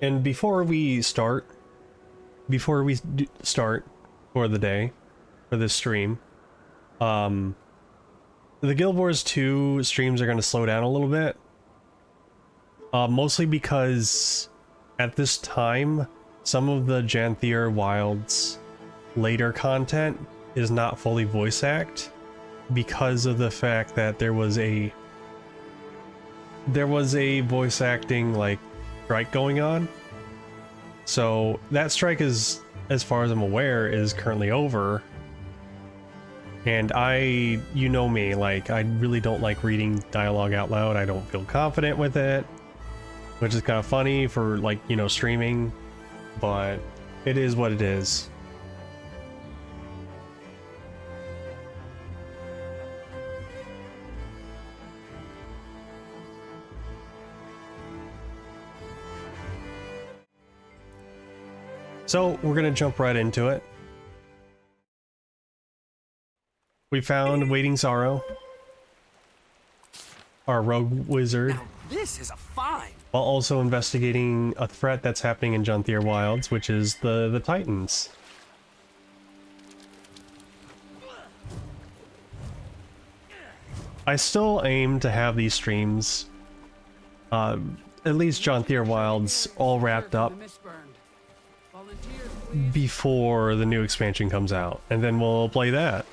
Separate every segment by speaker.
Speaker 1: And before we start for the day, for this stream, the Guild Wars 2 streams are going to slow down a little bit. Mostly because at this time, some of the Janthir Wilds later content is not fully voice act because of the fact that there was a voice acting like strike going on. So that strike is, as far as I'm aware, is currently over. And you know me, like, I really don't like reading dialogue out loud. I don't feel confident with it, which is kind of funny for, like, you know, streaming, but it is what it is. So we're gonna jump right into it. We found Waiting Sorrow, our rogue wizard.
Speaker 2: Now this is a find.
Speaker 1: While also investigating a threat that's happening in Janthir Wilds, which is the Titans. I still aim to have these streams, at least Janthir Wilds, all wrapped up before the new expansion comes out, and then we'll play that.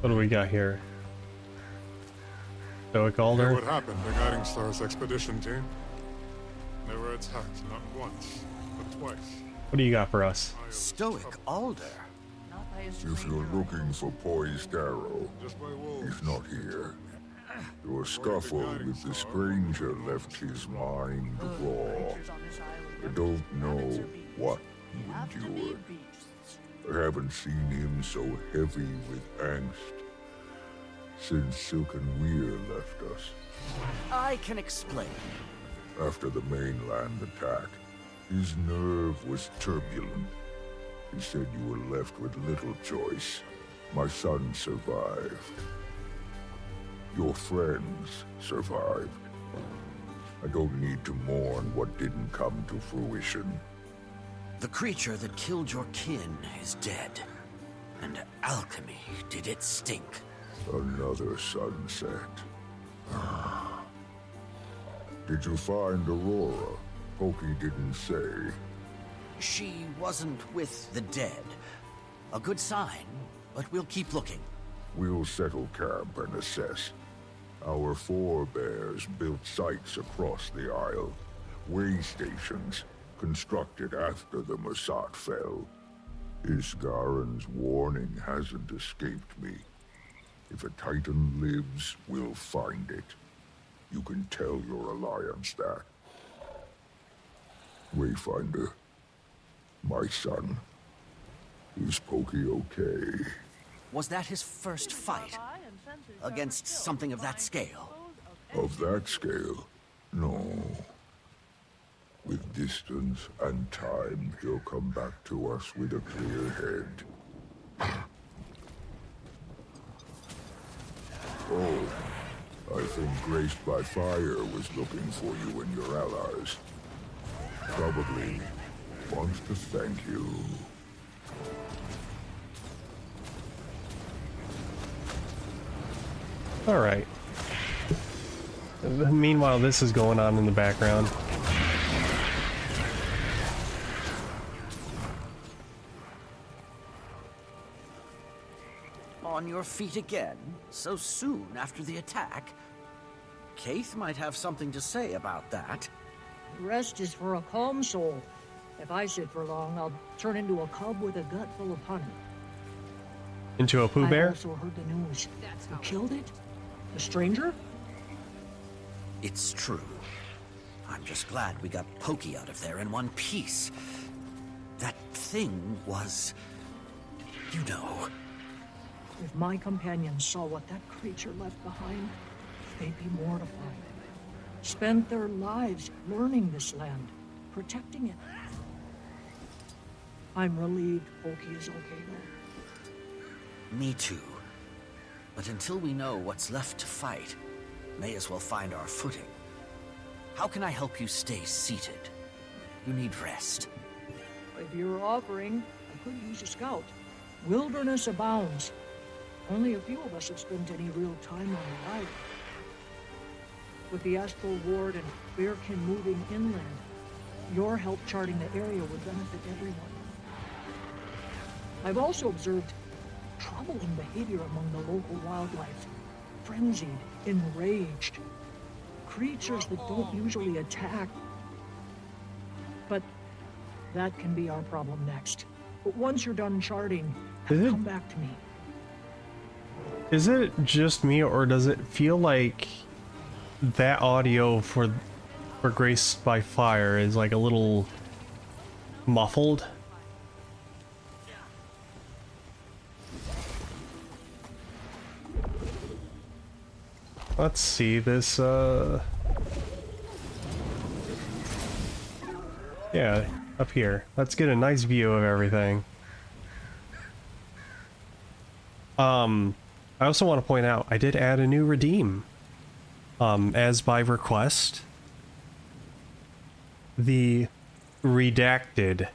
Speaker 1: What do we got here? Stoic Alder?
Speaker 3: What happened to Guiding Star's expedition team? They were attacked not once, but twice.
Speaker 1: What do you got for us?
Speaker 2: Stoic Alder.
Speaker 4: If you're looking for Poised Arrow, he's not here. Your scuffle with the stranger left his mind raw. I don't know what he endured. I haven't seen him so heavy with angst since Silken Weir left us.
Speaker 2: I can explain.
Speaker 4: After the mainland attack, his nerve was turbulent. He said you were left with little choice. My son survived. Your friends survived. I don't need to mourn what didn't come to fruition.
Speaker 2: The creature that killed your kin is dead. And alchemy did its stink.
Speaker 4: Another sunset. Did you find Aurora? Pokey didn't say.
Speaker 2: She wasn't with the dead. A good sign, but we'll keep looking.
Speaker 4: We'll settle camp and assess. Our forebears built sites across the Isle. Way stations, constructed after the Masat fell. Isgaren's warning hasn't escaped me. If a Titan lives, we'll find it. You can tell your alliance that. Wayfinder, my son, is Pokey okay?
Speaker 2: Was that his first fight? Against something of that scale?
Speaker 4: Of that scale? No. With distance and time, he'll come back to us with a clear head. Oh, I think Graced by Fire was looking for you and your allies. Probably wants to thank you.
Speaker 1: All right. Meanwhile, this is going on in the background.
Speaker 2: On your feet again, so soon after the attack? Kaith might have something to say about that.
Speaker 5: Rest is for a calm soul. If I sit for long, I'll turn into a cub with a gut full of honey.
Speaker 1: Into a Pooh
Speaker 5: I
Speaker 1: Bear?
Speaker 5: also heard the news. Who killed it? The stranger?
Speaker 2: It's true. I'm just glad we got Pokey out of there in one piece. That thing was... you know...
Speaker 5: If my companions saw what that creature left behind, they'd be mortified. Spent their lives learning this land, protecting it. I'm relieved Oki is okay, though.
Speaker 2: Me too. But until we know what's left to fight, may as well find our footing. How can I help you stay seated? You need rest.
Speaker 5: If you're offering, I could use a scout. Wilderness abounds. Only a few of us have spent any real time on the island. With the Astral Ward and Bearkin moving inland, your help charting the area would benefit everyone. I've also observed troubling behavior among the local wildlife. Frenzied, enraged. Creatures that don't usually attack. But that can be our problem next. But once you're done charting, come back to me.
Speaker 1: Is it just me, or does it feel like that audio for Graced by Fire is like a little muffled? Let's see this, yeah, up here. Let's get a nice view of everything. I also want to point out, I did add a new redeem. As by request. The redacted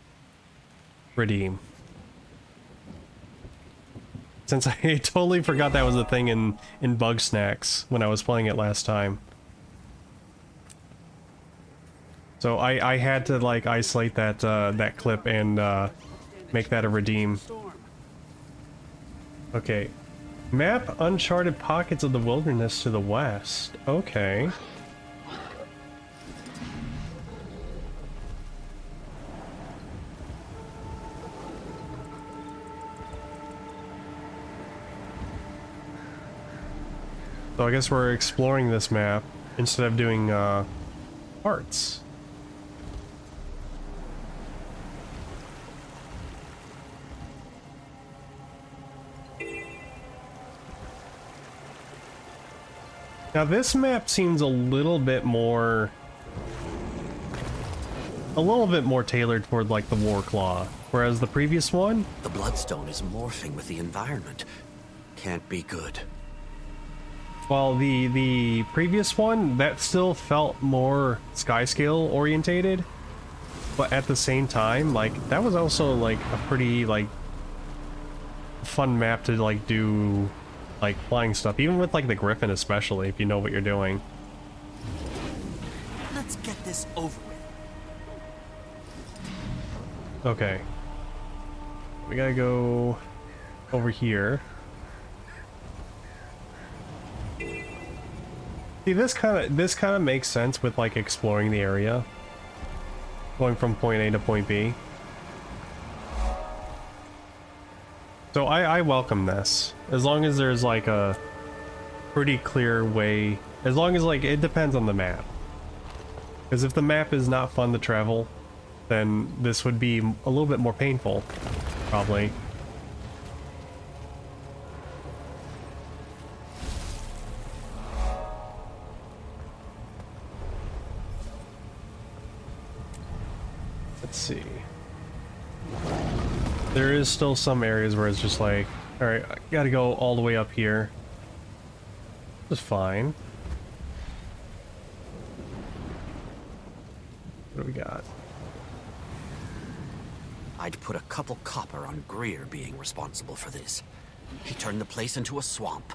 Speaker 1: redeem. Since I totally forgot that was a thing in Bug Snacks when I was playing it last time. So I had to like isolate that that clip and make that a redeem. Okay. Map uncharted pockets of the wilderness to the west. Okay. So I guess we're exploring this map instead of doing arts. Now this map seems a little bit more tailored toward like the Warclaw, whereas the previous one,
Speaker 2: The Bloodstone is morphing with the environment. Can't be good.
Speaker 1: well, the previous one, that still felt more Skyscale orientated, but at the same time, like that was also like a pretty like fun map to like do like flying stuff, even with like the Griffin especially, if you know what you're doing.
Speaker 2: Let's get this over with.
Speaker 1: Okay. We gotta go over here. See, this kind of makes sense with like exploring the area. Going from point A to point B. So I welcome this. As long as there's like a pretty clear way, as long as like it depends on the map. Because if the map is not fun to travel, then this would be a little bit more painful, probably. Let's see. There is still some areas where it's just like, alright, I gotta go all the way up here. It's fine. What do we got?
Speaker 2: I'd put a couple copper on Greer being responsible for this. He turned the place into a swamp.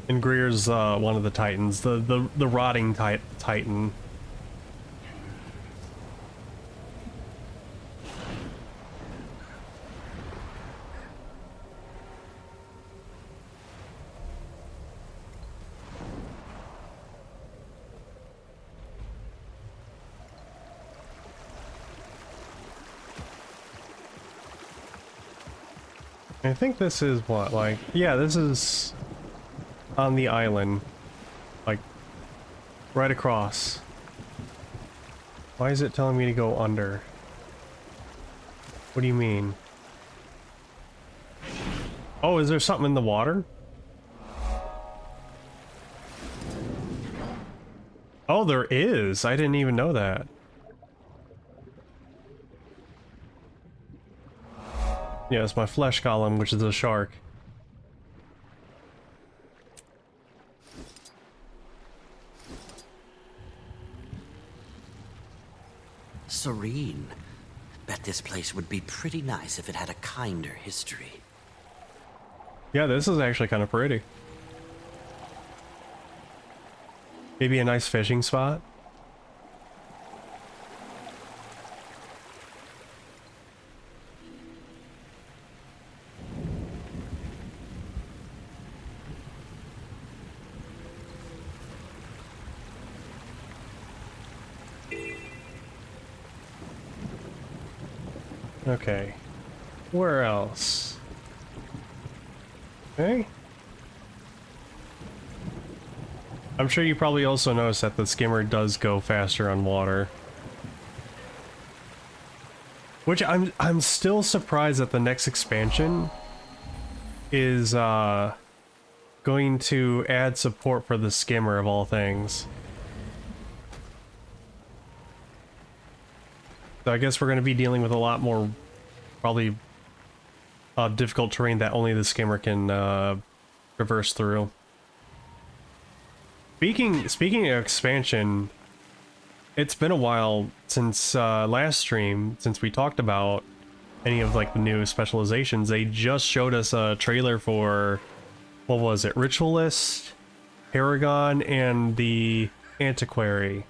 Speaker 1: And Greer's one of the Titans, the rotting Titan. I think this is what, like, yeah, this is on the island, like, right across. Why is it telling me to go under? What do you mean? Oh, is there something in the water? Oh, there is. I didn't even know that. Yeah, it's my flesh golem, which is a shark.
Speaker 2: Serene. Bet this place would be pretty nice if it had a kinder history.
Speaker 1: Yeah, this is actually kind of pretty. Maybe a nice fishing spot. Okay. Where else? Okay. I'm sure you probably also noticed that the skimmer does go faster on water. Which I'm still surprised that the next expansion is going to add support for the skimmer of all things. So I guess we're going to be dealing with a lot more probably difficult terrain that only the skimmer can traverse through. Speaking of expansion, it's been a while since last stream, since we talked about any of like the new specializations. They just showed us a trailer for, what was it, Ritualist, Paragon, and the Antiquary.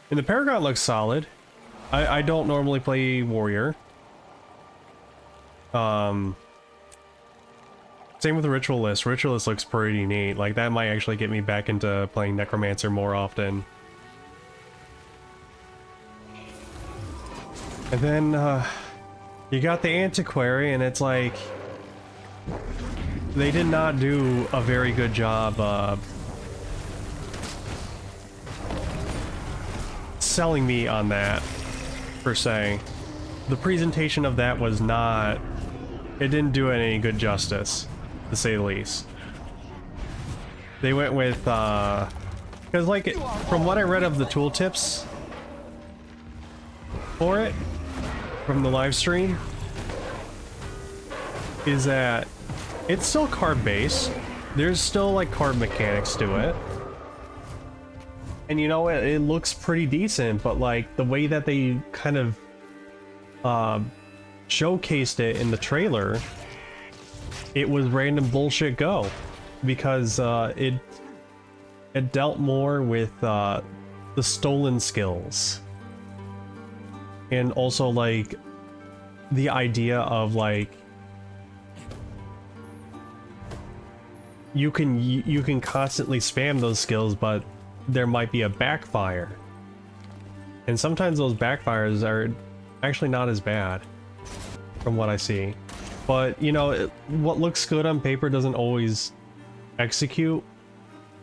Speaker 1: And the Paragon looks solid. I don't normally play Warrior. Same with the Ritualist. Ritualist looks pretty neat. Like, that might actually get me back into playing Necromancer more often. And then, you got the Antiquary, and it's like... they did not do a very good job, selling me on that, per se. The presentation of that was not... it didn't do it any good justice, to say the least. They went with, because like, from what I read of the tooltips for it, from the live stream, is that it's still card-based. There's still, like, card mechanics to it. And you know, it looks pretty decent, but like the way that they kind of showcased it in the trailer, it was random bullshit go, because it dealt more with the stolen skills, and also like the idea of like you can constantly spam those skills, but there might be a backfire. And sometimes those backfires are actually not as bad, from what I see. But, you know, what looks good on paper doesn't always execute,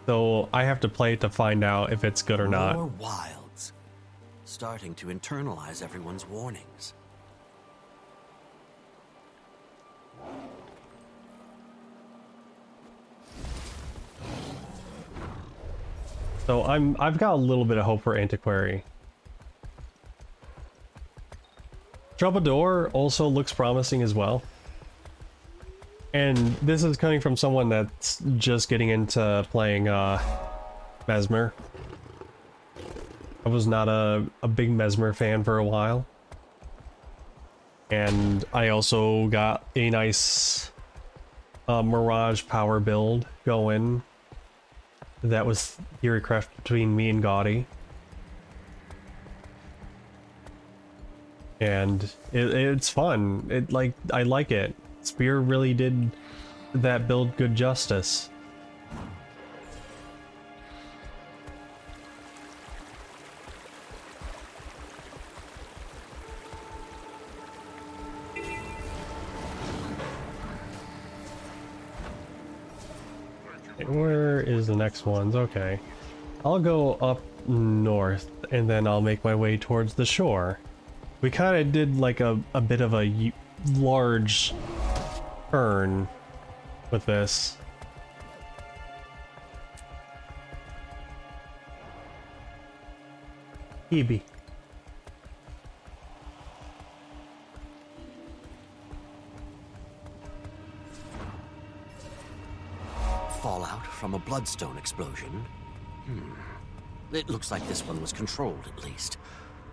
Speaker 1: so I have to play it to find out if it's good or not.
Speaker 2: More wilds. Starting to internalize everyone's warnings.
Speaker 1: So I've got a little bit of hope for Antiquary. Troubadour also looks promising as well. And this is coming from someone that's just getting into playing Mesmer. I was not a big Mesmer fan for a while. And I also got a nice Mirage power build going. That was theorycraft between me and Gaudy. And it's fun. I like it. Spear really did that build good justice. Where is the next ones? Okay. I'll go up north, and then I'll make my way towards the shore. We kind of did like a bit of a large turn with this. Hebe.
Speaker 2: Fallout from a bloodstone explosion? It looks like this one was controlled, at least.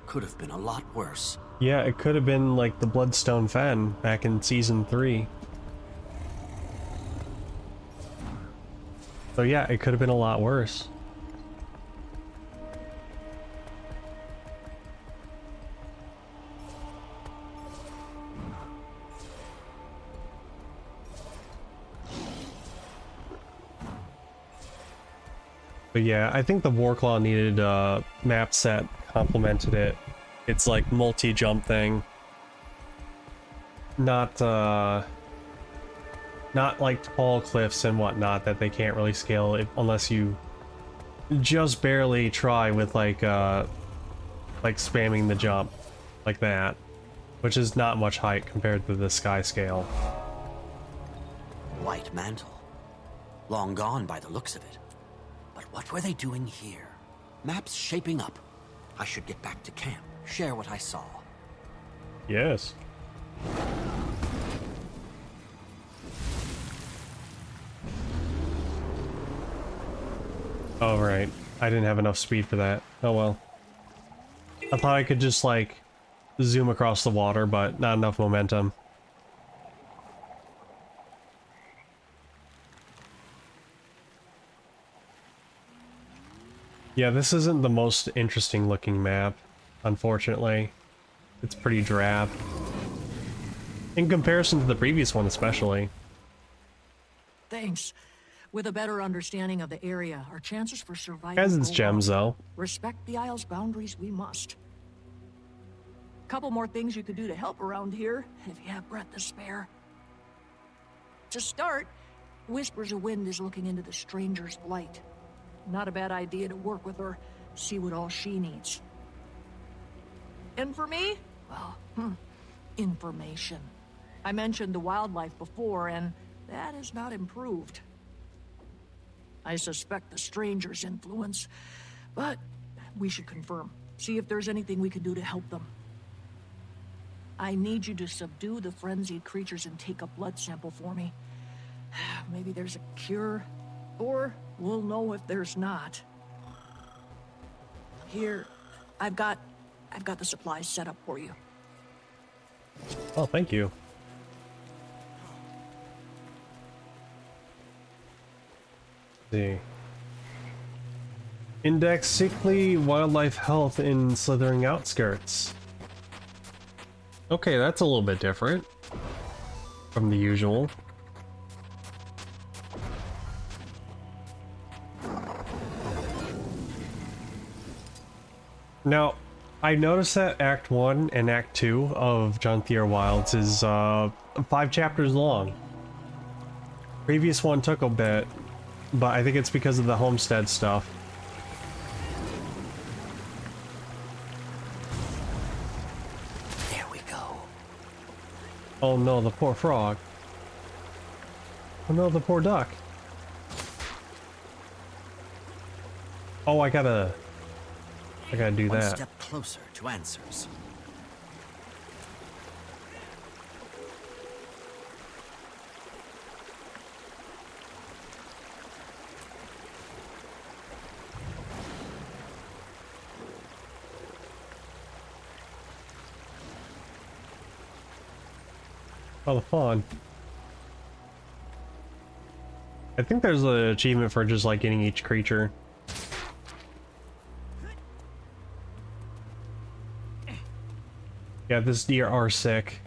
Speaker 2: Could have been a lot worse.
Speaker 1: Yeah, it could have been like the Bloodstone Fen back in Season 3. So yeah, it could have been a lot worse. But yeah, I think the Warclaw needed a map set, complemented it. It's like multi-jump thing. Not like tall cliffs and whatnot that they can't really scale unless you just barely try with like spamming the jump like that, which is not much height compared to the sky scale.
Speaker 2: White mantle. Long gone by the looks of it. But what were they doing here? Map's shaping up. I should get back to camp, share what I saw.
Speaker 1: Yes. Oh, right. I didn't have enough speed for that. Oh well. I thought I could just, like, zoom across the water, but not enough momentum. Yeah, this isn't the most interesting looking map, unfortunately. It's pretty drab. In comparison to the previous one, especially.
Speaker 5: Thanks. With a better understanding of the area, our chances for survival
Speaker 1: Has its
Speaker 5: go
Speaker 1: gems,
Speaker 5: up.
Speaker 1: though.
Speaker 5: Respect the Isle's boundaries, we must. Couple more things you could do to help around here, if you have breath to spare. To start, Whispers of Wind is looking into the Stranger's Blight. Not a bad idea to work with her, see what all she needs. And for me, well, information. I mentioned the wildlife before, and that has not improved. I suspect the Stranger's influence, but we should confirm. See if there's anything we can do to help them. I need you to subdue the frenzied creatures and take a blood sample for me. Maybe there's a cure, or we'll know if there's not. Here, I've got the supplies set up for you.
Speaker 1: Oh, thank you. See. Index sickly wildlife health in slithering outskirts. Okay, that's a little bit different from the usual. Now, I noticed that Act 1 and Act 2 of Janthir Wilds is 5 chapters long. Previous one took a bit, but I think it's because of the homestead stuff.
Speaker 2: There we go.
Speaker 1: Oh no, the poor frog. Oh no, the poor duck. Oh, I gotta do
Speaker 2: One
Speaker 1: that.
Speaker 2: step closer to answers.
Speaker 1: Oh, the fawn. I think there's an achievement for just like getting each creature. Yeah, this deer are sick.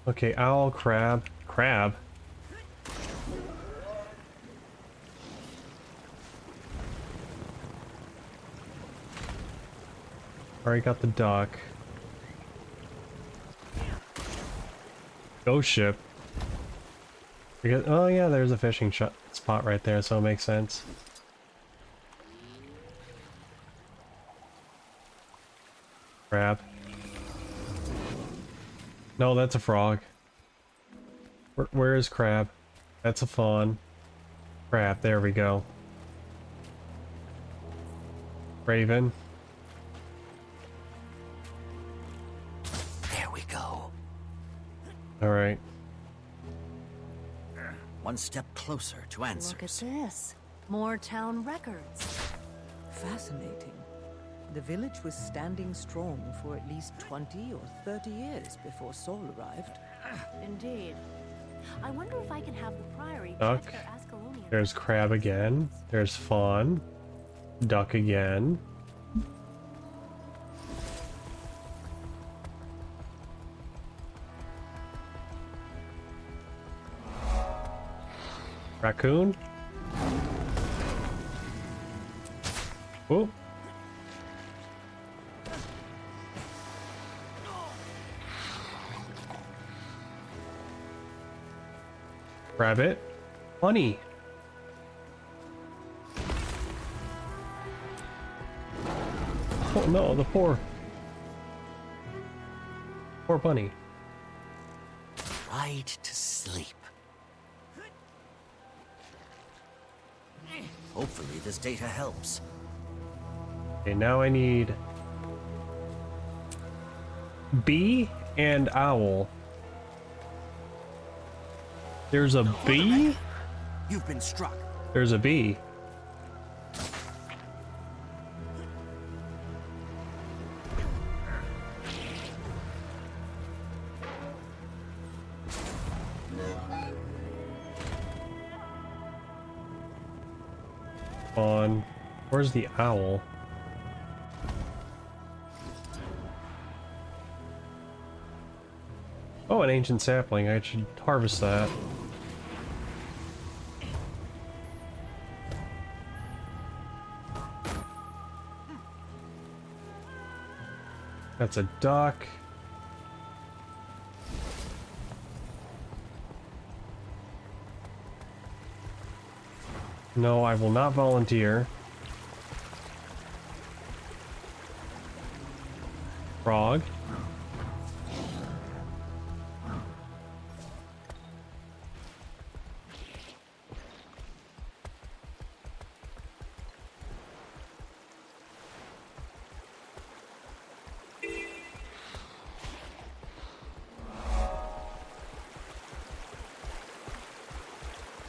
Speaker 1: Okay, owl, crab. Crab? Already got the duck. Ghost ship. Oh yeah, there's a fishing spot right there, so it makes sense. Crab. No, that's a frog. Where is crab? That's a fawn. Crab, there we go. Raven.
Speaker 2: There we go.
Speaker 1: Alright.
Speaker 2: One step closer to answers.
Speaker 6: Look at this. More town records.
Speaker 7: Fascinating. The village was standing strong for at least 20 or 30 years before Saul arrived.
Speaker 6: Indeed. I wonder if I can have the Priory
Speaker 1: Duck.
Speaker 6: check their Ascalonian
Speaker 1: There's crab again. There's fawn. Duck again. Raccoon. Oh. Rabbit. Bunny. Oh no, the poor bunny.
Speaker 2: Right to sleep. Hopefully this data helps.
Speaker 1: Okay, now I need bee and owl. There's a bee?
Speaker 2: You've been struck.
Speaker 1: There's a bee. On. Where's the owl? Oh, an ancient sapling. I should harvest that. That's a duck. No, I will not volunteer. Frog.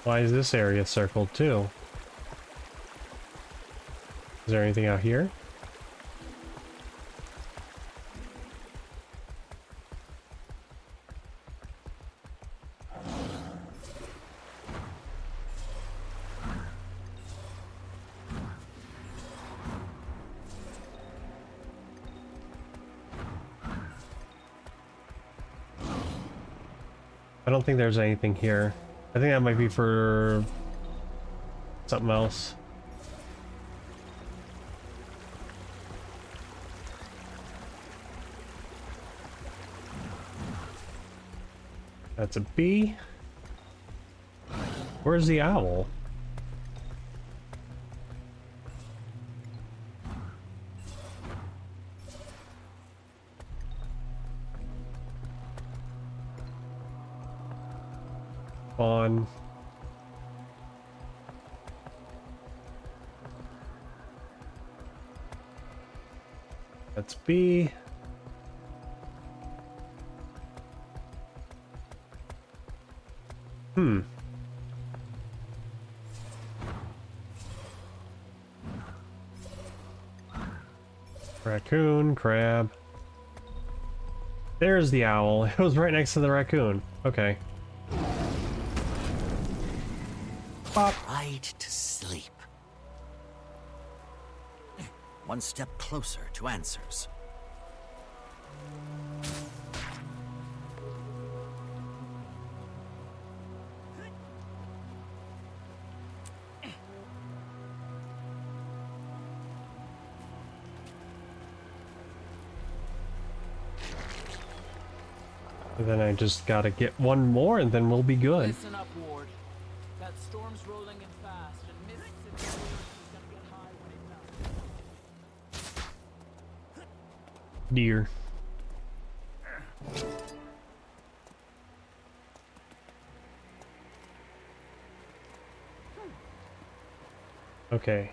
Speaker 1: Why is this area circled too? Is there anything out here? I don't think there's anything here. I think that might be for something else. That's a bee. Where's the owl? On. That's B. Raccoon, crab. There's the owl. It was right next to the raccoon. Okay. Pop.
Speaker 2: Right to sleep. One step closer to answers.
Speaker 1: And then I just gotta get one more and then we'll be good.
Speaker 8: Listen up, Ward. That storm's rolling in fast, and Mississippi is gonna get high when it melts.
Speaker 1: deer. Okay.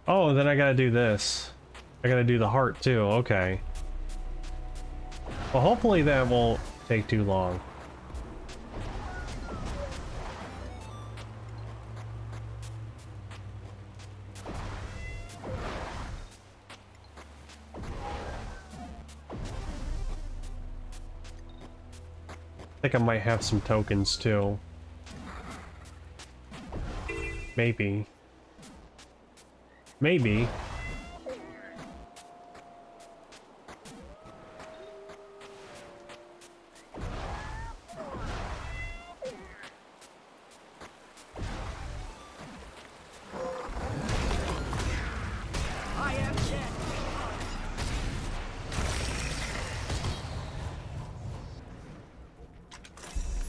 Speaker 1: Oh, then I gotta do this. I gotta do the heart too, okay. Well, hopefully that won't take too long. I think I might have some tokens too. Maybe. Maybe.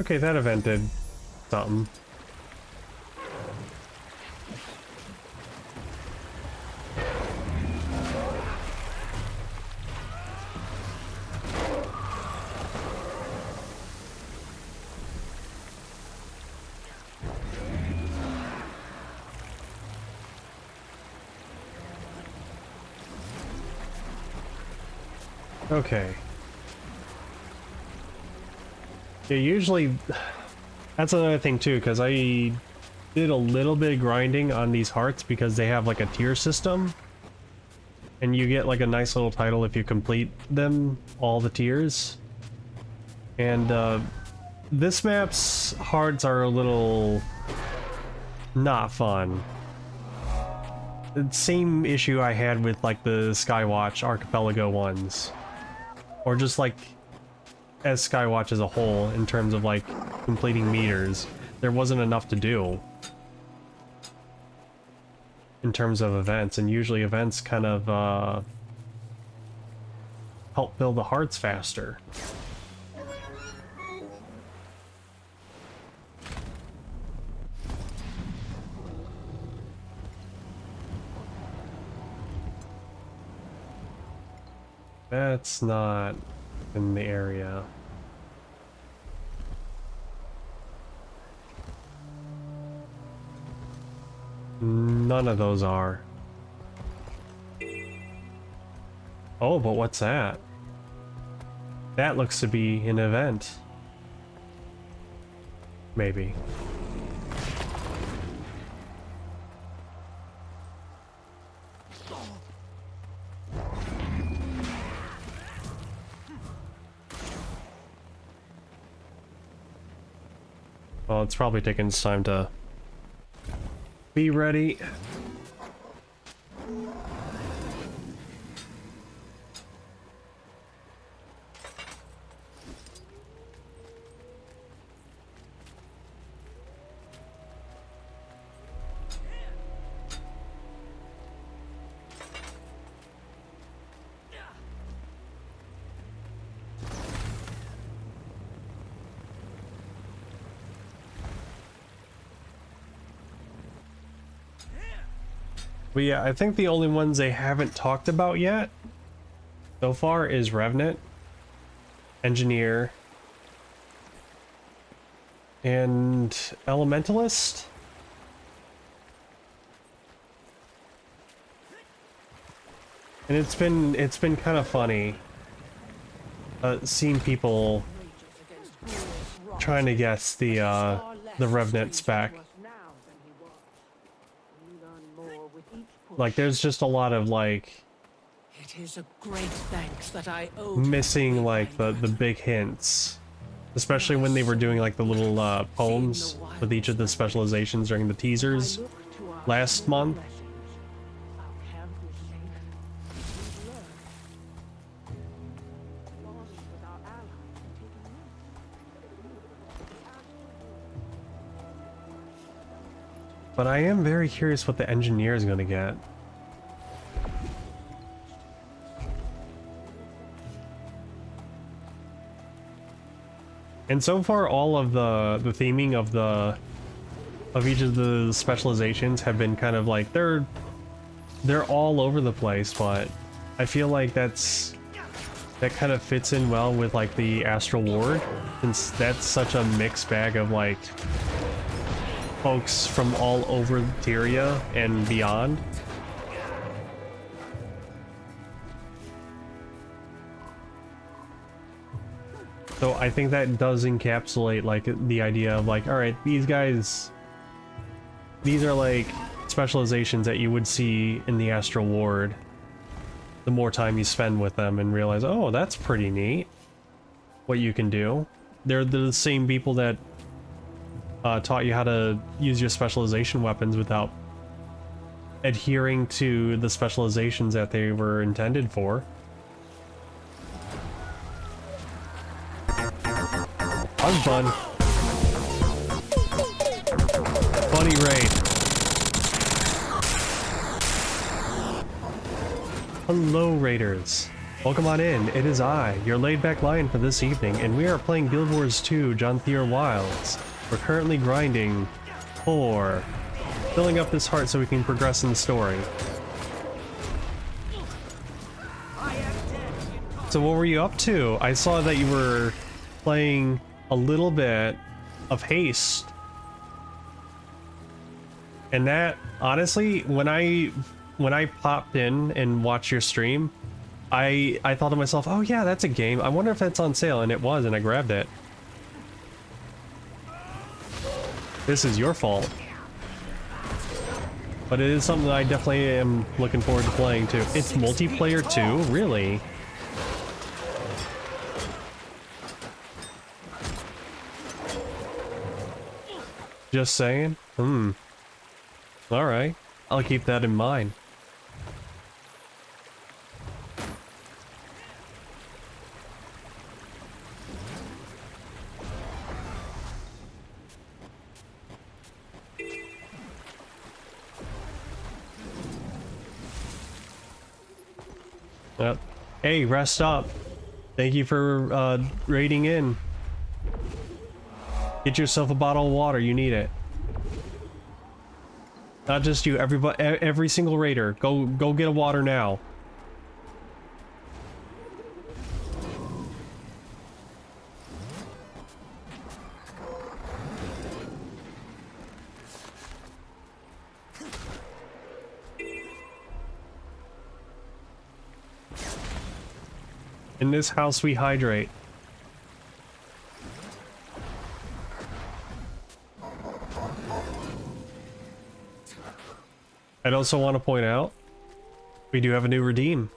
Speaker 1: Okay, that event did something. Okay. Yeah, usually that's another thing too, because I did a little bit of grinding on these hearts because they have like a tier system. And you get like a nice little title if you complete them, all the tiers. And this map's hearts are a little not fun. The same issue I had with like the Skywatch Archipelago ones. Or just like as Skywatch as a whole in terms of like completing meters. There wasn't enough to do in terms of events, and usually events kind of help fill the hearts faster. That's not in the area. None of those are. Oh, but what's that? That looks to be an event. Maybe. Well, it's probably taking its time to be ready. But yeah, I think the only ones they haven't talked about yet so far is Revenant, Engineer, and Elementalist. And it's been kind of funny seeing people trying to guess the Revenant spec. Like, there's just a lot of like
Speaker 5: It is a great thanks that I owe
Speaker 1: missing like the big hints, especially when they were doing like the little poems with each of the specializations during the teasers last month. But I am very curious what the engineer is going to get. And so far, all of the theming of each of the specializations have been kind of like they're they're all over the place, but I feel like that kind of fits in well with like the Astral Ward, since that's such a mixed bag of like folks from all over Tyria and beyond. So I think that does encapsulate like the idea of like, all right, these guys, these are like specializations that you would see in the Astral Ward the more time you spend with them and realize, oh, that's pretty neat what you can do. They're the same people that taught you how to use your specialization weapons without adhering to the specializations that they were intended for. That was fun. Funny raid. Hello, Raiders. Welcome on in. It is I, your laid-back lion for this evening, and we are playing Guild Wars 2 Janthir Wilds. We're currently grinding for filling up this heart so we can progress in the story. So what were you up to? I saw that you were playing a little bit of Haste. And that, honestly, when I popped in and watched your stream, I thought to myself, oh yeah, that's a game. I wonder if that's on sale, and it was, and I grabbed it. This is your fault. But it is something that I definitely am looking forward to playing too. It's multiplayer too? Really? Just saying? Alright. I'll keep that in mind. Yep. Hey, rest up. Thank you for raiding in. Get yourself a bottle of water, you need it. Not just you, everybody, every single raider. Go get a water now. In this house we hydrate. I'd also want to point out, we do have a new redeem.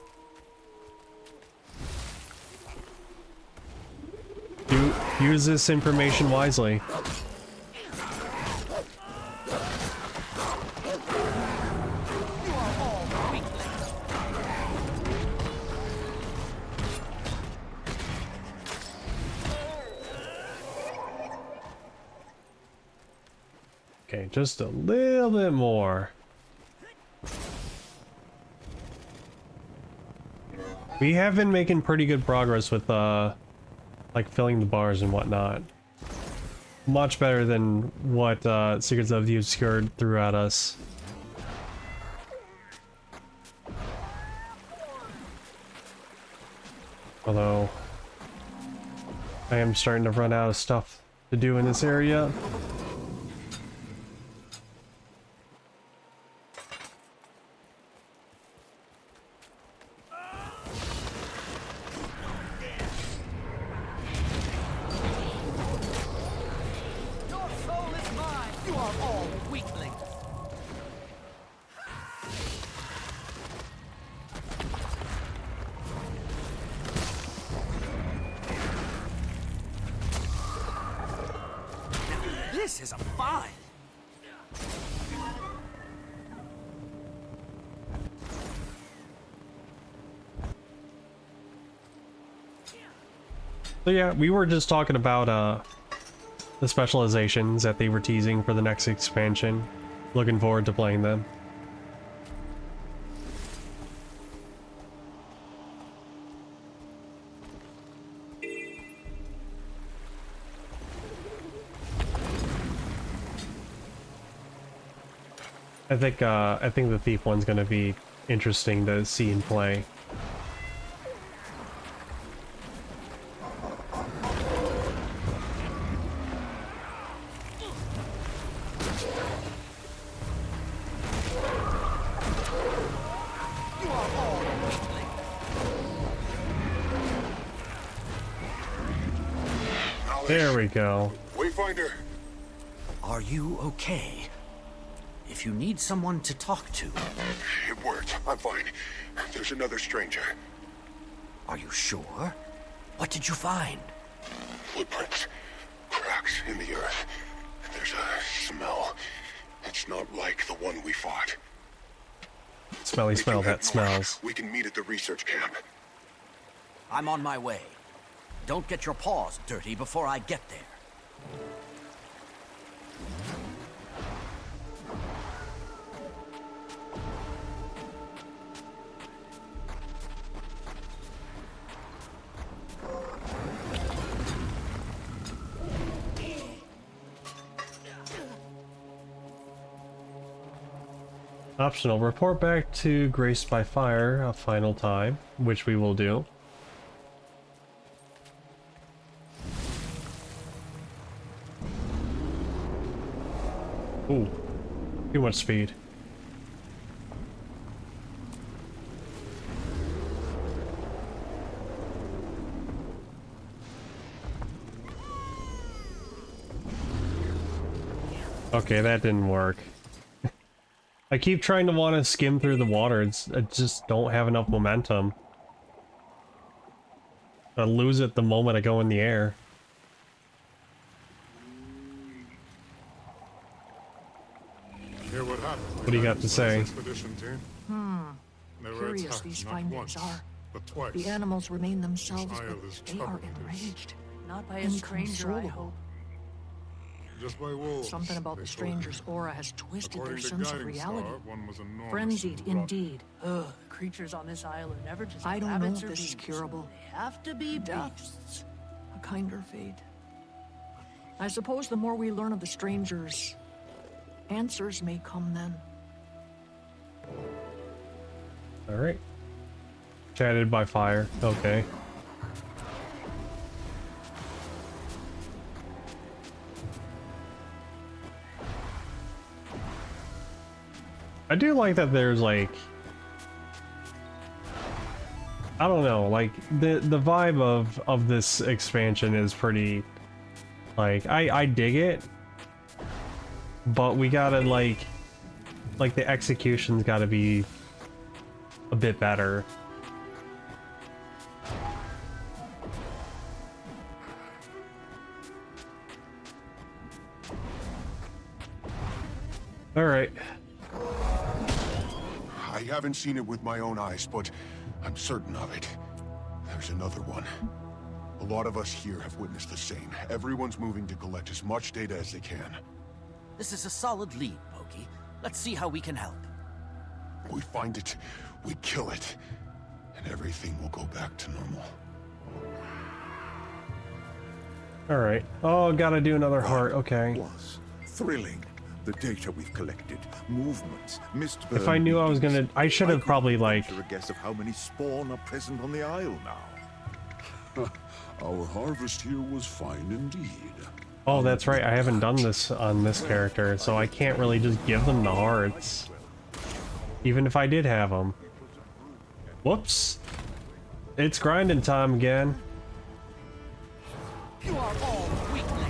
Speaker 1: Use this information wisely. Okay, just a little bit more. We have been making pretty good progress with, like, filling the bars and whatnot. Much better than what, Secrets of the Obscured threw at us. Although, I am starting to run out of stuff to do in this area.
Speaker 2: This is a find.
Speaker 1: So yeah, we were just talking about the specializations that they were teasing for the next expansion. Looking forward to playing them. I think the thief one's gonna be interesting to see and play. There we go.
Speaker 4: Wayfinder.
Speaker 2: Are you okay? If you need someone to talk to,
Speaker 4: It worked. I'm fine. There's another stranger.
Speaker 2: are you sure? What did you find?
Speaker 4: Footprints. Cracks in the earth. There's a smell. It's not like the one we fought.
Speaker 1: Smelly smell,
Speaker 4: If you head
Speaker 1: that smells.
Speaker 4: north, we can meet at the research camp.
Speaker 2: I'm on my way. Don't get your paws dirty before I get there.
Speaker 1: Optional. Report back to Graced by Fire a final time, which we will do. Ooh, too much speed. Okay, that didn't work. I keep trying to want to skim through the water. I just don't have enough momentum. I lose it the moment I go in the air.
Speaker 3: Hear what happened?
Speaker 1: What do you got to say?
Speaker 3: Expedition team. They were
Speaker 5: Curious
Speaker 3: attacked
Speaker 5: these
Speaker 3: not
Speaker 5: findings
Speaker 3: once,
Speaker 5: are.
Speaker 3: but twice.
Speaker 5: The animals remain themselves,
Speaker 3: This
Speaker 5: but
Speaker 3: isle is
Speaker 5: they are
Speaker 3: troubled with this.
Speaker 5: enraged.
Speaker 8: Not by a stranger, I
Speaker 5: Inconsolable.
Speaker 8: hope.
Speaker 3: Just by wolves.
Speaker 5: Something about
Speaker 3: they
Speaker 5: the
Speaker 3: told
Speaker 5: stranger's
Speaker 3: me.
Speaker 5: aura has twisted their
Speaker 3: According to
Speaker 5: sense of
Speaker 3: Guiding
Speaker 5: reality.
Speaker 3: Star, one was enormous
Speaker 5: Frenzied
Speaker 3: and rough.
Speaker 5: indeed.
Speaker 8: Ugh, the creatures on this island are never just
Speaker 5: I don't know
Speaker 8: rabbits
Speaker 5: if
Speaker 8: or
Speaker 5: this is
Speaker 8: bees.
Speaker 5: curable.
Speaker 8: They have to be
Speaker 5: Death.
Speaker 8: beasts.
Speaker 5: A kinder fate. I suppose the more we learn of the strangers, answers may come then.
Speaker 1: Alright. Chatted by fire. Okay. I do like that there's like... I don't know, like the vibe of this expansion is pretty... Like, I dig it. But we gotta like the execution's gotta be a bit better. All right.
Speaker 4: I haven't seen it with my own eyes, but I'm certain of it. There's another one. A lot of us here have witnessed the same. Everyone's moving to collect as much data as they can.
Speaker 2: This is a solid lead, Pokey. Let's see how we can help.
Speaker 4: We find it, we kill it, and everything will go back to normal.
Speaker 1: All right. Oh, gotta do another heart. Okay.
Speaker 9: Was thrilling. The data we've collected, movements, mist.
Speaker 1: If I knew I was gonna, I should have probably like.
Speaker 9: A guess of how many spawn are present on the isle now.
Speaker 4: Our harvest here was fine indeed.
Speaker 1: Oh, that's right. I haven't done this on this character, so I can't really just give them the hearts. Even if I did have them. Whoops. It's grinding time again.
Speaker 2: You are all weaklings.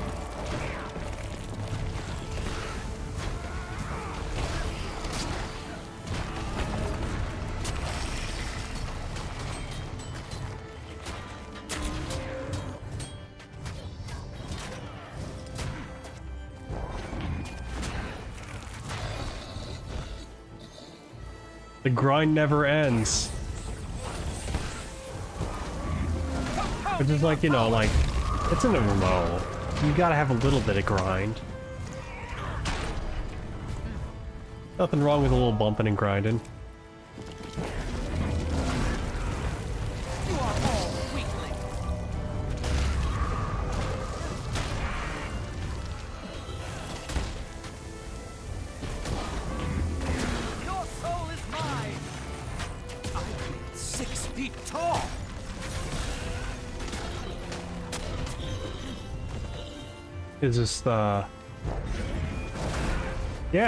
Speaker 1: The grind never ends. Which is like, you know, like, it's an MMO. You gotta have a little bit of grind. Nothing wrong with a little bumping and grinding.
Speaker 2: You are all weaklings. Your soul is mine.
Speaker 1: is just yeah,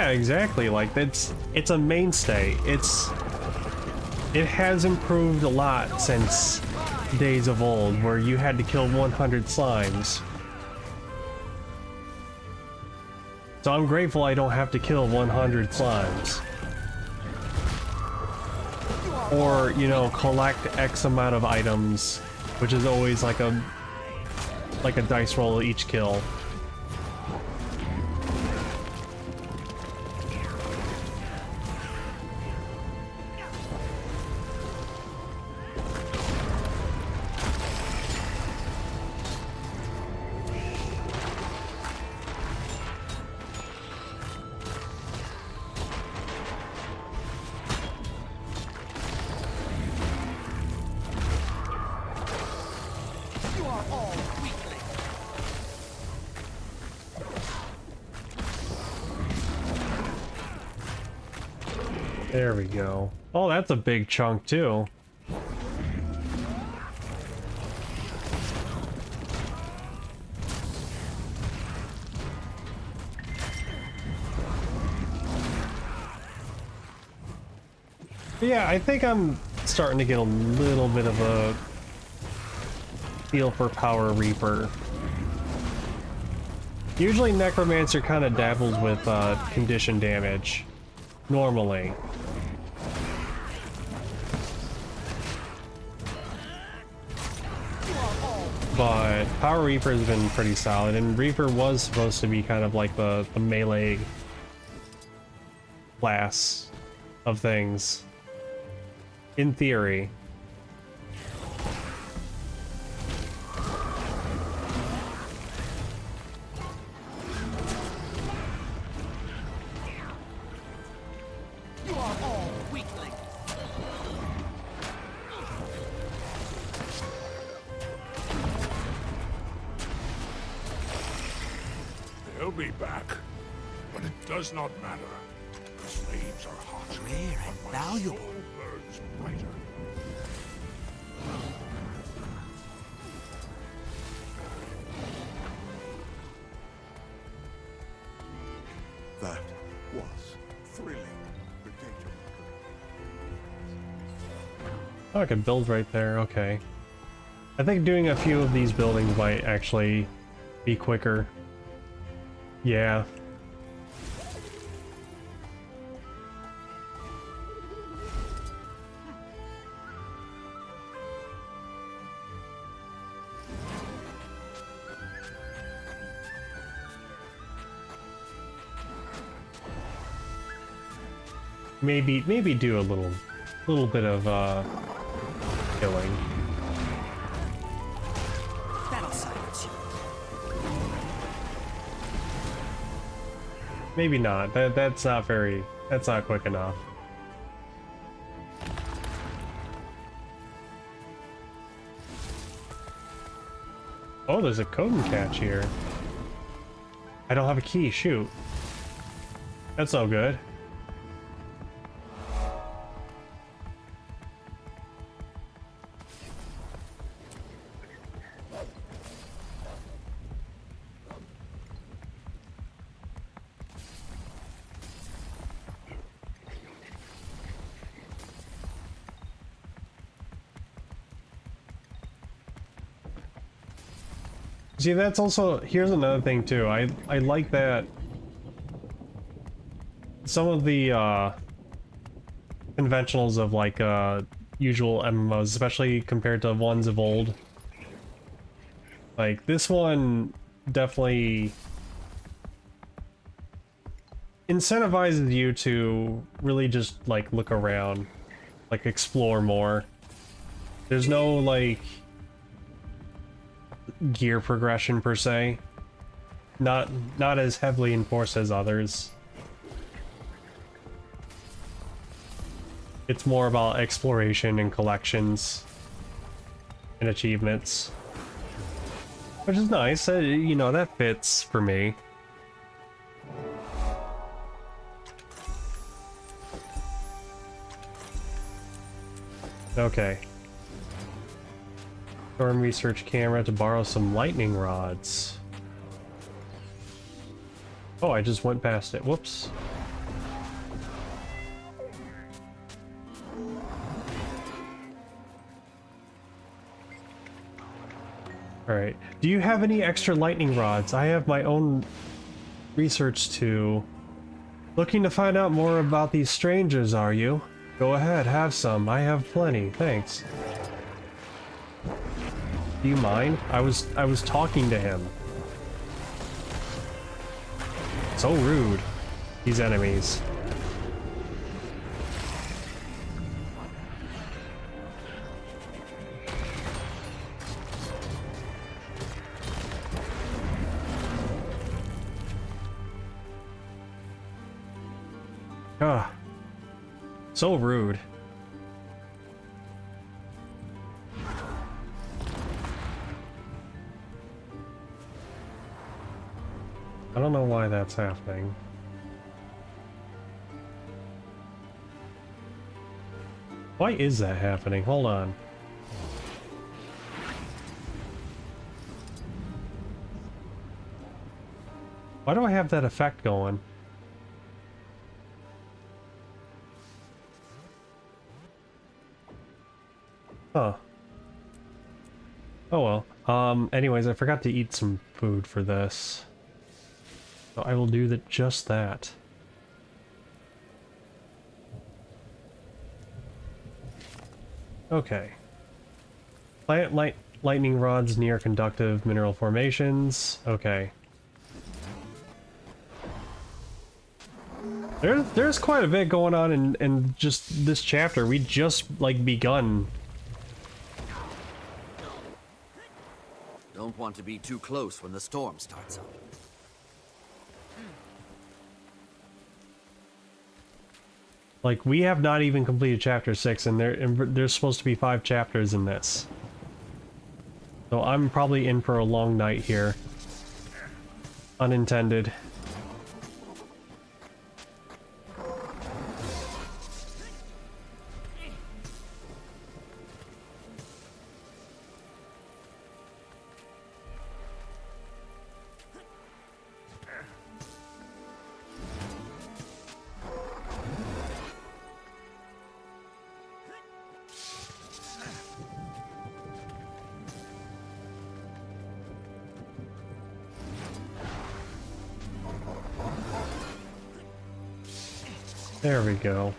Speaker 1: exactly. Like it's a mainstay. It has improved a lot since days of old, where you had to kill 100 slimes. So I'm grateful I don't have to kill 100 slimes. Or, you know, collect X amount of items, which is always like a dice roll each kill. There we go. Oh, that's a big chunk too. But yeah, I think I'm starting to get a little bit of a feel for Power Reaper. Usually Necromancer kind of dabbles with condition damage, normally. But Power Reaper has been pretty solid, and Reaper was supposed to be kind of like the melee class of things, in theory.
Speaker 4: They'll be back, but it does not matter. The flames are hot.
Speaker 2: Rare and valuable.
Speaker 4: Soul burns brighter.
Speaker 9: That was thrilling. The data.
Speaker 1: Oh, I could build right there, okay. I think doing a few of these buildings might actually be quicker. Yeah. Maybe do a little bit of killing.
Speaker 2: That'll silence you.
Speaker 1: Maybe not. That's not quick enough. Oh, there's a code and catch here. I don't have a key, shoot. That's no good. See, that's also, here's another thing too. I like that some of the conventionals of like usual MMOs, especially compared to ones of old. Like this one definitely incentivizes you to really just like look around, like explore more. There's no like gear progression per se, not as heavily enforced as others. It's more about exploration and collections and achievements, which is nice. You know, that fits for me. Okay. Storm research camera to borrow some lightning rods. Oh, I just went past it. Whoops. Alright. Do you have any extra lightning rods? I have my own research to... Looking to find out more about these strangers, are you? Go ahead, have some. I have plenty. Thanks. Do you mind? I was talking to him. So rude. These enemies. Ah. So rude. I don't know why that's happening. Why is that happening? Hold on. Why do I have that effect going? Huh. Oh well. Anyways, I forgot to eat some food for this. So I will do just that. Okay. Plant lightning rods near conductive mineral formations. Okay. There's quite a bit going on in just this chapter. We just like begun.
Speaker 2: Don't want to be too close when the storm starts up.
Speaker 1: Like, we have not even completed chapter 6, and there's supposed to be 5 chapters in this. So I'm probably in for a long night here. Unintended. There we go.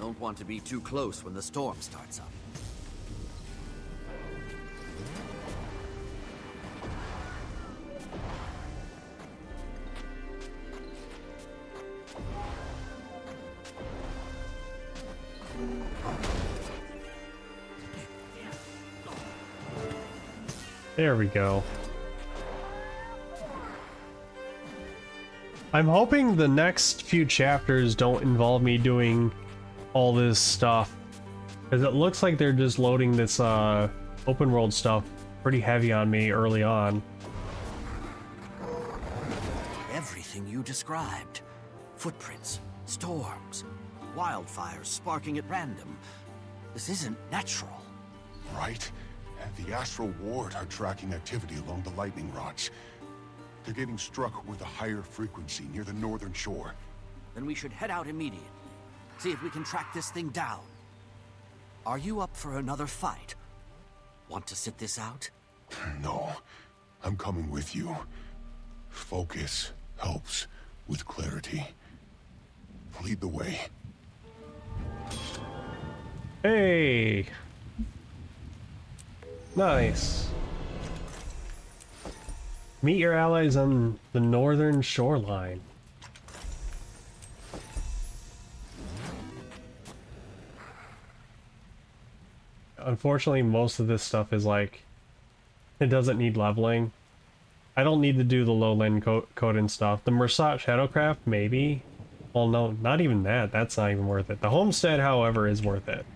Speaker 2: Don't want to be too close when the storm starts up.
Speaker 1: There we go. I'm hoping the next few chapters don't involve me doing all this stuff, because it looks like they're just loading this open world stuff pretty heavy on me early on.
Speaker 2: Everything you described. Footprints, storms, wildfires sparking at random. This isn't natural.
Speaker 9: Right? And the Astral Ward are tracking activity along the lightning rods. They're getting struck with a higher frequency near the northern shore.
Speaker 2: Then we should head out immediately. See if we can track this thing down. Are you up for another fight? Want to sit this out?
Speaker 9: No. I'm coming with you. Focus helps with clarity. Lead the way.
Speaker 1: Hey! Nice. Meet your allies on the northern shoreline. Unfortunately, most of this stuff is like, it doesn't need leveling. I don't need to do the lowland code and stuff. The Mersat Shadowcraft, maybe? Well, no, not even that. That's not even worth it. The Homestead, however, is worth it.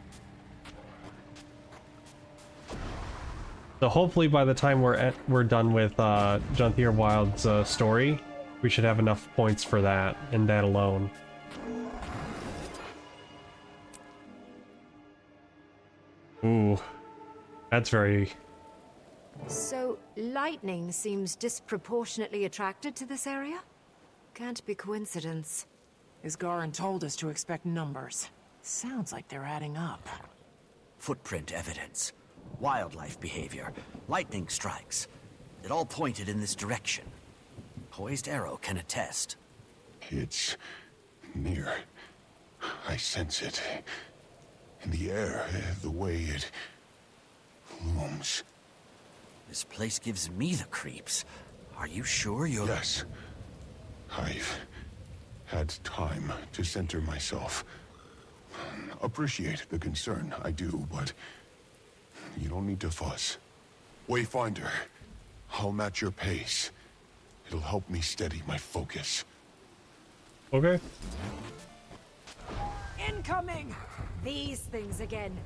Speaker 1: So hopefully by the time we're done with Janthir Wild's story, We should have enough points for that, and that alone. Ooh, that's very...
Speaker 10: So, lightning seems disproportionately attracted to this area? Can't be coincidence.
Speaker 8: Isgarin told us to expect numbers. Sounds like they're adding up.
Speaker 2: Footprint evidence, wildlife behavior, lightning strikes. It all pointed in this direction. Poised Arrow can attest.
Speaker 9: It's near. I sense it. In the air, the way it looms.
Speaker 2: This place gives me the creeps. Are you sure you're...
Speaker 9: Yes. I've had time to center myself. Appreciate the concern, I do, but you don't need to fuss. Wayfinder, I'll match your pace. It'll help me steady my focus.
Speaker 1: Okay.
Speaker 10: Incoming! These things again.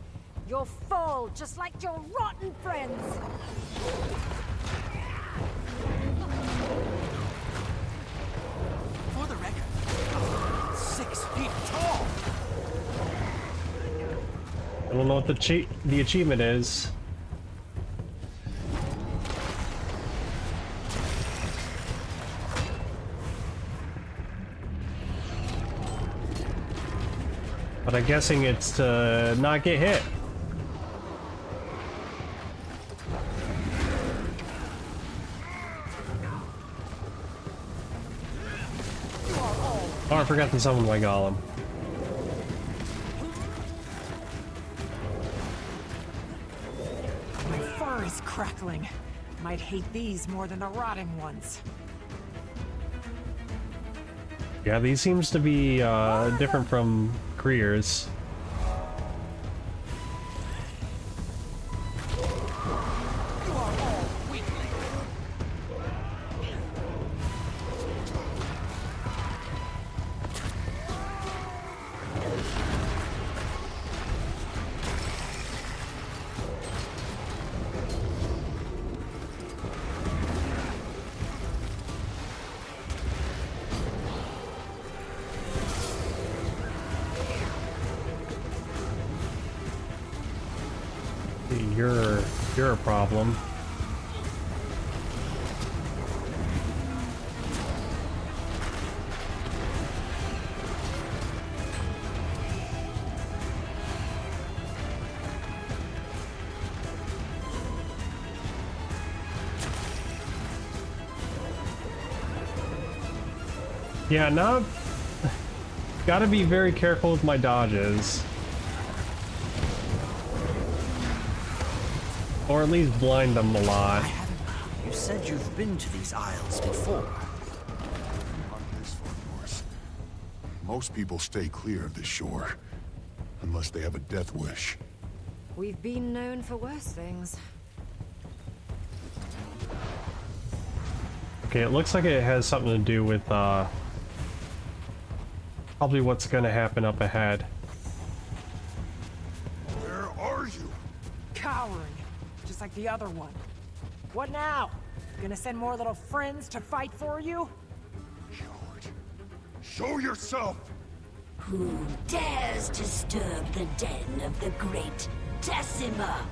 Speaker 10: You'll fall just like your rotten friends.
Speaker 2: For the record, 6 feet tall!
Speaker 1: I don't know what the achievement is. But I'm guessing it's to not get hit. Oh, I forgot to summon my golem.
Speaker 8: My fur is crackling. Might hate these more than the rotting ones.
Speaker 1: Yeah, these seems to be different from Greer's. You're a problem. Yeah, now gotta be very careful with my dodges. Or at least blind them a lot.
Speaker 2: You said you've been to these isles before.
Speaker 9: Not this far north. Most people stay clear of the shore, unless they have a death wish.
Speaker 10: We've been known for worse things.
Speaker 1: Okay, it looks like it has something to do with probably what's gonna happen up ahead.
Speaker 9: Where are you?
Speaker 8: Cowering, just like the other one. What now? Gonna send more little friends to fight for you?
Speaker 9: Coward. Show yourself!
Speaker 11: Who dares disturb the den of the great Decima?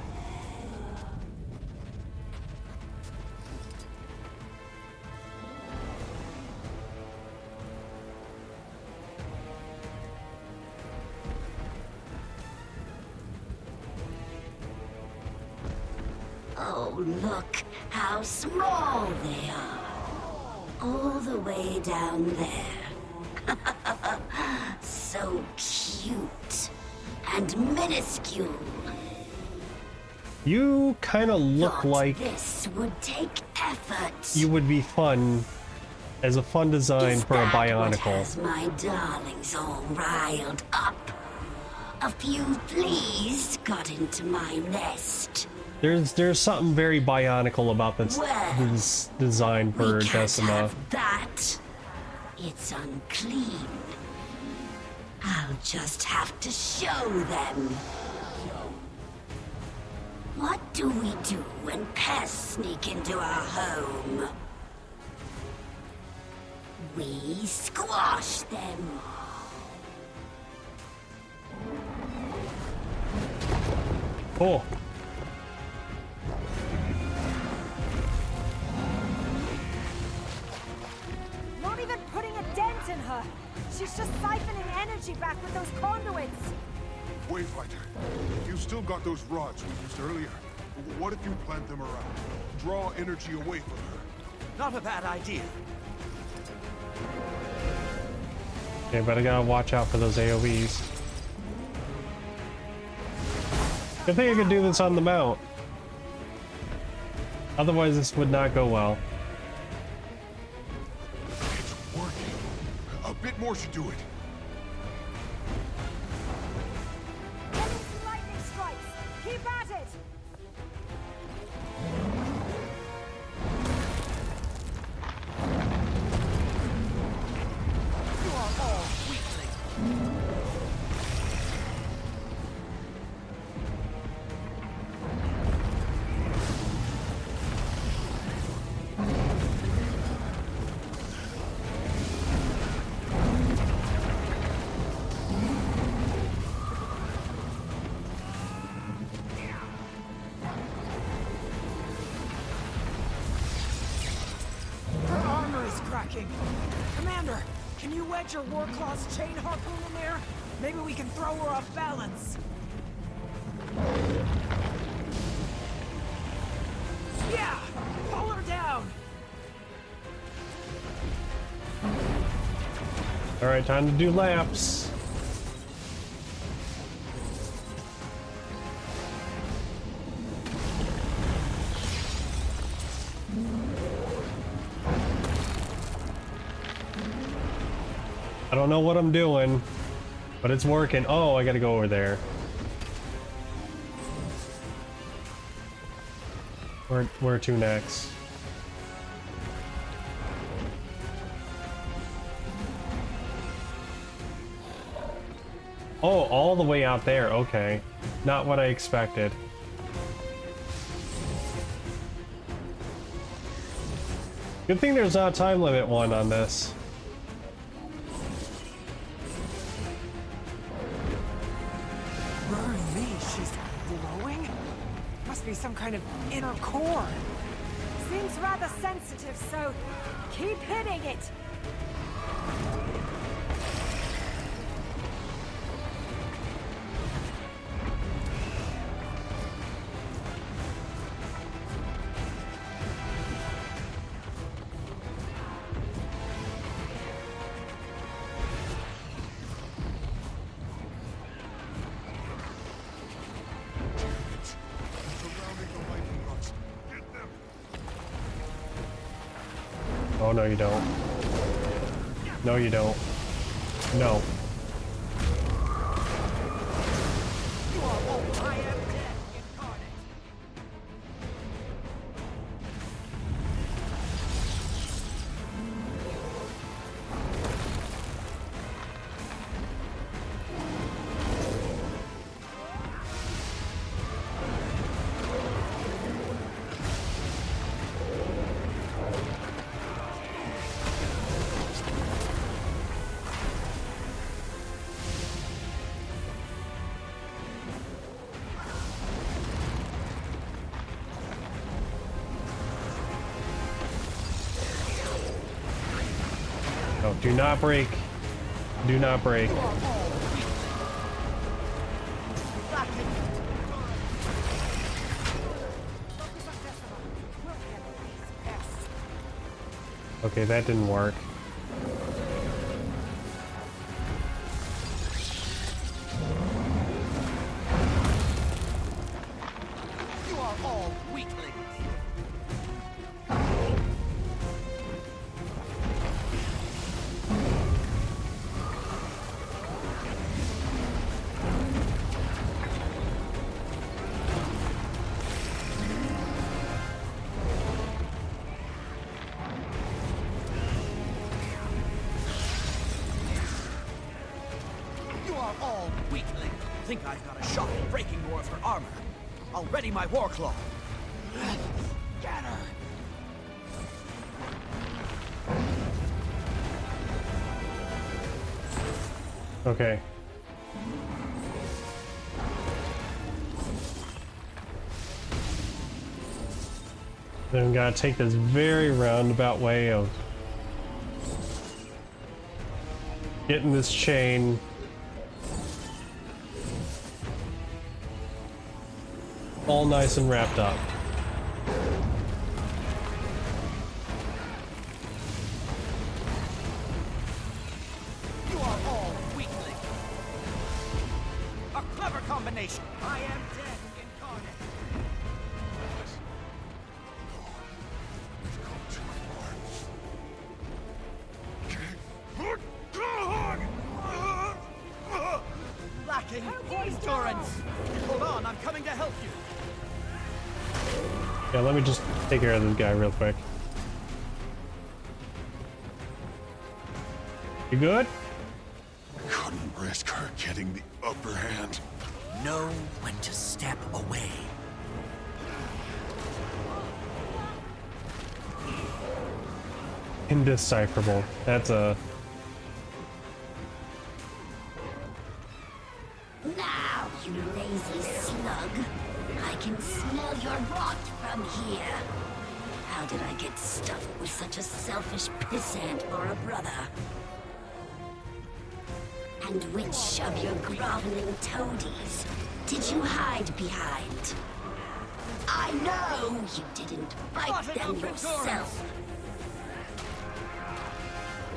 Speaker 11: Oh, look how small they are. All the way down there. So cute and minuscule.
Speaker 1: You kind of look
Speaker 11: Thought
Speaker 1: like
Speaker 11: this would take effort.
Speaker 1: you would be fun as a fun design for a
Speaker 11: What
Speaker 1: Bionicle.
Speaker 11: has my darlings all riled up? A few fleas got into my nest.
Speaker 1: There's something very Bionicle about this design for
Speaker 11: We can't
Speaker 1: Decima.
Speaker 11: have that. It's unclean. I'll just have to show them. What do we do when pests sneak into our home? we squash them.
Speaker 1: Cool.
Speaker 10: Not even putting a dent in her. She's just siphoning energy back with those conduits.
Speaker 9: Wayfighter, you still got those rods we used earlier. What if you plant them around? Draw energy away from her.
Speaker 2: Not a bad idea.
Speaker 1: Okay, but I gotta watch out for those AoEs. Good thing I could do this on the mount. Otherwise, this would not go well.
Speaker 9: It's working. A bit more should do it.
Speaker 10: Getting some lightning strikes. Keep at it.
Speaker 2: You are all weaklings.
Speaker 8: Her armor is cracking. Commander, can you wedge your Warclaw's chain harpoon in there? Maybe we can throw her off balance. Yeah! Pull her down!
Speaker 1: All right, time to do laps. I don't know what I'm doing, but it's working. Oh, I gotta go over there. Where to next? Oh, all the way out there. Okay. Not what I expected. Good thing there's not a time limit one on this.
Speaker 8: Burn me, she's glowing? Must be some kind of inner core.
Speaker 10: Seems rather sensitive, so keep hitting it.
Speaker 9: Surrounding the lightning rods. Get them!
Speaker 1: Oh, no, you don't. No, you don't. No.
Speaker 8: You are all I am dead incarnate.
Speaker 1: No, do not break. Do not break. Okay, that didn't work.
Speaker 2: You are all weaklings. You are all weaklings. Think I've got a shot at breaking more of her armor. I'll ready my Warclaw. Get her!
Speaker 1: Okay. Then we gotta take this very roundabout way of getting this chain all nice and wrapped up.
Speaker 2: You are all weaklings. A clever combination. I am dead incarnate. Lacking endurance. Hold on, I'm coming to help you.
Speaker 1: Yeah, let me just take care of this guy real quick. You good?
Speaker 9: Couldn't risk her getting the upper hand.
Speaker 2: Know when to step away.
Speaker 1: Indecipherable. That's a...
Speaker 11: Now, you lazy slug. I can smell your rot from here. How did I get stuffed with such a selfish pissant for a brother? And which of your groveling toadies did you hide behind? I know you didn't fight them yourself.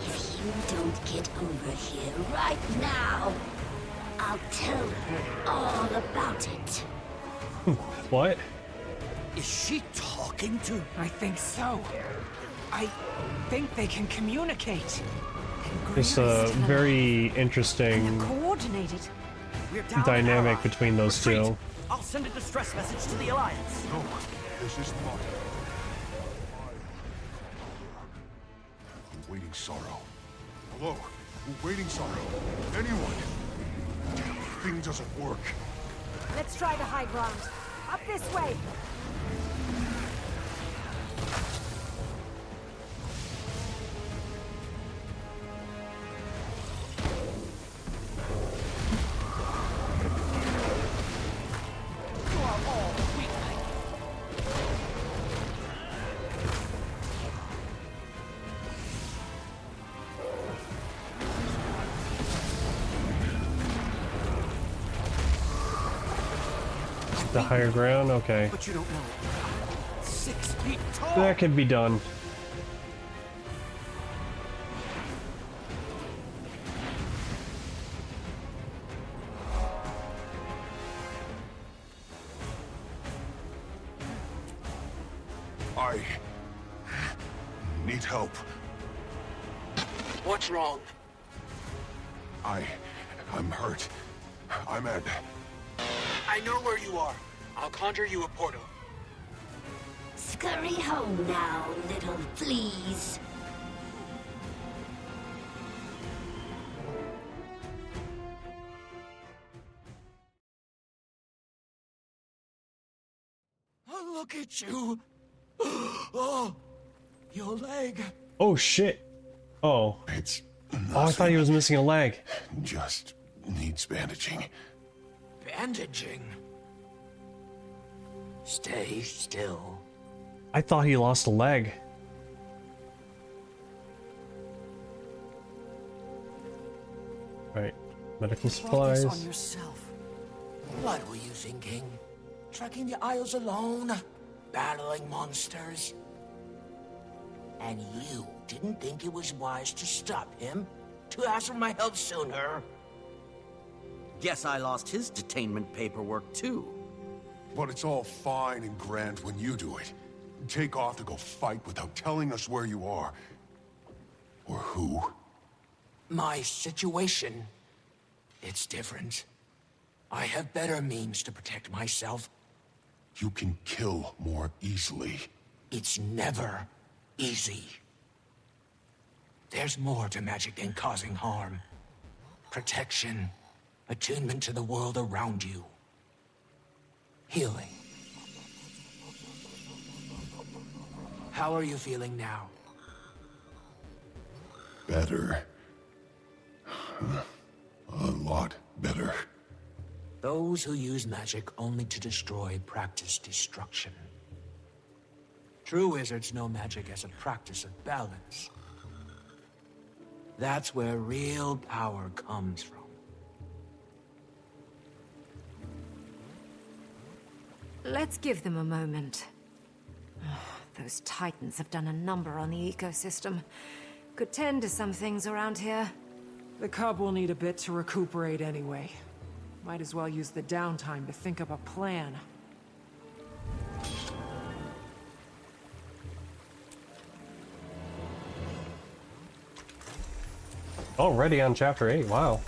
Speaker 11: If you don't get over here right now, I'll tell her all about it.
Speaker 1: What?
Speaker 2: Is she talking to?
Speaker 8: I think so. I think they can communicate.
Speaker 1: It's a very interesting
Speaker 10: Coordinated.
Speaker 2: We're down
Speaker 1: dynamic
Speaker 2: an ally.
Speaker 1: between those
Speaker 2: Retreat.
Speaker 1: two.
Speaker 2: I'll send a distress message to the Alliance.
Speaker 9: No, this is not. Waiting sorrow. Hello? Waiting sorrow. Anyone? Damn thing doesn't work.
Speaker 10: Let's try the high ground. Up this way.
Speaker 2: You are all weaklings.
Speaker 1: The higher ground? Okay.
Speaker 2: But you don't know. 6 feet tall.
Speaker 1: That could be done.
Speaker 9: I need help.
Speaker 8: What's wrong?
Speaker 9: I'm hurt. I'm at...
Speaker 8: I know where you are. I'll conjure you a portal.
Speaker 11: Scurry home now, little fleas.
Speaker 2: Oh, look at you. Oh, your leg.
Speaker 1: Oh shit. Oh.
Speaker 9: It's
Speaker 1: Oh, I thought he was missing a leg.
Speaker 9: just needs bandaging.
Speaker 8: Bandaging. Stay still.
Speaker 1: I thought he lost a leg. Right. Medical supplies.
Speaker 2: On yourself.
Speaker 8: What were you thinking? Trekking the Isles alone? Battling monsters? And you didn't think it was wise to stop him? To ask for my help sooner?
Speaker 2: Guess I lost his detainment paperwork too.
Speaker 9: But it's all fine and grand when you do it. Take off to go fight without telling us where you are. Or who.
Speaker 8: My situation... it's different. I have better means to protect myself.
Speaker 9: You can kill more easily.
Speaker 8: It's never easy. There's more to magic than causing harm. Protection, attunement to the world around you. Healing. How are you feeling now?
Speaker 9: Better. lot better.
Speaker 8: Those who use magic only to destroy practice destruction. True wizards know magic as a practice of balance. That's where real power comes from.
Speaker 10: Let's give them a moment. Those titans have done a number on the ecosystem. Could tend to some things around here.
Speaker 12: The cub will need a bit to recuperate anyway. Might as well use the downtime to think up a plan.
Speaker 1: Already on chapter 8, wow.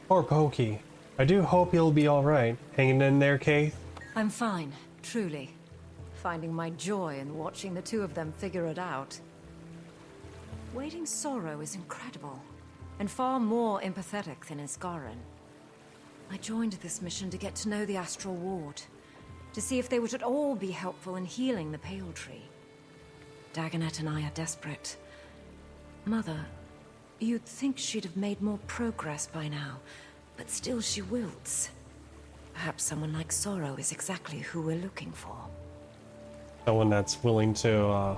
Speaker 1: Poor Pokey. I do hope you'll be alright. Hanging in there, Kate?
Speaker 13: I'm fine, truly. Finding my joy in watching the two of them figure it out. Wading Sorrow is incredible, and far more empathetic than Isgarin. I joined this mission to get to know the Astral Ward, to see if they would at all be helpful in healing the Pale Tree. Dagonet and I are desperate. Mother, you'd think she'd have made more progress by now, but still she wilts. Perhaps someone like Sorrow is exactly who we're looking for.
Speaker 1: Someone that's willing to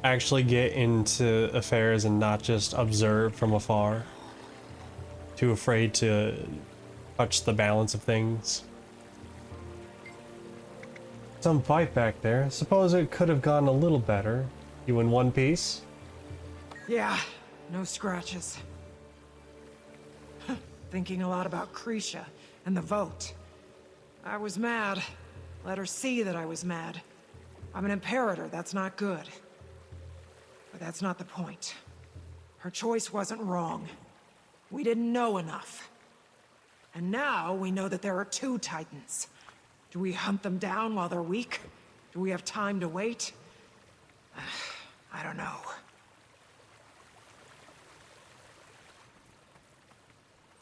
Speaker 1: actually get into affairs and not just observe from afar. Too afraid to touch the balance of things. Some fight back there. Suppose it could have gone a little better. You in one piece?
Speaker 12: Yeah, no scratches. Thinking a lot about Krisha and the vote. I was mad. Let her see that I was mad. I'm an Imperator, that's not good. But that's not the point. Her choice wasn't wrong. We didn't know enough. And now we know that there are two Titans. Do we hunt them down while they're weak? Do we have time to wait? I don't know.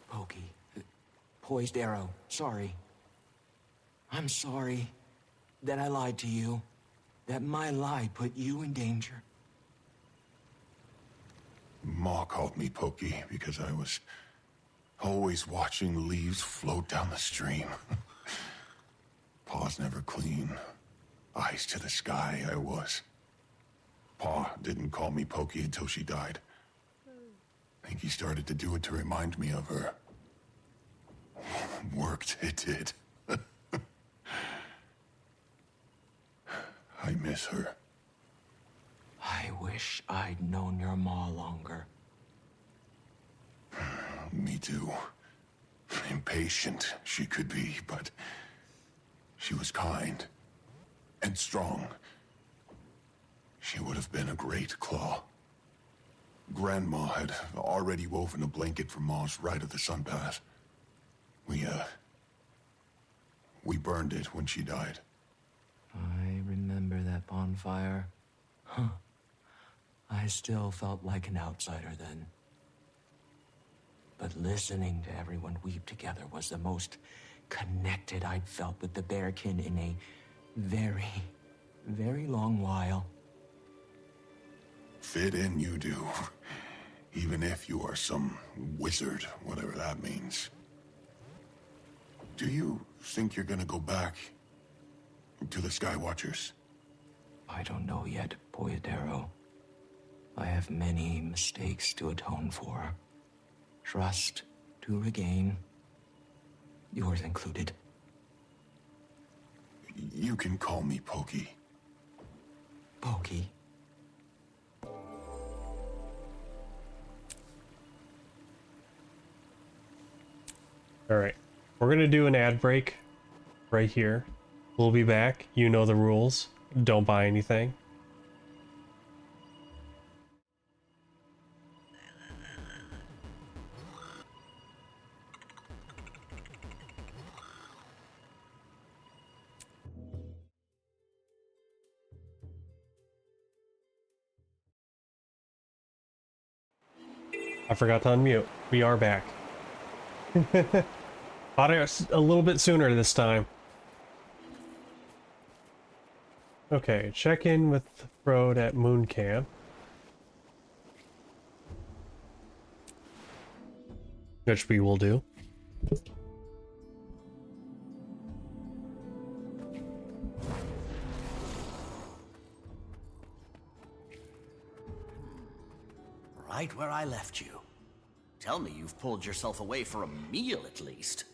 Speaker 8: Pokey. Poised arrow. Sorry. I'm sorry that I lied to you. That my lie put you in danger.
Speaker 9: Ma called me Pokey because I was always watching leaves float down the stream. Paws never clean. Eyes to the sky, I was. Pa didn't call me Pokey until she died. I think he started to do it to remind me of her. Worked, it did. I miss her.
Speaker 8: I wish I'd known your ma longer.
Speaker 9: Me too. Impatient she could be, but she was kind and strong. She would have been a great claw. Grandma had already woven a blanket for Ma's right of the sun path. We burned it when she died.
Speaker 8: I remember that bonfire. Huh. I still felt like an outsider then. But listening to everyone weep together was the most connected I'd felt with the Bearkin in a very, very long while.
Speaker 9: Fit in you do. Even if you are some wizard, whatever that means. Do you think you're gonna go back to the Skywatchers?
Speaker 8: I don't know yet, Boyadero. I have many mistakes to atone for. Trust to regain. Yours included.
Speaker 9: You can call me Pokey.
Speaker 8: Pokey.
Speaker 1: Alright. We're gonna do an ad break right here. We'll be back. You know the rules. Don't buy anything. I forgot to unmute. We are back. Thought it was a little bit sooner this time. Okay, check in with Frode at Moon Camp. which we will do.
Speaker 2: Right where I left you. Tell me you've pulled yourself away for a meal at least.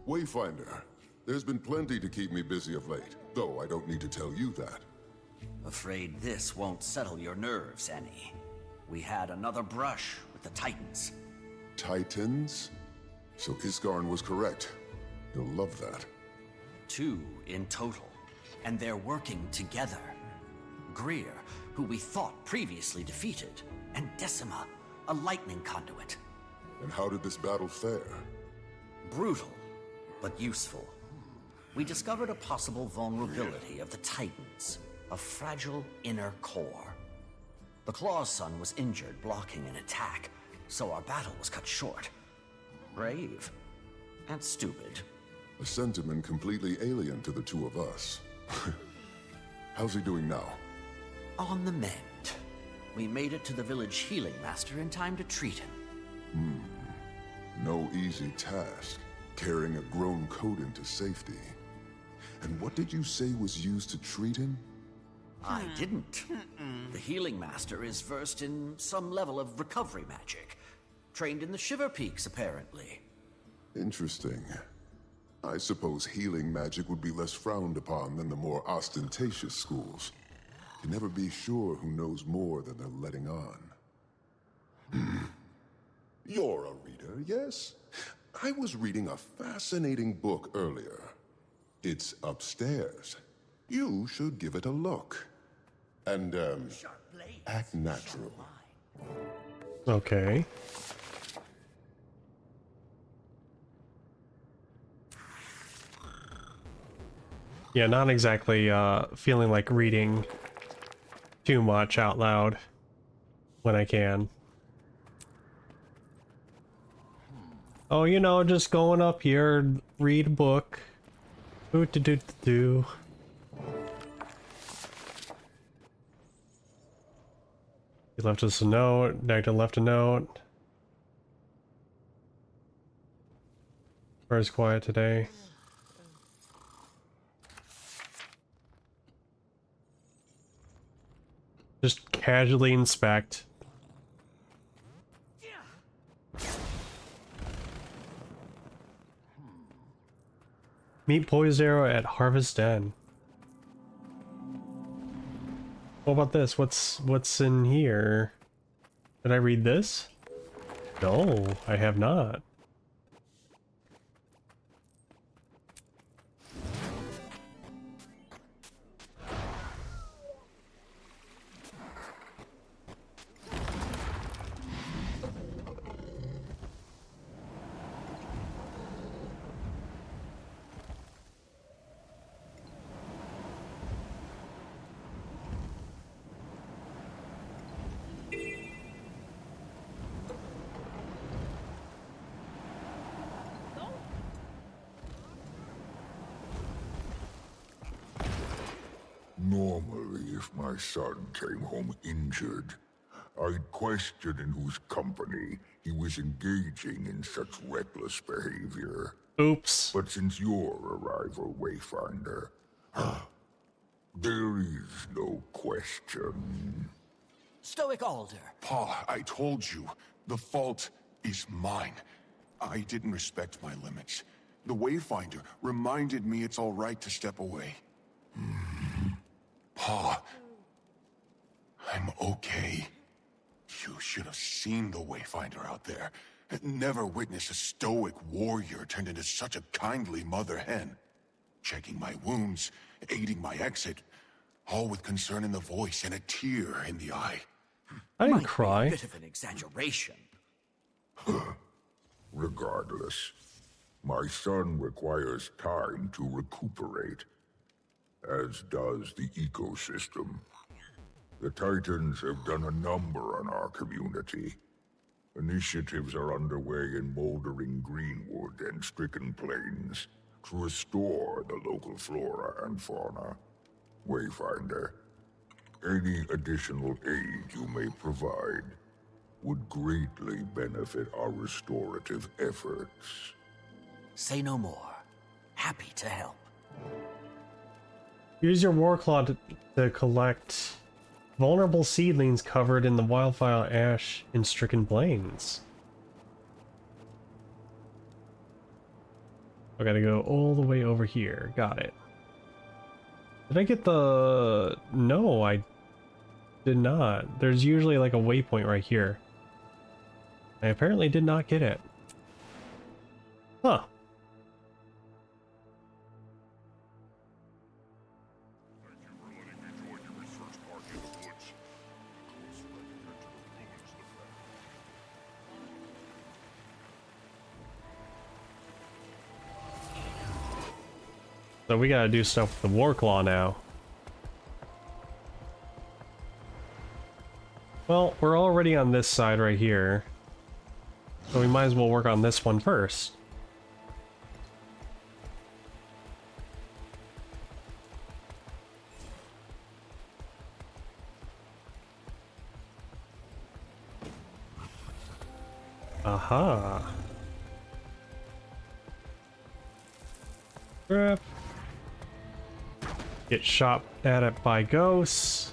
Speaker 14: Wayfinder, there's been plenty to keep me busy of late, though I don't need to tell you that.
Speaker 2: Afraid this won't settle your nerves any. We had another brush with the Titans.
Speaker 14: Titans? So Isgarn was correct. You'll love that.
Speaker 2: 2 in total, and they're working together. Greer, who we thought previously defeated, and Decima, a lightning conduit.
Speaker 14: And how did this battle fare?
Speaker 2: Brutal, but useful. We discovered a possible vulnerability of the Titans, a fragile inner core. The Claw's son was injured blocking an attack, so our battle was cut short. Brave. And stupid.
Speaker 14: A sentiment completely alien to the two of us. How's he doing now?
Speaker 2: On the mend. We made it to the village healing master in time to treat him.
Speaker 14: No easy task, carrying a grown Coden to safety. And what did you say was used to treat him?
Speaker 2: I didn't. The healing master is versed in some level of recovery magic. Trained in the Shiver Peaks, apparently.
Speaker 14: Interesting. I suppose healing magic would be less frowned upon than the more ostentatious schools. Can never be sure who knows more than they're letting on. You're a reader, yes? I was reading a fascinating book earlier. It's upstairs. You should give it a look. And, act natural.
Speaker 1: Okay. Yeah, not exactly feeling like reading too much out loud when I can. Oh, you know, just going up here, read a book. Do. He left us a note. Nectar left a note. Where's quiet today? Just casually inspect. Meet Poised Arrow at Harvest Den. What about this? What's in here? Did I read this? No, I have not.
Speaker 4: Normally, if my son came home injured, I'd question in whose company he was engaging in such reckless behavior.
Speaker 1: Oops.
Speaker 4: But since your arrival, Wayfinder, there is no question.
Speaker 2: Stoic Alder.
Speaker 9: Pa, I told you, the fault is mine. I didn't respect my limits. The Wayfinder reminded me it's all right to step away. Pa, I'm okay. You should have seen the Wayfinder out there. Never witnessed a stoic warrior turned into such a kindly mother hen. Checking my wounds, aiding my exit, all with concern in the voice and a tear in the eye.
Speaker 1: I didn't
Speaker 2: Might
Speaker 1: cry.
Speaker 2: Be a bit of an exaggeration.
Speaker 4: Regardless, my son requires time to recuperate, as does the ecosystem. The Titans have done a number on our community. Initiatives are underway in Moldering Greenwood and Stricken Plains to restore the local flora and fauna. Wayfinder, any additional aid you may provide would greatly benefit our restorative efforts.
Speaker 2: Say no more. Happy to help.
Speaker 1: Use your war claw to collect vulnerable seedlings covered in the wildfire ash in stricken plains. I gotta go all the way over here. Got it. Did I get the... No, I did not. There's usually like a waypoint right here. I apparently did not get it. Huh. So we gotta do stuff with the war claw now. Well, we're already on this side right here. So we might as well work on this one first. Aha. Crap. Get shot at it by ghosts.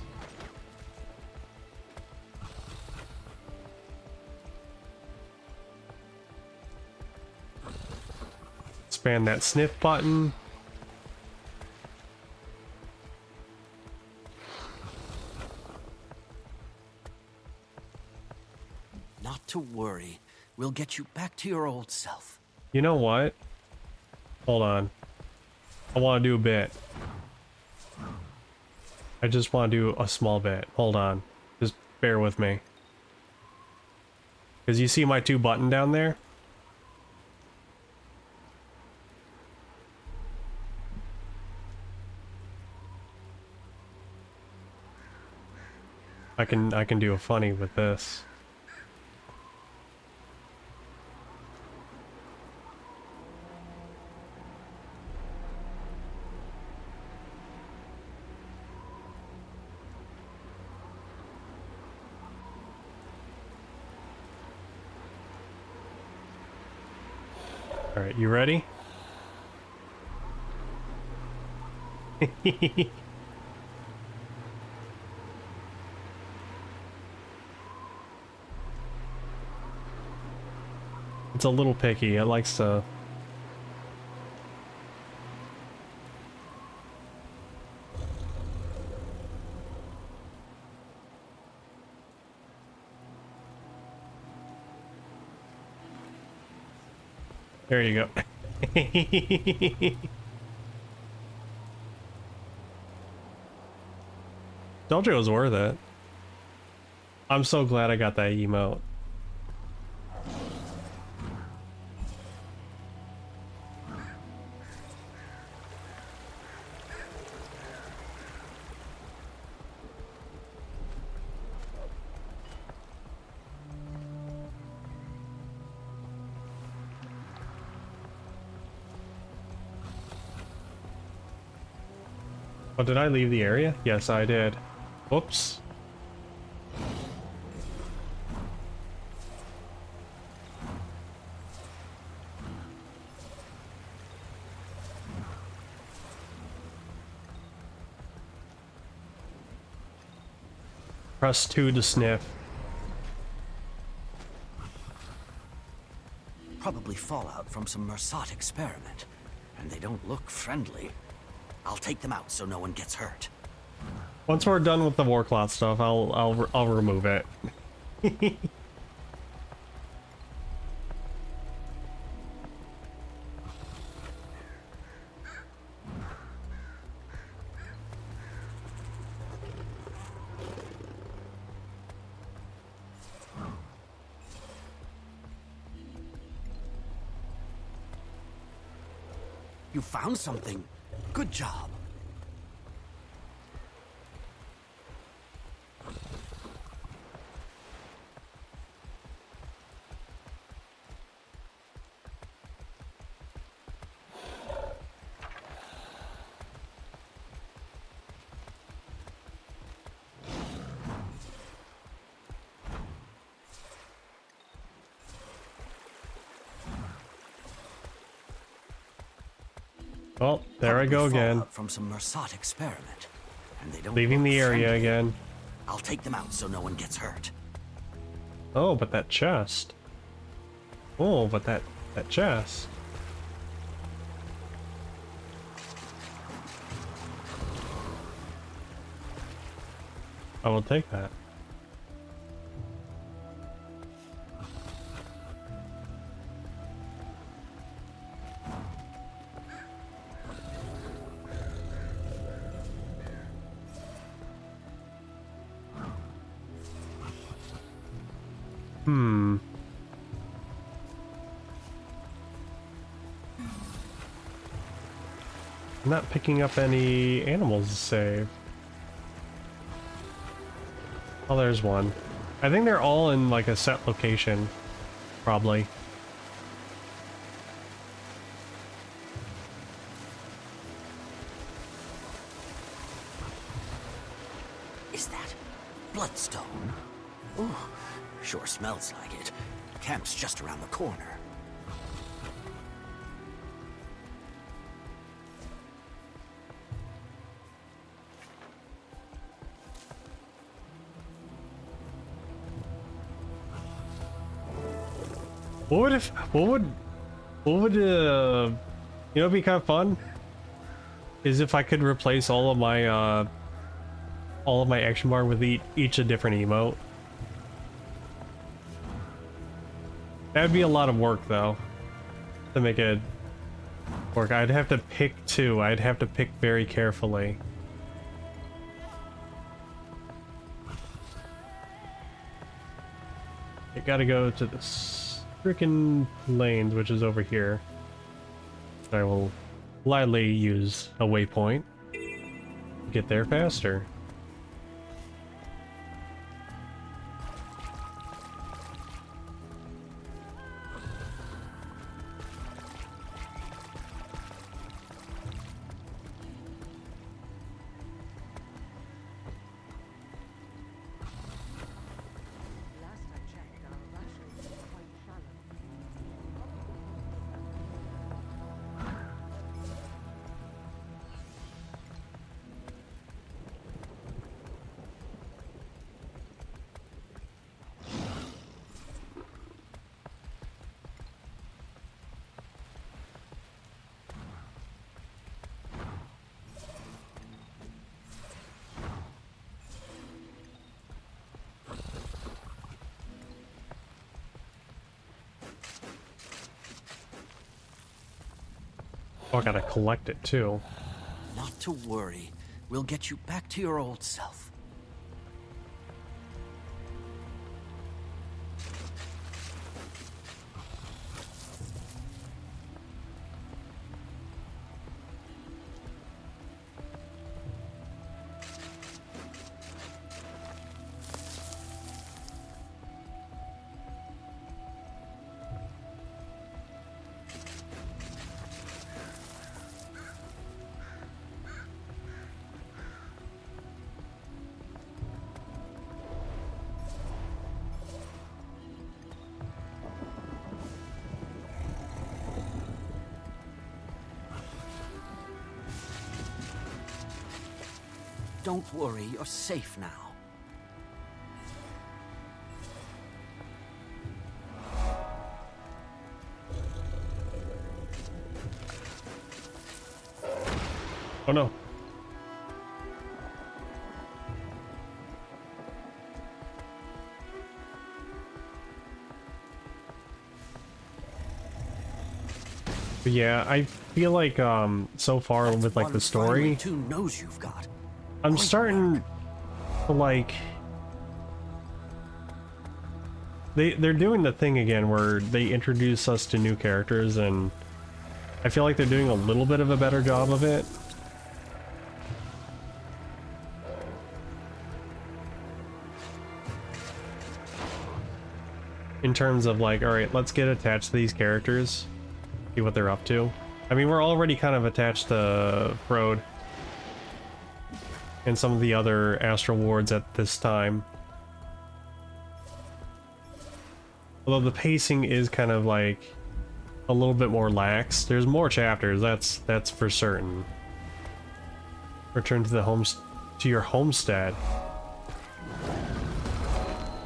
Speaker 1: Spam that sniff button.
Speaker 2: Not to worry. We'll get you back to your old self.
Speaker 1: You know what? Hold on. I want to do a bit. I just want to do a small bit. Hold on. Just bear with me. Because you see my 2 button down there? I can do a funny with this. All right, you ready? It's a little picky. It likes to... There you go. Told you it was worth it. I'm so glad I got that emote. Oh, did I leave the area? Yes, I did. Whoops. Press 2 to sniff.
Speaker 2: Probably fallout from some Mersat experiment. And they don't look friendly. I'll take them out so no one gets hurt.
Speaker 1: Once we're done with the war cloth stuff, I'll remove it.
Speaker 2: You found something. Good job.
Speaker 1: Oh, there I go again.
Speaker 2: From some Mersat experiment, and they don't
Speaker 1: Leaving the area
Speaker 2: friendly.
Speaker 1: again.
Speaker 2: I'll take them out so no one gets hurt.
Speaker 1: Oh, but that chest. Oh, but that chest. I will take that. Hmm. I'm not picking up any animals to save. Oh, there's one. I think they're all in like a set location, probably.
Speaker 2: Is that bloodstone? Ooh, sure smells like it. Camp's just around the corner.
Speaker 1: What would you know, be kind of fun is if I could replace all of my action bar with each a different emote. That'd be a lot of work though to make it work. I'd have to pick two. I'd have to pick very carefully. I gotta go to this freaking lanes, which is over here. I will gladly use a waypoint to get there faster. Oh, I gotta collect it too.
Speaker 2: Not to worry. We'll get you back to your old self. Don't worry, you're safe now.
Speaker 1: Oh no. But yeah, I feel like so far with like the story,
Speaker 2: Knows you've got.
Speaker 1: I'm starting to like they're doing the thing again where they introduce us to new characters, and I feel like they're doing a little bit of a better job of it. In terms of like, alright, let's get attached to these characters, see what they're up to. I mean, we're already kind of attached to Frode and some of the other Astral Wards at this time. Although the pacing is kind of like a little bit more lax. There's more chapters, that's for certain. Return to your homestead.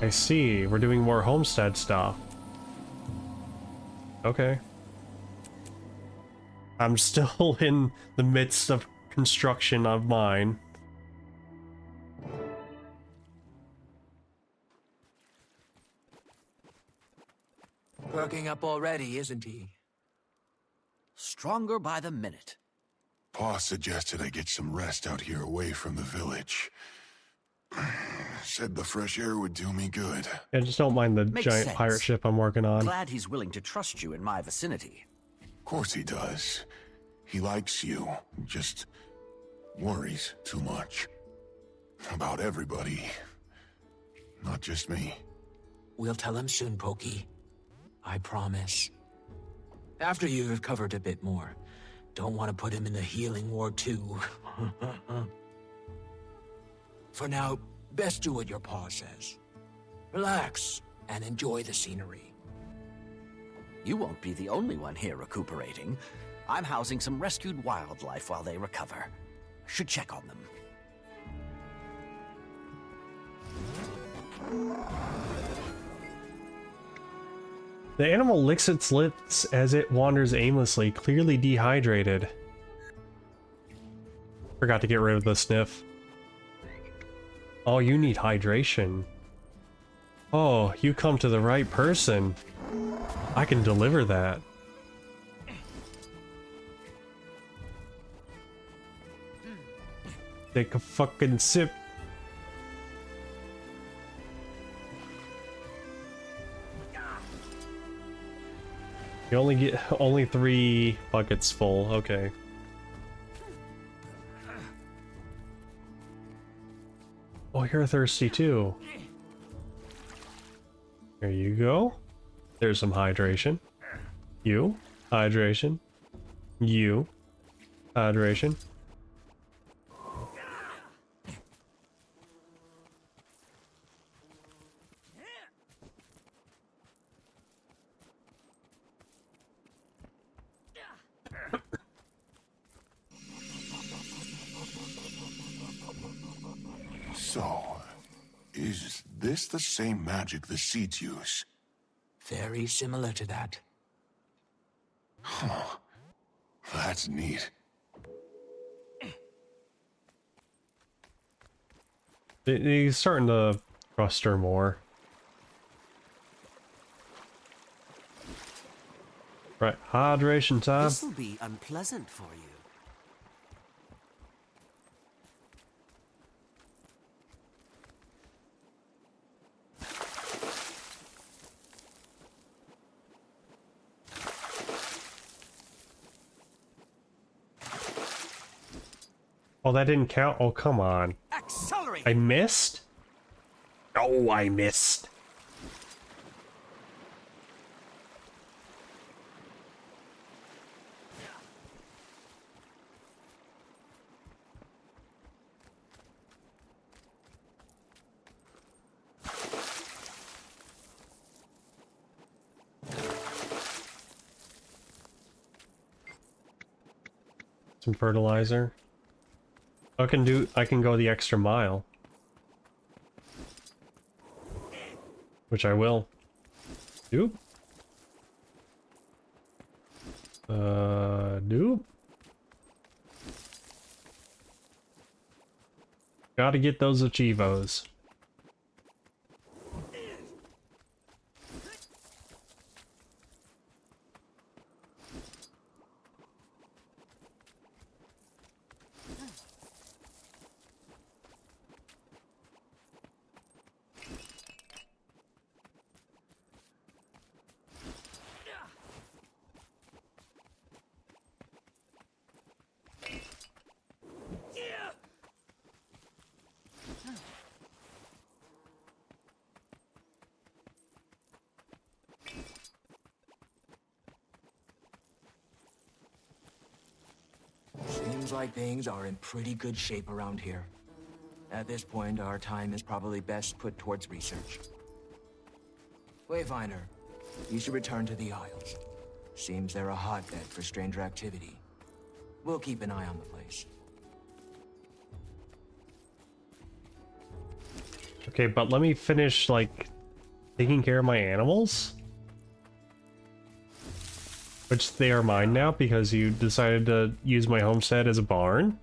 Speaker 1: I see. We're doing more homestead stuff. Okay. I'm still in the midst of construction of mine.
Speaker 8: Perking up already, isn't he?
Speaker 2: Stronger by the minute.
Speaker 9: Pa suggested I get some rest out here away from the village. Said the fresh air would do me good.
Speaker 1: I just don't mind the
Speaker 2: Makes
Speaker 1: giant
Speaker 2: sense.
Speaker 1: pirate ship I'm working on.
Speaker 2: Glad he's willing to trust you in my vicinity.
Speaker 9: Of course he does. He likes you. Just worries too much. About everybody. Not just me.
Speaker 8: We'll tell him soon, Pokey. I promise. After you've recovered a bit more. Don't want to put him in the healing ward too. For now, best do what your paw says. Relax and enjoy the scenery.
Speaker 2: You won't be the only one here recuperating. I'm housing some rescued wildlife while they recover. Should check on them.
Speaker 1: The animal licks its lips as it wanders aimlessly, clearly dehydrated. Forgot to get rid of the sniff. Oh, you need hydration. Oh, you come to the right person. I can deliver that. Take a fucking sip. You only get only 3 buckets full. Okay. Oh, you're thirsty too. There you go. There's some hydration. You. Hydration. You. Hydration.
Speaker 9: So, is this the same magic the seeds use?
Speaker 8: Very similar to that.
Speaker 9: Huh. That's neat.
Speaker 1: He's starting to trust her more. Right, hydration time.
Speaker 2: This'll be unpleasant for you.
Speaker 1: Oh, that didn't count? Oh, come on.
Speaker 2: Accelerate!
Speaker 1: I missed? Oh, I missed. Some fertilizer. I can go the extra mile. Which I will. Doop. Doop. Gotta get those achievos.
Speaker 8: Seems like things are in pretty good shape around here. At this point, our time is probably best put towards research. Wayfinder, you should return to the Isles.
Speaker 15: Seems they're a hotbed for stranger activity. We'll keep an eye on the place.
Speaker 1: Okay, but let me finish, like, taking care of my animals? Which they are mine now because you decided to use my homestead as a barn?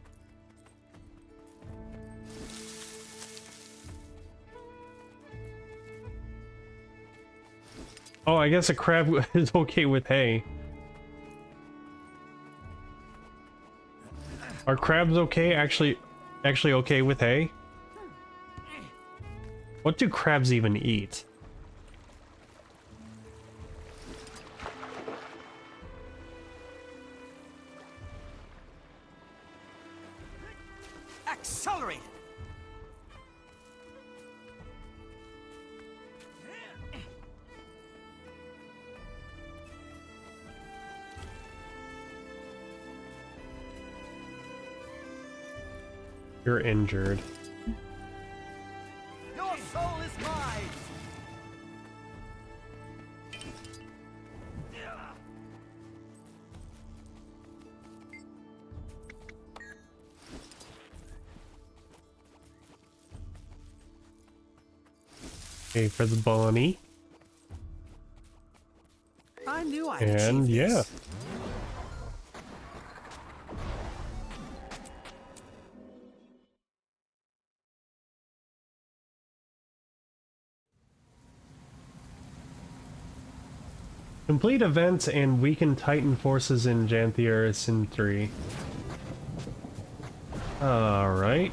Speaker 1: Oh, I guess a crab is okay with hay. Are crabs okay? Actually okay with hay? What do crabs even eat?
Speaker 8: Accelerate!
Speaker 1: You're injured.
Speaker 8: Your soul is mine!
Speaker 1: Okay, for the bunny.
Speaker 8: I knew I'd
Speaker 1: And
Speaker 8: achieve
Speaker 1: yeah.
Speaker 8: this.
Speaker 1: Complete events and weaken Titan forces in Janthir Sin 3. Alright.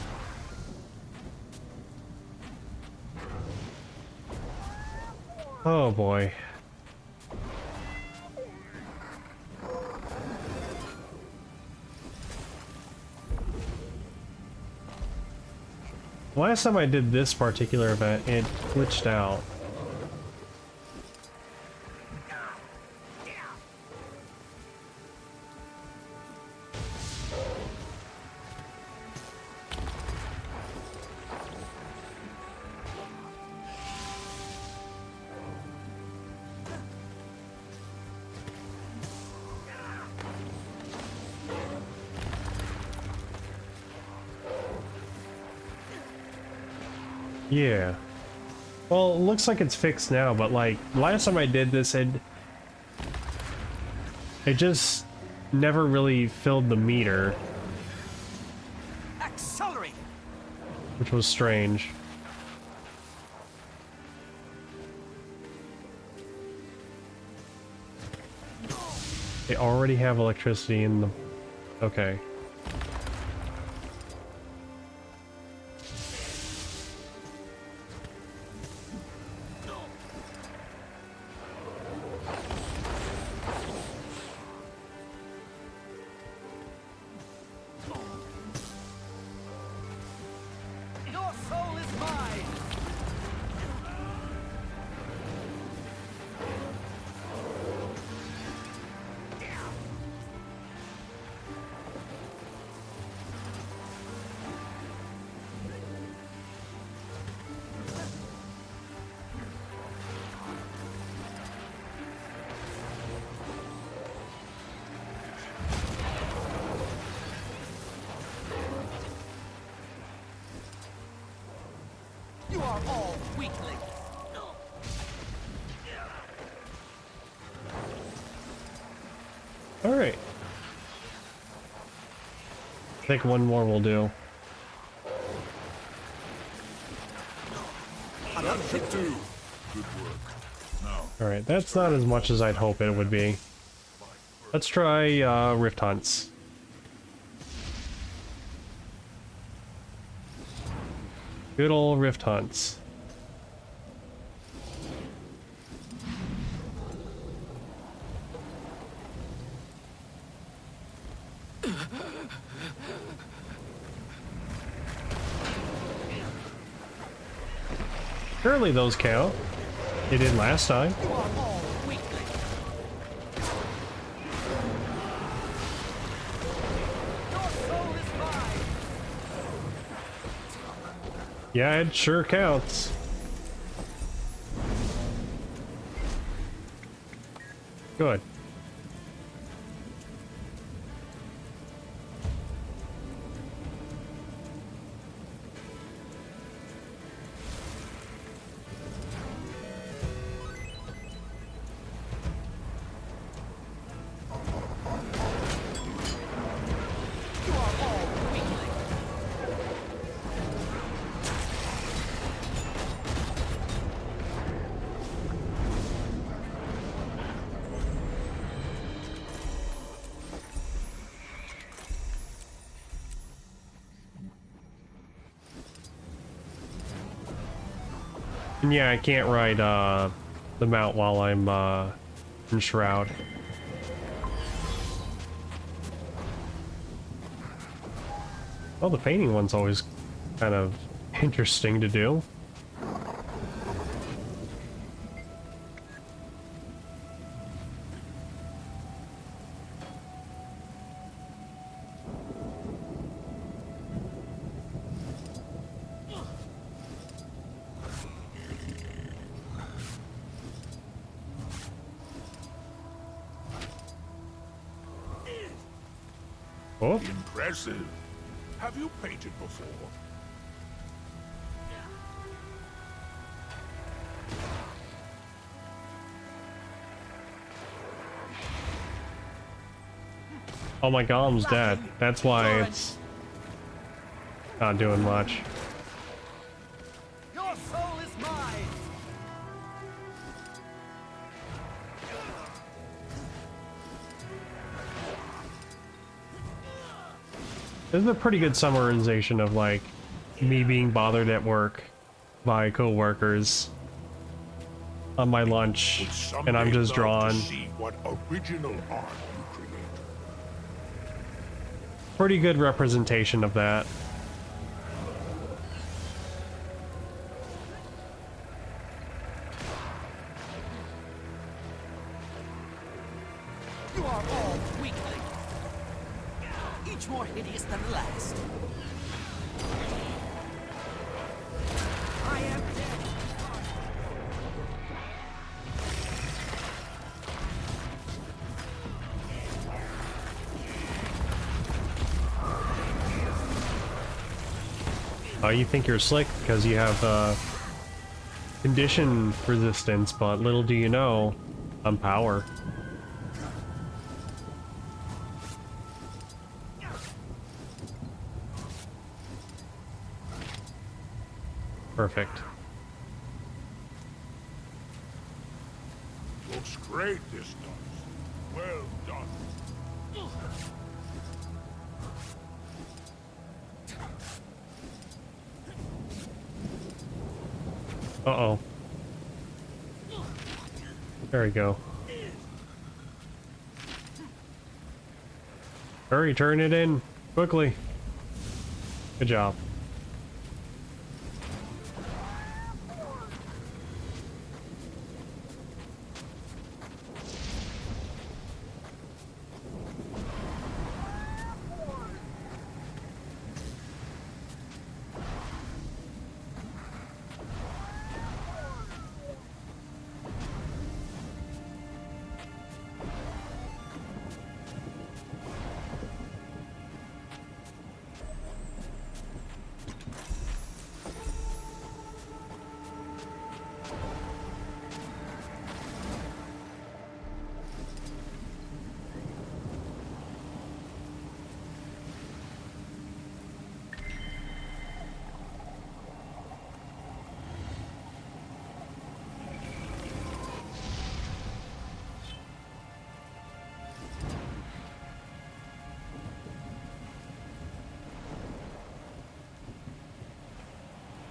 Speaker 1: Oh boy. Last time I did this particular event, it glitched out. Yeah. Well, it looks like it's fixed now, but like last time I did this, it just never really filled the meter,
Speaker 8: Accelerate!
Speaker 1: which was strange. They already have electricity in the... Okay.
Speaker 8: Your soul is mine! You are all weaklings!
Speaker 1: Alright. I think one more will do. Alright, that's not as much as I'd hope it would be. Let's try Rift Hunts. Good old Rift Hunts. Surely those count. They did last time.
Speaker 8: You are all weaklings! Your soul is mine!
Speaker 1: Yeah, it sure counts. Good. And yeah, I can't ride the mount while I'm in Shroud. Well, the painting one's always kind of interesting to do. Oh.
Speaker 4: Impressive. Have you painted before?
Speaker 1: Oh, my golem's dead. That's why it's not doing much.
Speaker 16: Your soul is mine.
Speaker 1: This is a pretty good summarization of, like, me being bothered at work by co-workers on my lunch, and I'm just drawn.
Speaker 4: See what original art you create.
Speaker 1: Pretty good representation of that.
Speaker 16: You are all weaklings. Each more hideous than the last. I am dead.
Speaker 1: You think you're slick because you have condition resistance, but little do you know, I'm power. Perfect.
Speaker 4: Looks great, this does. Well done.
Speaker 1: Uh-oh. There we go. Hurry, turn it in. Quickly. Good job.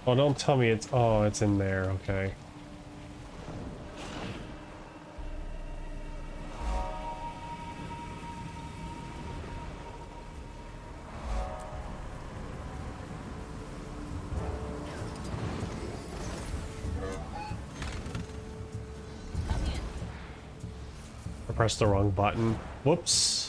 Speaker 1: Oh, don't tell me it's... Oh, it's in there. Okay. I pressed the wrong button. Whoops.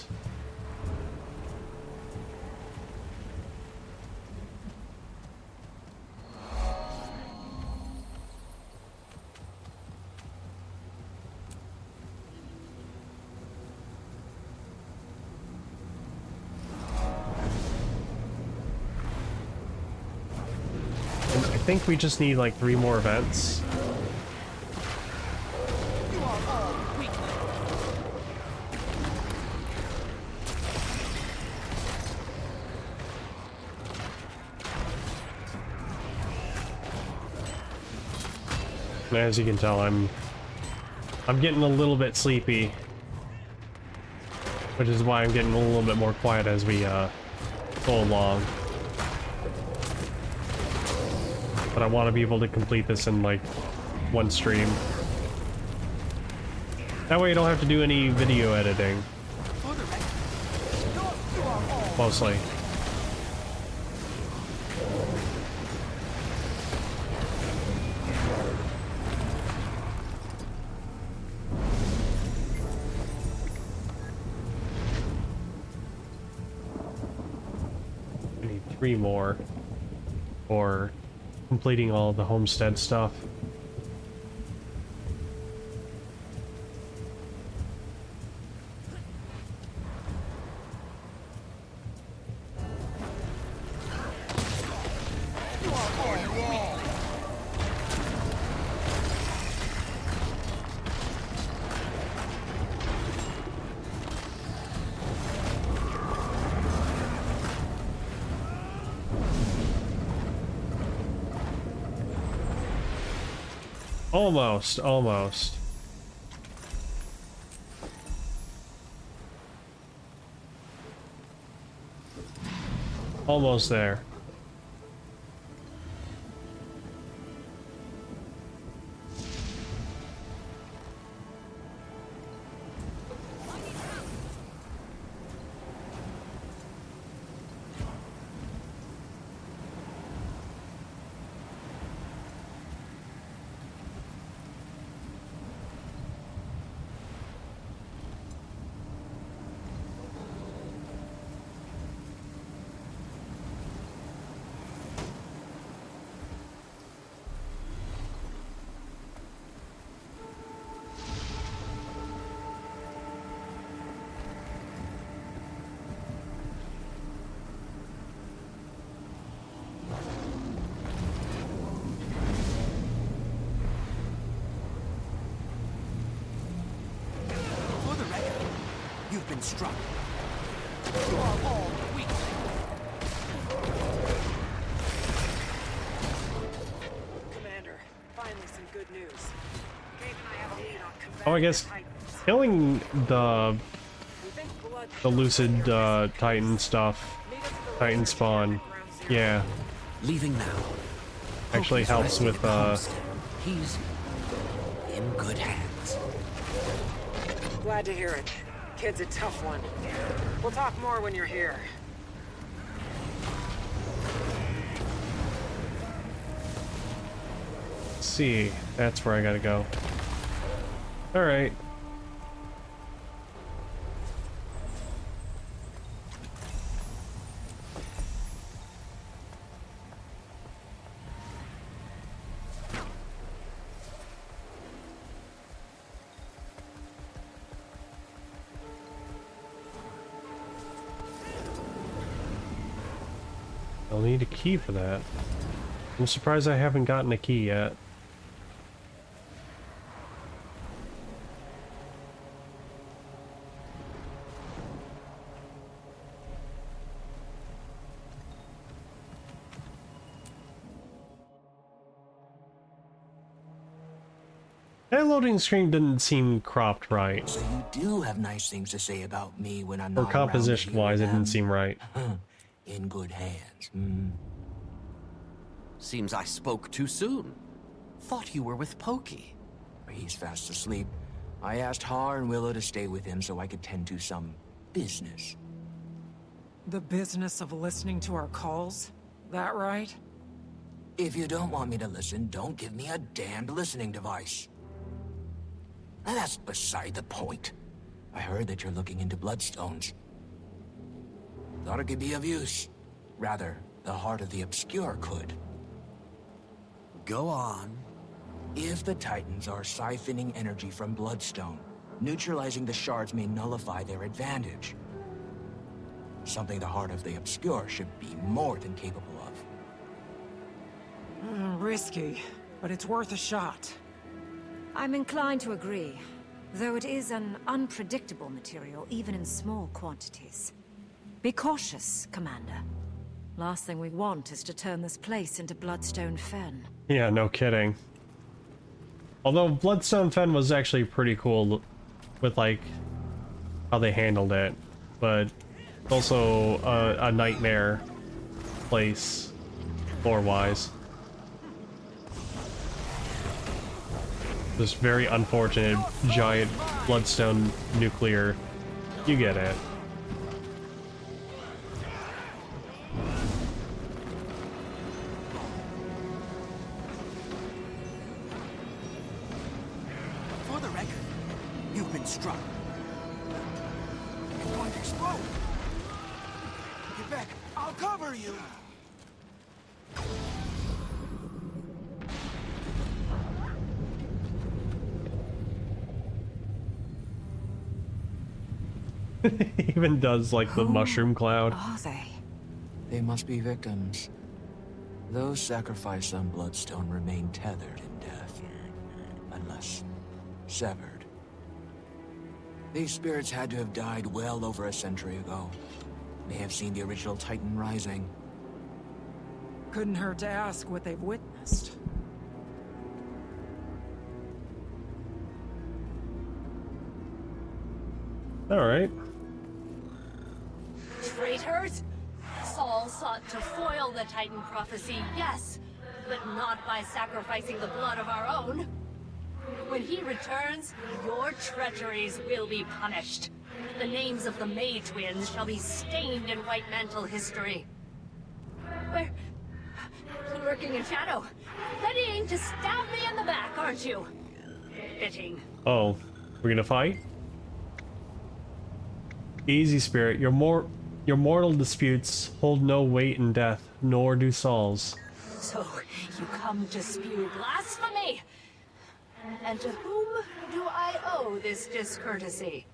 Speaker 1: I think we just need like 3 more events.
Speaker 16: You are all weaklings.
Speaker 1: And as you can tell, I'm getting a little bit sleepy, which is why I'm getting a little bit more quiet as we go along. But I want to be able to complete this in like one stream. That way you don't have to do any video editing. Mostly. I need 3 more for completing all the homestead stuff. Almost, almost. Almost there.
Speaker 16: You've been struck. You are all weak.
Speaker 12: Commander, finally some good news. Kate and I have a lead on combating
Speaker 1: Oh, I guess killing the lucid Titan stuff, Titan spawn, yeah,
Speaker 16: Leaving now.
Speaker 1: actually helps with
Speaker 16: He's in good hands.
Speaker 12: Glad to hear it. Kid's a tough one. We'll talk more when you're here.
Speaker 1: let's see, that's where I gotta go. Alright. I'll need a key for that. I'm surprised I haven't gotten a key yet. That loading screen didn't seem cropped right.
Speaker 15: So you do have nice things to say about me when I'm
Speaker 1: Or
Speaker 15: not
Speaker 1: composition-wise, it didn't seem right.
Speaker 15: In good hands.
Speaker 2: Seems I spoke too soon. Thought you were with Pokey.
Speaker 15: He's fast asleep. I asked Har and Willow to stay with him so I could tend to some business.
Speaker 12: The business of listening to our calls? That right?
Speaker 15: If you don't want me to listen, don't give me a damned listening device. And that's beside the point. I heard that you're looking into bloodstones. Thought it could be of use. Rather, the heart of the obscure could.
Speaker 2: Go on.
Speaker 15: If the Titans are siphoning energy from Bloodstone, neutralizing the shards may nullify their advantage. Something the heart of the obscure should be more than capable of.
Speaker 12: Risky, but it's worth a shot.
Speaker 10: I'm inclined to agree, though it is an unpredictable material, even in small quantities. Be cautious, Commander. Last thing we want is to turn this place into Bloodstone Fen.
Speaker 1: Yeah, no kidding. Although Bloodstone Fen was actually pretty cool with, like, how they handled it, but also a nightmare place, lore-wise. This very unfortunate giant bloodstone nuclear. You get it.
Speaker 16: For the record, you've been struck. It's going to explode. Get back. I'll cover you.
Speaker 1: He even does like the mushroom cloud.
Speaker 10: Are they?
Speaker 15: They must be victims. Those sacrificed on Bloodstone remain tethered in death, unless severed. These spirits had to have died well over a century ago. May have seen the original Titan rising.
Speaker 12: Couldn't hurt to ask what they've witnessed.
Speaker 1: All right.
Speaker 6: Traitors! Saul sought to foil the Titan prophecy, yes, but not by sacrificing the blood of our own. When he returns, your treacheries will be punished. The names of the May twins shall be stained in White Mantle history. We're lurking in shadow, readying to stab me in the back, aren't you? Fitting.
Speaker 1: Oh, we're gonna fight? Easy, Spirit. Your mortal disputes hold no weight in death, nor do Saul's.
Speaker 6: So, you come to spew blasphemy? And to whom do I owe this discourtesy?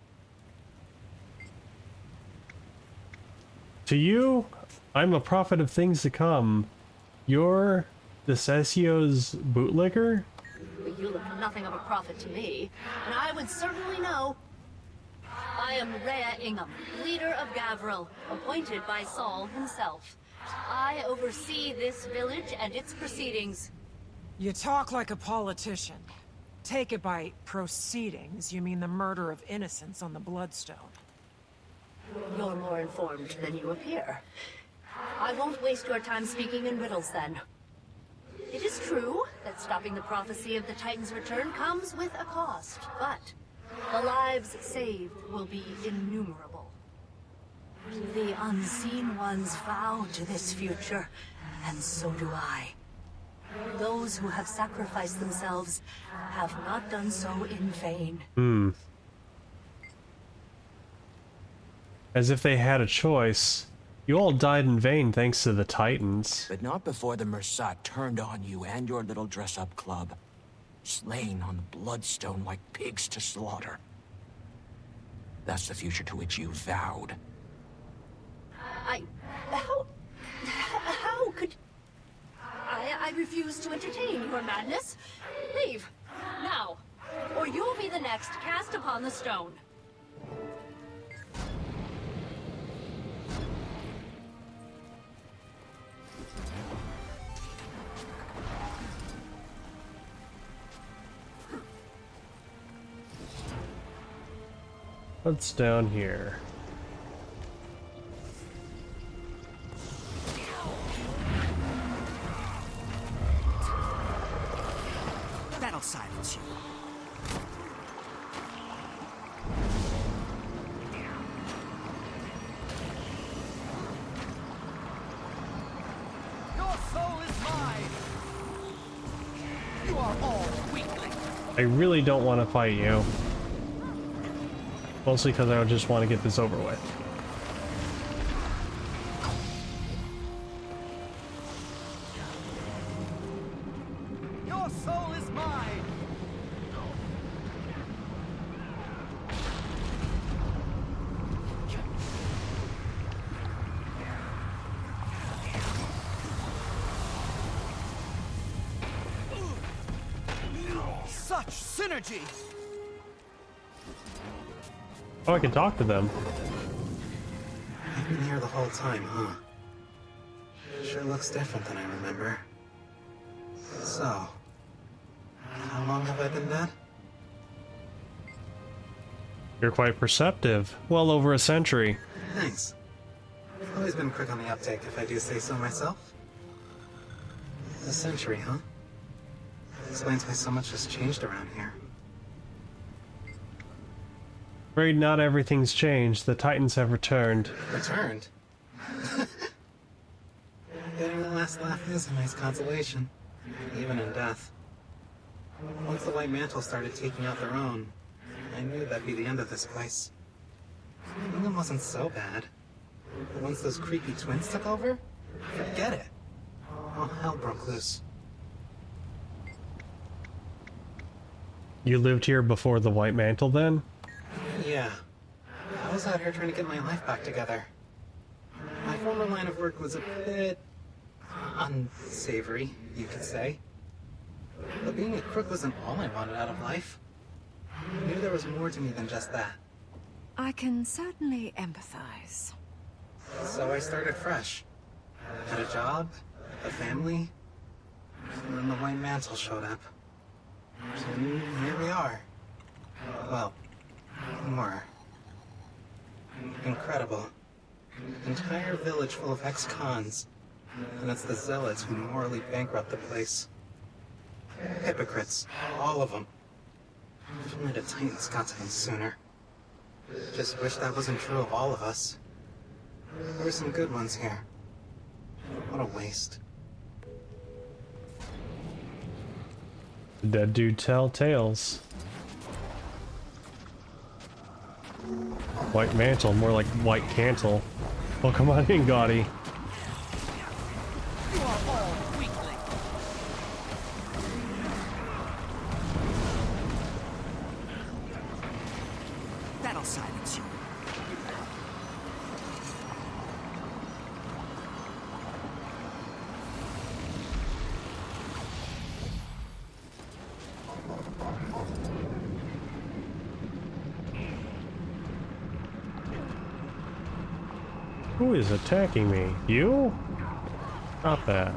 Speaker 1: To you, I'm a prophet of things to come. You're the Cessio's bootlicker?
Speaker 6: But you look nothing of a prophet to me, and I would certainly know. I am Rhea Ingham, leader of Gavril, appointed by Saul himself. I oversee this village and its proceedings.
Speaker 12: You talk like a politician. Take it by proceedings, you mean the murder of innocents on the Bloodstone.
Speaker 6: You're more informed than you appear. I won't waste your time speaking in riddles, then. It is true that stopping the prophecy of the Titan's return comes with a cost, but the lives saved will be innumerable. The unseen ones vow to this future, and so do I. Those who have sacrificed themselves have not done so in vain.
Speaker 1: As if they had a choice. You all died in vain thanks to the Titans.
Speaker 15: But not before the Mersat turned on you and your little dress-up club. Slain on the Bloodstone like pigs to slaughter. That's the future to which you vowed.
Speaker 6: How could... I refuse to entertain your madness. Leave, now, or you'll be the next cast upon the stone.
Speaker 1: What's down here?
Speaker 16: That'll silence you. Your soul is mine. You are all weaklings.
Speaker 1: I really don't want to fight you. Mostly because I just want to get this over with.
Speaker 16: Your soul is mine. Such synergy.
Speaker 1: Oh, I can talk to them.
Speaker 17: You've been here the whole time, huh? Sure looks different than I remember. So, how long have I been dead?
Speaker 1: You're quite perceptive. Well over a century.
Speaker 17: Thanks. I've always been quick on the uptake, if I do say so myself. A century, huh? Explains why so much has changed around here.
Speaker 1: Afraid not everything's changed. The Titans have returned.
Speaker 17: Returned? Getting the last laugh is a nice consolation, even in death. Once the White Mantle started taking out their own, I knew that'd be the end of this place. England wasn't so bad. But once those creepy twins took over, forget it. All hell broke loose.
Speaker 1: You lived here before the White Mantle, then?
Speaker 17: Yeah. I was out here trying to get my life back together. My former line of work was a bit unsavory, you could say. But being a crook wasn't all I wanted out of life. I knew there was more to me than just that.
Speaker 10: I can certainly empathize.
Speaker 17: So I started fresh. Had a job, a family, and then the White Mantle showed up. And here we are. Well, more. Incredible. Entire village full of ex-cons. And it's the zealots who morally bankrupt the place. Hypocrites, all of them. If only the Titans got to them sooner. Just wish that wasn't true of all of us. There were some good ones here. What a waste.
Speaker 1: The dead dude tell tales. White Mantle, more like White Cantle. Well, come on in, Gaudy.
Speaker 16: You are all weakling. That'll silence you.
Speaker 1: Who is attacking me? You? Stop that.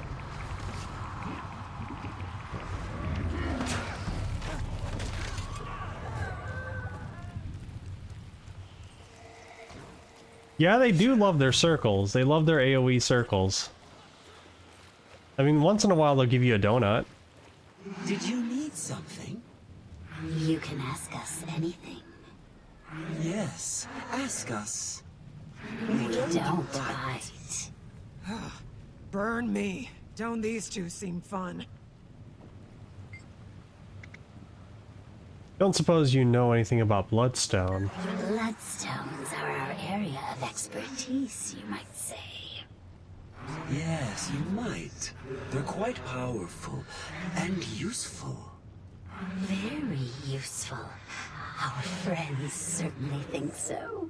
Speaker 1: Yeah, they do love their circles. They love their AoE circles. I mean, once in a while they'll give you a donut.
Speaker 18: Did you need something?
Speaker 11: You can ask us anything.
Speaker 18: Yes, ask us.
Speaker 11: We don't bite.
Speaker 12: Burn me. Don't these two seem fun?
Speaker 1: Don't suppose you know anything about Bloodstone.
Speaker 11: Bloodstones are our area of expertise, you might say.
Speaker 18: Yes, you might. They're quite powerful and useful.
Speaker 11: Very useful. Our friends certainly think so.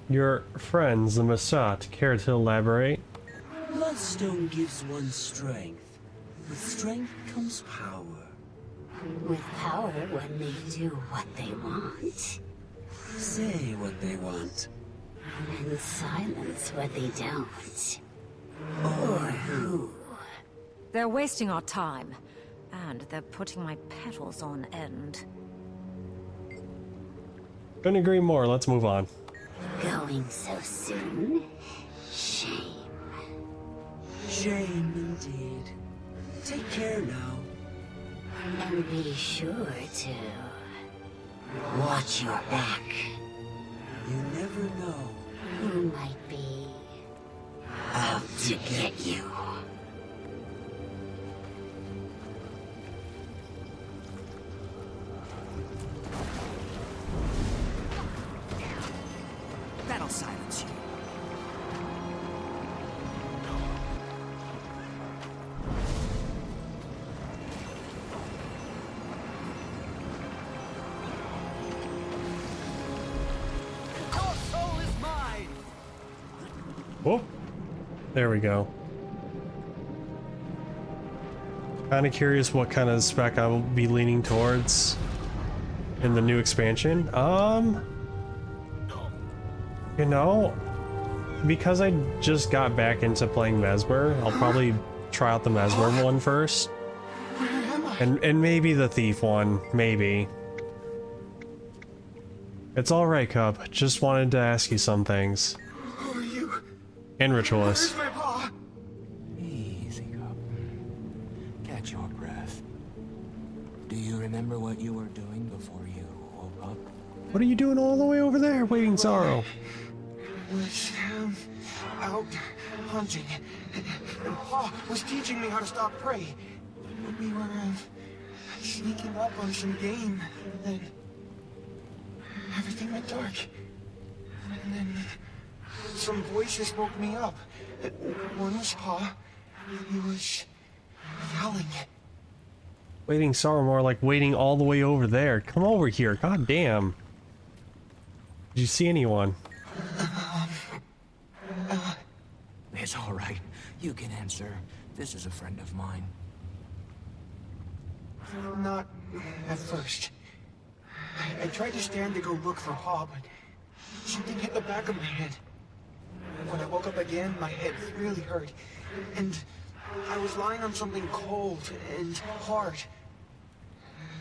Speaker 1: Your friends, the Masat, care to elaborate?
Speaker 18: Bloodstone gives one strength. With strength comes power.
Speaker 11: With power, one may do what they want.
Speaker 18: Say what they want.
Speaker 11: And silence what they don't. Or who?
Speaker 10: They're wasting our time. And they're putting my petals on end.
Speaker 1: Couldn't agree more. Let's move on.
Speaker 11: Going so soon? Shame.
Speaker 18: Shame indeed. Take care now.
Speaker 11: And be sure to watch your back.
Speaker 18: You never know
Speaker 11: Who might be out to get you.
Speaker 16: That'll silence you. Your soul is mine.
Speaker 1: Oh, there we go. Kind of curious what kind of spec I will be leaning towards in the new expansion. You know, because I just got back into playing Mesmer, I'll probably try out the Mesmer one first. And maybe the Thief one, maybe. It's alright, Cub. Just wanted to ask you some things.
Speaker 14: Are you
Speaker 1: And ritualists.
Speaker 15: Where's my paw? Easy up. Catch your breath. Do you remember what you were doing before you woke up?
Speaker 1: What are you doing all the way over there, waiting sorrow?
Speaker 15: Was out hunting. And Pa was teaching me how to stalk prey. We were sneaking up on some game, and then everything went dark. And then some voices woke me up. One was Pa. He was yelling.
Speaker 1: Waiting sorrow, more like waiting all the way over there. Come over here, god damn. Did you see anyone?
Speaker 15: It's all right. You can answer. This is a friend of mine. Not at first. I tried to stand to go look for Pa, but something hit the back of my head. When I woke up again, my head really hurt. And I was lying on something cold and hard.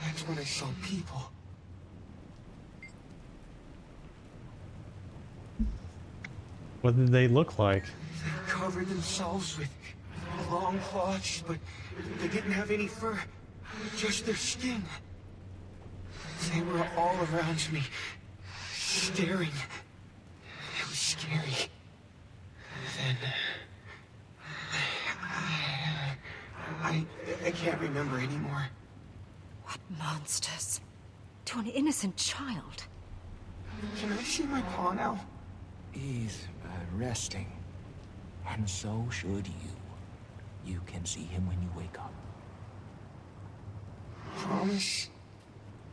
Speaker 15: That's when I saw people.
Speaker 1: What did they look like?
Speaker 15: They covered themselves with long cloths, but they didn't have any fur, just their skin. They were all around me, staring. It was scary. Then I can't remember anymore.
Speaker 10: What monsters? To an innocent child.
Speaker 15: Can I see my paw now? He's resting. And so should you. You can see him when you wake up. Promise?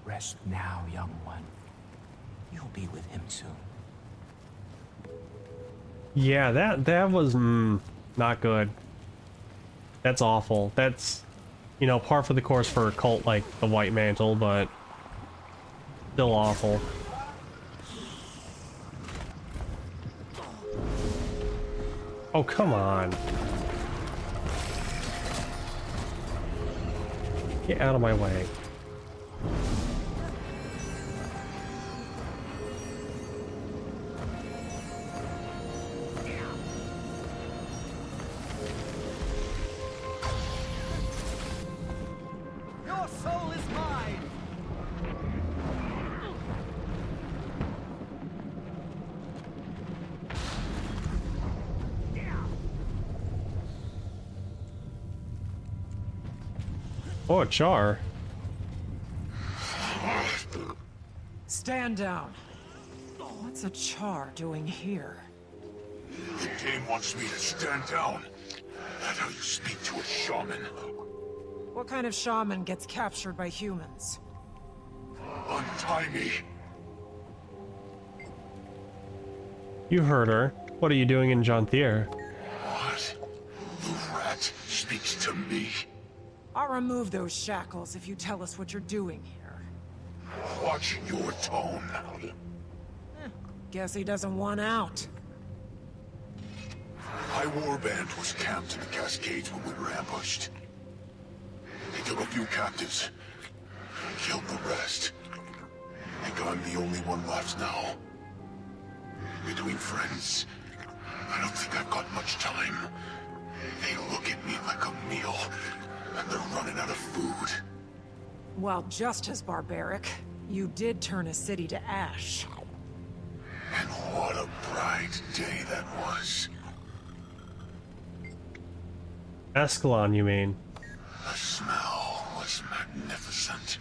Speaker 15: Rest now, young one. You'll be with him soon.
Speaker 1: Yeah, that was not good. That's awful. That's, you know, par for the course for a cult like the White Mantle, but still awful. Oh, come on. Get out of my way.
Speaker 16: Your soul is mine.
Speaker 1: Oh, a char.
Speaker 12: Stand down. What's a char doing here?
Speaker 4: The game wants me to stand down. That's how you speak to a shaman.
Speaker 12: What kind of shaman gets captured by humans?
Speaker 4: Untie me.
Speaker 1: You heard her. What are you doing in Janthir?
Speaker 4: What? The rat speaks to me.
Speaker 12: I'll remove those shackles if you tell us what you're doing here.
Speaker 4: Watch your tone.
Speaker 12: Guess he doesn't want out.
Speaker 4: High Warband was camped in the Cascades when we were ambushed. They took a few captives, killed the rest. I think I'm the only one left now. Between friends, I don't think I've got much time. They look at me like a meal, and they're running out of food.
Speaker 12: While just as barbaric, you did turn a city to ash.
Speaker 4: And what a bright day that was.
Speaker 1: Escalon, you mean?
Speaker 4: The smell was magnificent.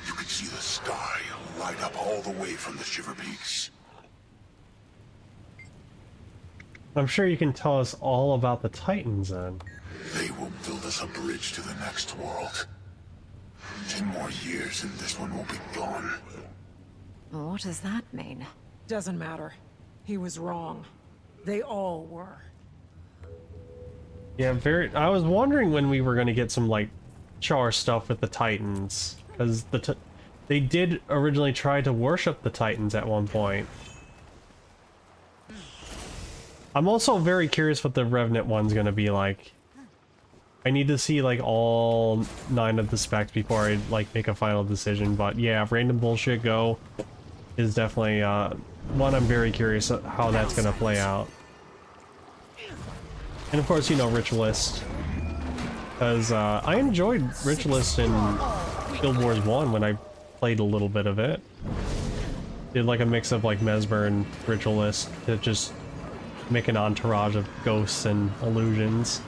Speaker 4: You could see the sky light up all the way from the Shiver Peaks.
Speaker 1: I'm sure you can tell us all about the Titans then.
Speaker 4: They will build us a bridge to the next world. 10 more years and this one will be gone.
Speaker 10: What does that mean?
Speaker 12: Doesn't matter. He was wrong. They all were.
Speaker 1: Yeah, I was wondering when we were going to get some, like, char stuff with the Titans. Because they did originally try to worship the Titans at one point. I'm also very curious what the Revenant one's going to be like. I need to see, like, all 9 of the specs before I, like, make a final decision. But yeah, Random Bullshit Go is definitely one I'm very curious how that's going to play out. And of course, you know, Ritualist. Because I enjoyed Ritualist in Guild Wars 1 when I played a little bit of it. Did like a mix of like Mesmer and Ritualist to just make an entourage of ghosts and illusions.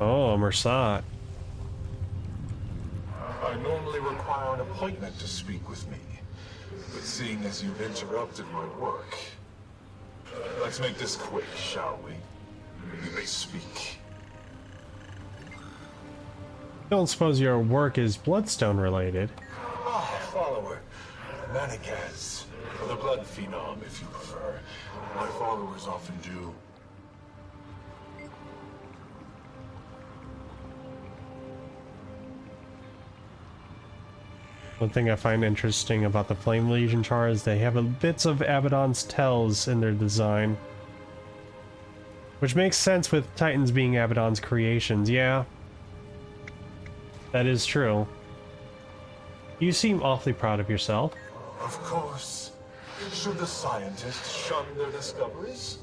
Speaker 1: Oh, Mersat.
Speaker 19: I normally require an appointment to speak with me, but seeing as you've interrupted my work, let's make this quick, shall we? You may speak.
Speaker 1: Don't suppose your work is Bloodstone related?
Speaker 19: Ah, follower. Manigaz. Or the Blood Phenom, if you prefer. My followers often do.
Speaker 1: One thing I find interesting about the Flame Legion char is they have a bits of Abaddon's tells in their design. Which makes sense with Titans being Abaddon's creations, yeah. That is true. You seem awfully proud of yourself.
Speaker 19: Of course. Should the scientists shun their discoveries?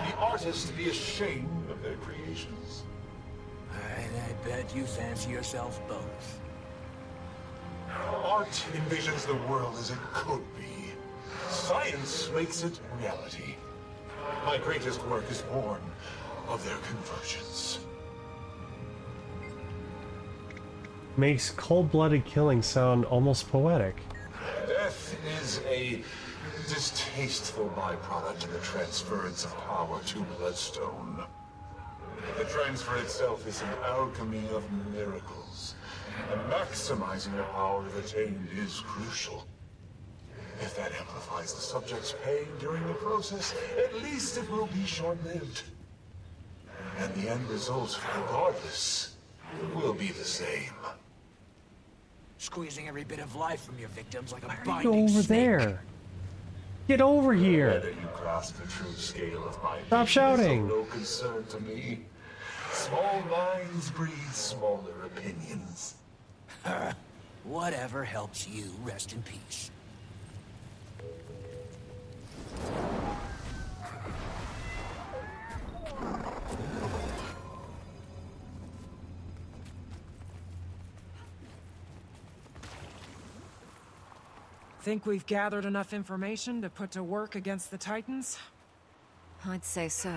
Speaker 19: The artists be ashamed of their creations?
Speaker 15: I bet you fancy yourself both.
Speaker 19: Art envisions the world as it could be. Science makes it reality. My greatest work is born of their convergence.
Speaker 1: Makes cold-blooded killing sound almost poetic.
Speaker 19: Death is a distasteful byproduct of the transference of power to Bloodstone. The transfer itself is an alchemy of miracles, and maximizing the power attained is crucial. If that amplifies the subject's pain during the process, at least it will be short-lived. And the end result, regardless, will be the same.
Speaker 15: Squeezing every bit of life from your victims like a
Speaker 1: Go
Speaker 15: binding
Speaker 1: over
Speaker 15: snake.
Speaker 1: there. Get over here.
Speaker 19: Whether you grasp the true scale of my
Speaker 1: Stop
Speaker 19: vision
Speaker 1: shouting.
Speaker 19: is of no concern to me. Small minds breed smaller opinions.
Speaker 15: Whatever helps you rest in peace.
Speaker 12: Think we've gathered enough information to put to work against the Titans?
Speaker 10: I'd say so.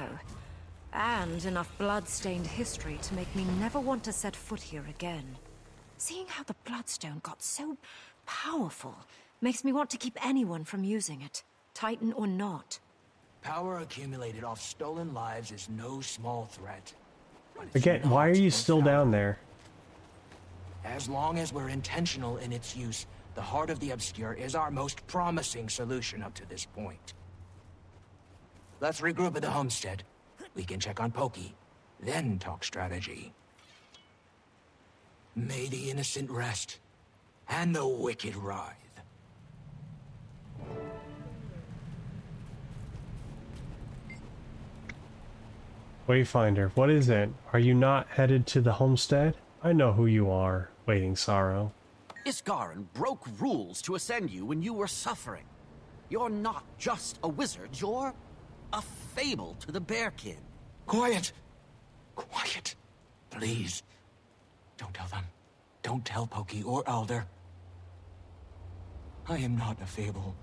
Speaker 10: And enough blood-stained history to make me never want to set foot here again. Seeing how the Bloodstone got so powerful makes me want to keep anyone from using it, Titan or not.
Speaker 15: Power accumulated off stolen lives is no small threat.
Speaker 1: Again, why are you still down there?
Speaker 15: As long as we're intentional in its use, the Heart of the Obscure is our most promising solution up to this point. Let's regroup at the homestead. We can check on Pokey, then talk strategy. May the innocent rest, and the wicked writhe.
Speaker 1: Wayfinder, what is it? Are you not headed to the homestead? I know who you are, Waiting Sorrow.
Speaker 2: Isgarin broke rules to ascend you when you were suffering. You're not just a wizard, you're a fable to the Bearkin.
Speaker 15: Quiet! Quiet! Please. Don't tell them. Don't tell Pokey or Alder. I am not a fable.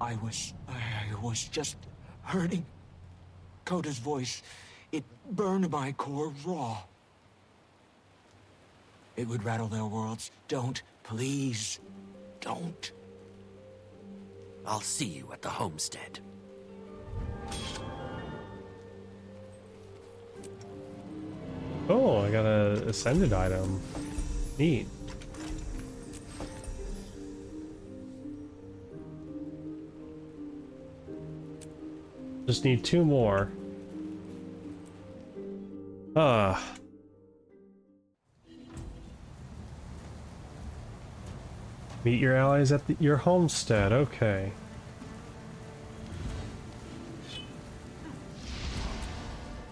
Speaker 15: I was just hurting. Coda's voice, it burned my core raw. It would rattle their worlds. Don't. Please. Don't.
Speaker 2: I'll see you at the homestead.
Speaker 1: Oh, I got a ascended item. Neat. Just need 2 more. Meet your allies at your homestead, okay.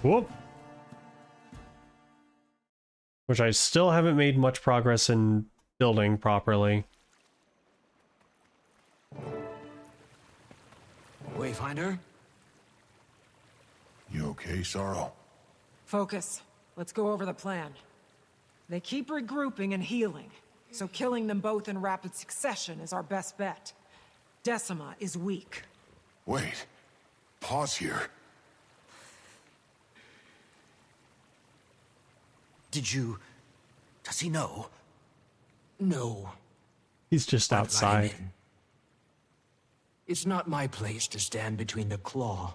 Speaker 1: Whoop. Which I still haven't made much progress in building properly.
Speaker 15: Wayfinder?
Speaker 9: You okay, Sorrow?
Speaker 12: Focus. Let's go over the plan. They keep regrouping and healing, so killing them both in rapid succession is our best bet. Decima is weak.
Speaker 9: Wait. Pause here.
Speaker 2: Does he know?
Speaker 15: No.
Speaker 1: He's just outside.
Speaker 15: It's not my place to stand between the Claw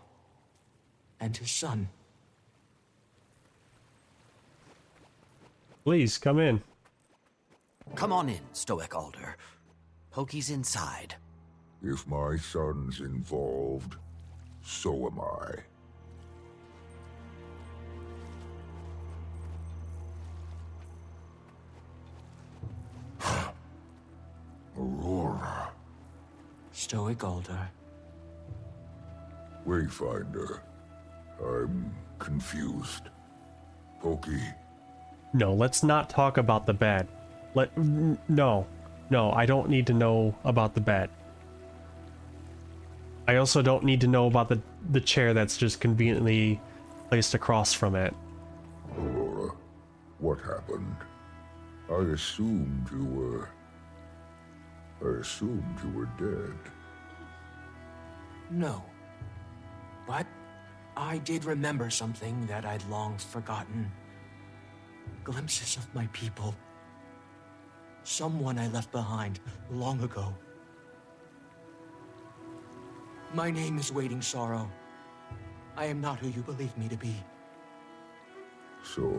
Speaker 15: and his son.
Speaker 1: Please, come in.
Speaker 2: Come on in, Stoic Alder. Pokey's inside.
Speaker 4: If my son's involved, so am I. Aurora.
Speaker 15: Stoic Alder.
Speaker 4: Wayfinder. I'm confused. Pokey.
Speaker 1: No, let's not talk about the bed. No, I don't need to know about the bed. I also don't need to know about the chair that's just conveniently placed across from it.
Speaker 4: Aurora, what happened? I assumed you were dead.
Speaker 15: No. But I did remember something that I'd long forgotten. Glimpses of my people. Someone I left behind long ago. My name is Waiting Sorrow. I am not who you believe me to be.
Speaker 4: So,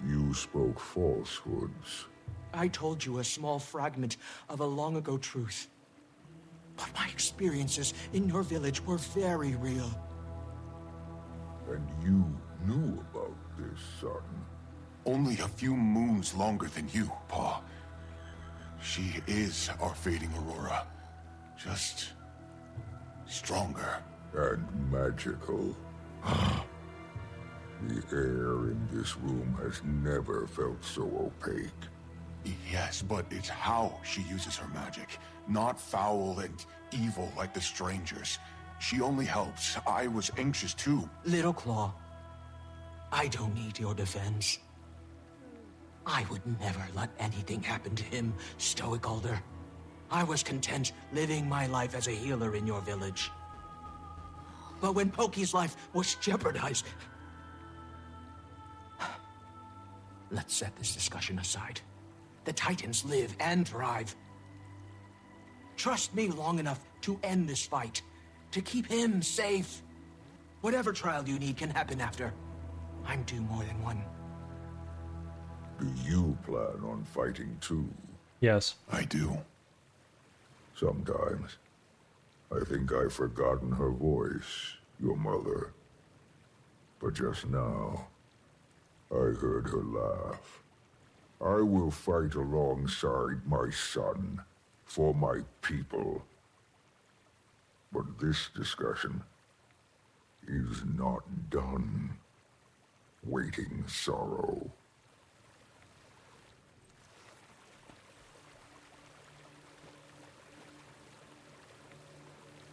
Speaker 4: you spoke falsehoods.
Speaker 15: I told you a small fragment of a long ago truth. But my experiences in your village were very real.
Speaker 4: And you knew about this, son?
Speaker 9: Only a few moons longer than you, Pa. She is our fading Aurora. Just stronger.
Speaker 4: And magical. The air in this room has never felt so opaque.
Speaker 9: Yes, but it's how she uses her magic. Not foul and evil like the strangers. She only helps. I was anxious too.
Speaker 15: Little Claw, I don't need your defense. I would never let anything happen to him, Stoic Alder. I was content living my life as a healer in your village. But when Pokey's life was jeopardized... Let's set this discussion aside. The Titans live and thrive. Trust me long enough to end this fight, to keep him safe. Whatever trial you need can happen after. I'm due more than one.
Speaker 4: Do you plan on fighting too?
Speaker 1: Yes.
Speaker 9: I do.
Speaker 4: Sometimes. I think I've forgotten her voice, your mother. But just now, I heard her laugh. I will fight alongside my son, for my people. But this discussion is not done. Waiting Sorrow.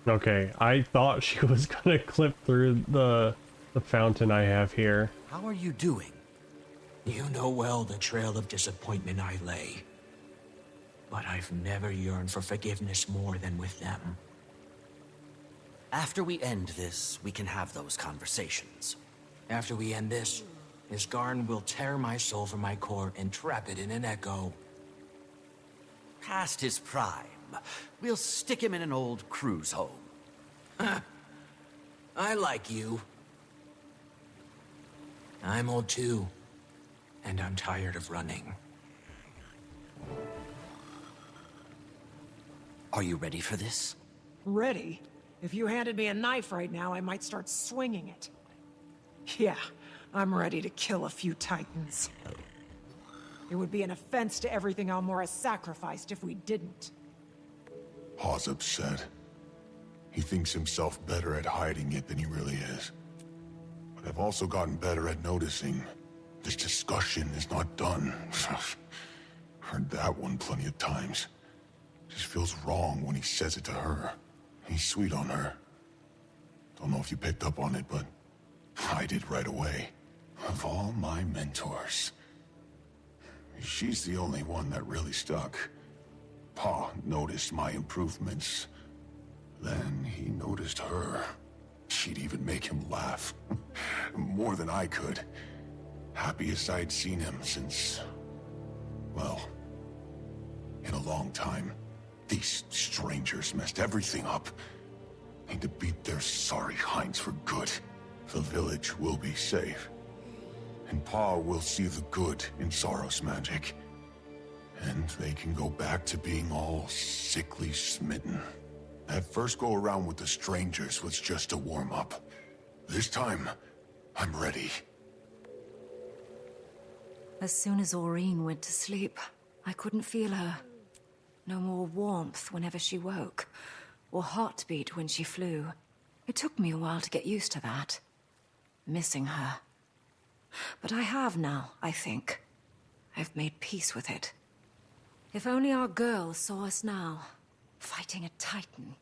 Speaker 1: Okay, I thought she was gonna clip through the fountain I have here.
Speaker 2: How are you doing?
Speaker 15: You know well the trail of disappointment I lay. But I've never yearned for forgiveness more than with them.
Speaker 2: After we end this, we can have those conversations.
Speaker 15: After we end this, Isgarn will tear my soul from my core and trap it in an echo.
Speaker 2: Past his prime, we'll stick him in an old cruise home.
Speaker 15: I like you. I'm old too, and I'm tired of running.
Speaker 2: Are you ready for this?
Speaker 12: Ready? If you handed me a knife right now, I might start swinging it. Yeah, I'm ready to kill a few Titans. It would be an offense to everything Almora sacrificed if we didn't.
Speaker 9: Pa's upset. He thinks himself better at hiding it than he really is. I've also gotten better at noticing this discussion is not done. Heard that one plenty of times. Just feels wrong when he says it to her. He's sweet on her. Don't know if you picked up on it, but I did right away. Of all my mentors, she's the only one that really stuck. Pa noticed my improvements. Then he noticed her. She'd even make him laugh. More than I could. Happiest I'd seen him since... well, in a long time. These strangers messed everything up. Need to beat their sorry hinds for good. The village will be safe. And Pa will see the good in Sorrow's magic. And they can go back to being all sickly smitten. That first go-around with the strangers was just a warm-up. This time, I'm ready.
Speaker 10: As soon as Aureen went to sleep, I couldn't feel her. No more warmth whenever she woke, or heartbeat when she flew. It took me a while to get used to that. Missing her. But I have now, I think. I've made peace with it. If only our girl saw us now, fighting a Titan.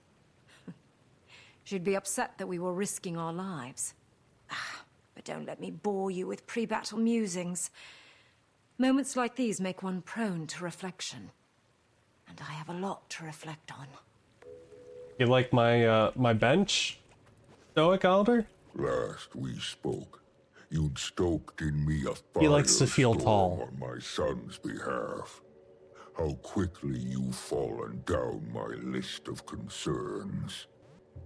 Speaker 10: She'd be upset that we were risking our lives. But don't let me bore you with pre-battle musings. Moments like these make one prone to reflection. And I have a lot to reflect on.
Speaker 1: You like my my bench, Stoic Alder?
Speaker 4: Last we spoke, you'd stoked in me a fire
Speaker 1: He likes to feel tall.
Speaker 4: on my son's behalf. How quickly you've fallen down my list of concerns.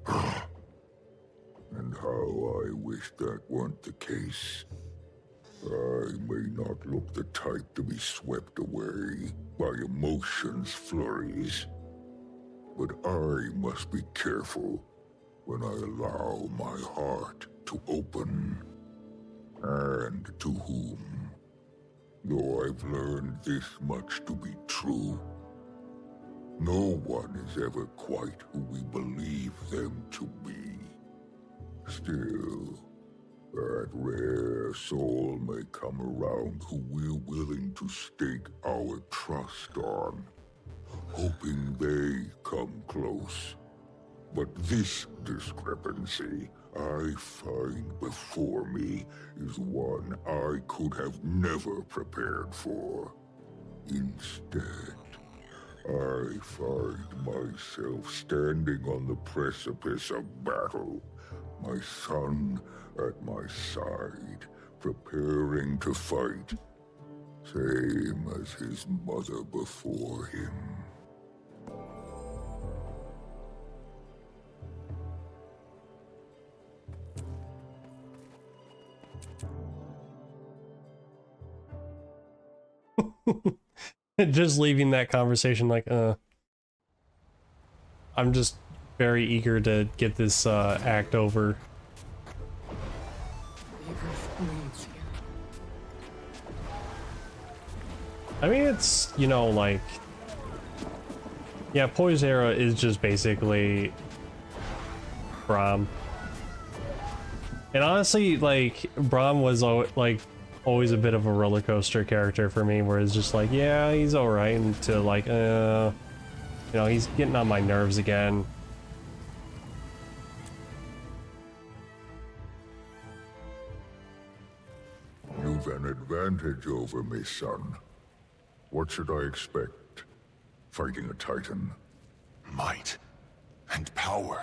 Speaker 4: And how I wish that weren't the case. I may not look the type to be swept away by emotions' flurries, but I must be careful when I allow my heart to open. And to whom? Though I've learned this much to be true, no one is ever quite who we believe them to be. Still, that rare soul may come around who we're willing to stake our trust on, hoping they come close. But this discrepancy I find before me is one I could have never prepared for. Instead, I find myself standing on the precipice of battle, my son at my side, preparing to fight, same as his mother before him.
Speaker 1: Just leaving that conversation like, I'm just very eager to get this act over. I mean, it's, you know, like, yeah, Poise Era is just basically Braum. And honestly, like, Braum was like always a bit of a roller coaster character for me, where it's just like, yeah, he's alright, and to like, you know, he's getting on my nerves again.
Speaker 4: You've an advantage over me, son. What should I expect? Fighting a Titan?
Speaker 9: Might. And power.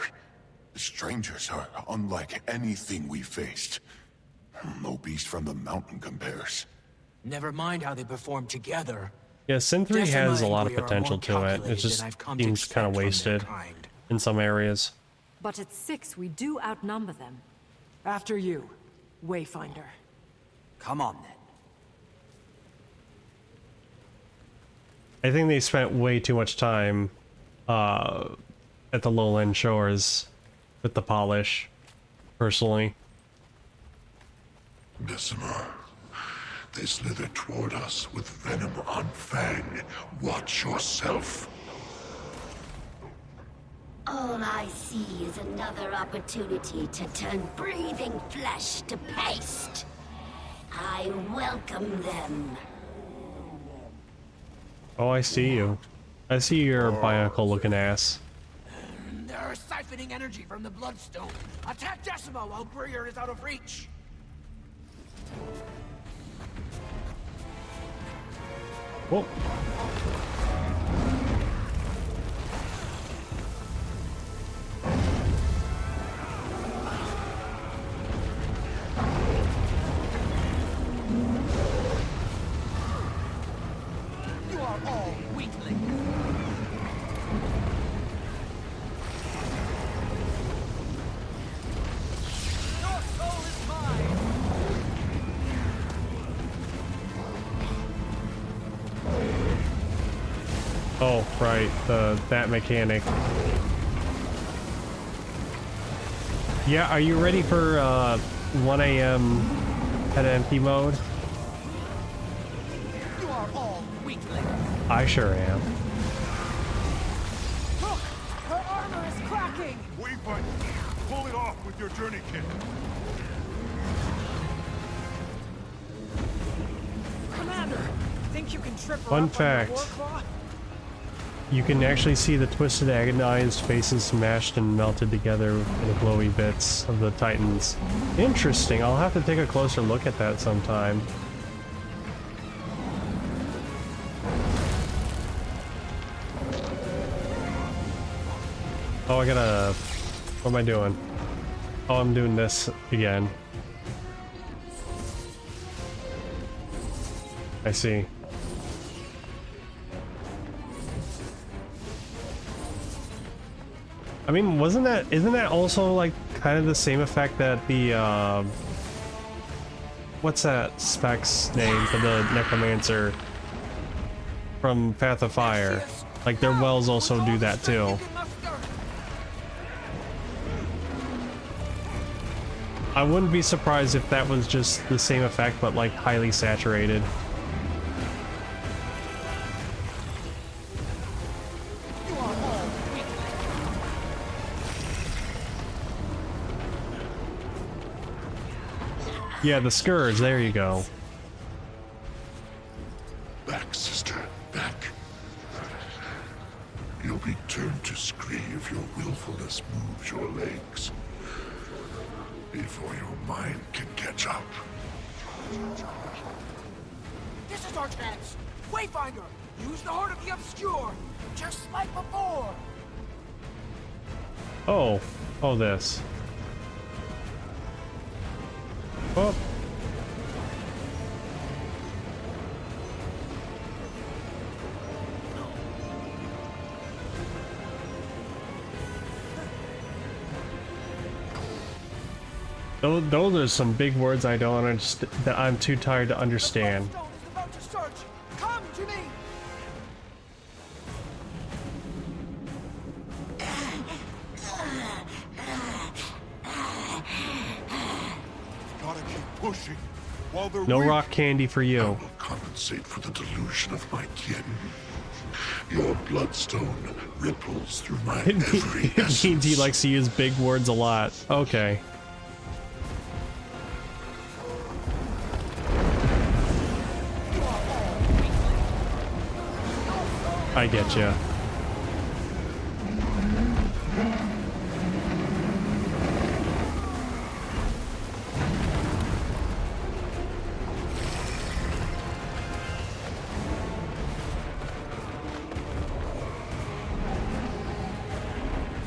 Speaker 9: The strangers are unlike anything we faced. No beast from the mountain compares.
Speaker 15: Never mind how they perform together.
Speaker 1: Yeah, Sin 3 has a lot of
Speaker 15: we are
Speaker 1: potential
Speaker 15: more
Speaker 1: to it. It
Speaker 15: calculated
Speaker 1: just
Speaker 15: than I've come to
Speaker 1: seems kind of
Speaker 15: expect from their
Speaker 1: wasted
Speaker 15: kind.
Speaker 1: in some areas.
Speaker 10: But at 6, we do outnumber them.
Speaker 12: After you, Wayfinder.
Speaker 2: Come on, then.
Speaker 1: I think they spent way too much time at the Lowland Shores with the polish, personally.
Speaker 4: Bessemer, they slither toward us with venom on fang. Watch yourself.
Speaker 11: All I see is another opportunity to turn breathing flesh to paste. I welcome them.
Speaker 1: Oh, I see you. I see your bionicle-looking ass.
Speaker 8: They're siphoning energy from the Bloodstone. Attack Decima while Greer is out of reach.
Speaker 1: Whoa.
Speaker 8: You are all weaklings. Your soul is mine.
Speaker 1: Oh, right, that mechanic. Yeah, are you ready for 1 a.m. head empty mode?
Speaker 8: You are all weaklings.
Speaker 1: I sure am.
Speaker 12: Look! Her armor is cracking!
Speaker 3: Wayfinder, pull it off with your journey kit.
Speaker 12: Commander, think you can trip her
Speaker 1: Fun
Speaker 12: up on your
Speaker 1: fact.
Speaker 12: war claw?
Speaker 1: You can actually see the twisted, agonized faces smashed and melted together in the glowy bits of the Titans. Interesting, I'll have to take a closer look at that sometime. Oh, I gotta... What am I doing? Oh, I'm doing this again. I see. I mean, isn't that also like kind of the same effect that the what's that spec's name for the necromancer from Path of Fire? Like their wells also do that too. I wouldn't be surprised if that was just the same effect but like highly saturated. Yeah, the Scourge, there you go.
Speaker 4: Back, sister, back. You'll be turned to scree if your willfulness moves your legs. Before your mind can catch up.
Speaker 8: This is our chance. Wayfinder, use the Heart of the Obscure, just like before.
Speaker 1: Oh, this. Oh. Those are some big words I don't understand, that I'm too tired to understand.
Speaker 8: The Bloodstone is about to search. Come to me.
Speaker 4: Gotta keep pushing while they're
Speaker 1: No
Speaker 4: weak.
Speaker 1: rock candy for you.
Speaker 4: I will compensate for the delusion of my kin. Your bloodstone ripples through my every
Speaker 1: It
Speaker 4: essence.
Speaker 1: means he likes to use big words a lot. Okay. I get you.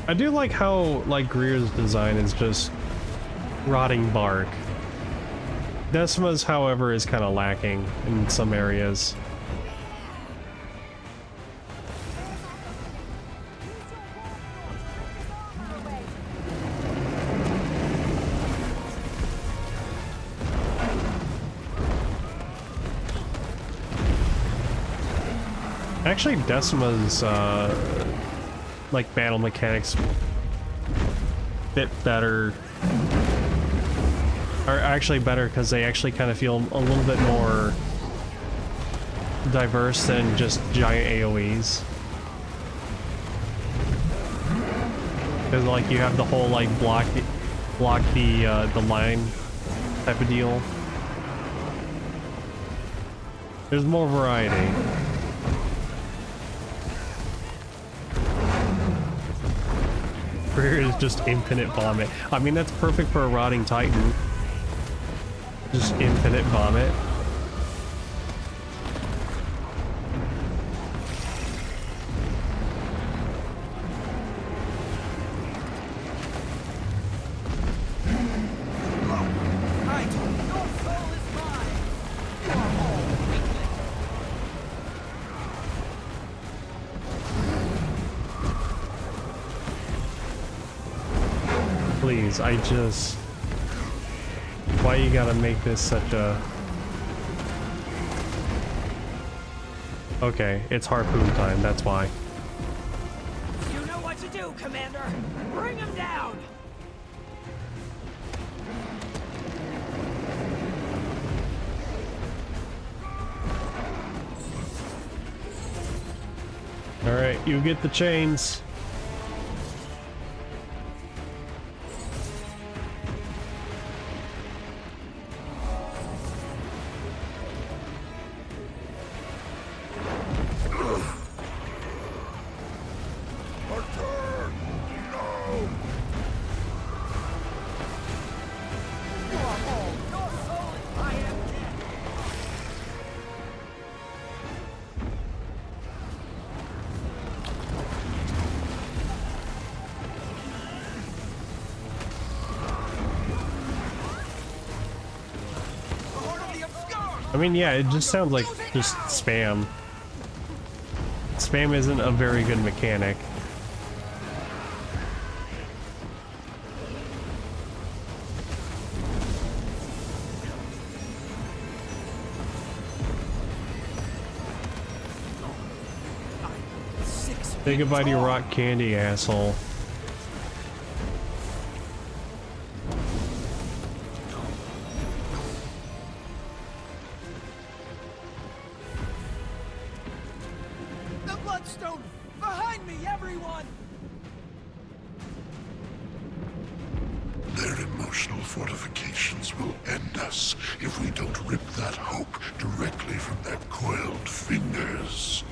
Speaker 1: I do like how, like, Greer's design is just rotting bark. Decima's, however, is kind of lacking in some areas. Actually, Decima's, like, battle mechanics bit better. Are actually better because they actually kind of feel a little bit more diverse than just giant AoEs. Because like you have the whole like block the line type of deal. There's more variety. Here is just infinite vomit. I mean, that's perfect for a rotting titan. Just infinite vomit. Please, I just... Why you gotta make this such a... Okay, it's harpoon time, that's why.
Speaker 16: You know what to do, Commander! Bring him down!
Speaker 1: Alright, you get the chains. I mean, yeah, it just sounds like just spam. Spam isn't a very good mechanic. Say goodbye to your rock candy, asshole.
Speaker 16: The Bloodstone! Behind me, everyone!
Speaker 4: Their emotional fortifications will end us if we don't rip that hope directly from their coiled fingers.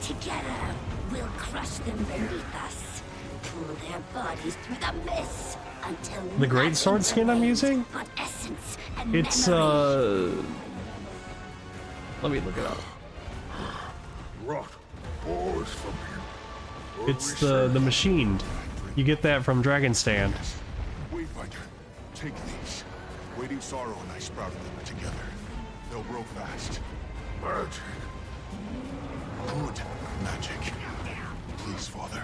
Speaker 11: Together, we'll crush them beneath us. Pull their bodies through the mist until
Speaker 1: The great sword skin I'm using?
Speaker 11: but essence and
Speaker 1: It's
Speaker 11: memory.
Speaker 1: let me look it up.
Speaker 4: Rot pours from him.
Speaker 1: It's the machined. You get that from Dragon Stand.
Speaker 9: Wayfinder, take these. Waiting Sorrow and I sprouted them together. They'll grow fast.
Speaker 4: Magic.
Speaker 9: Good magic. Please, Father.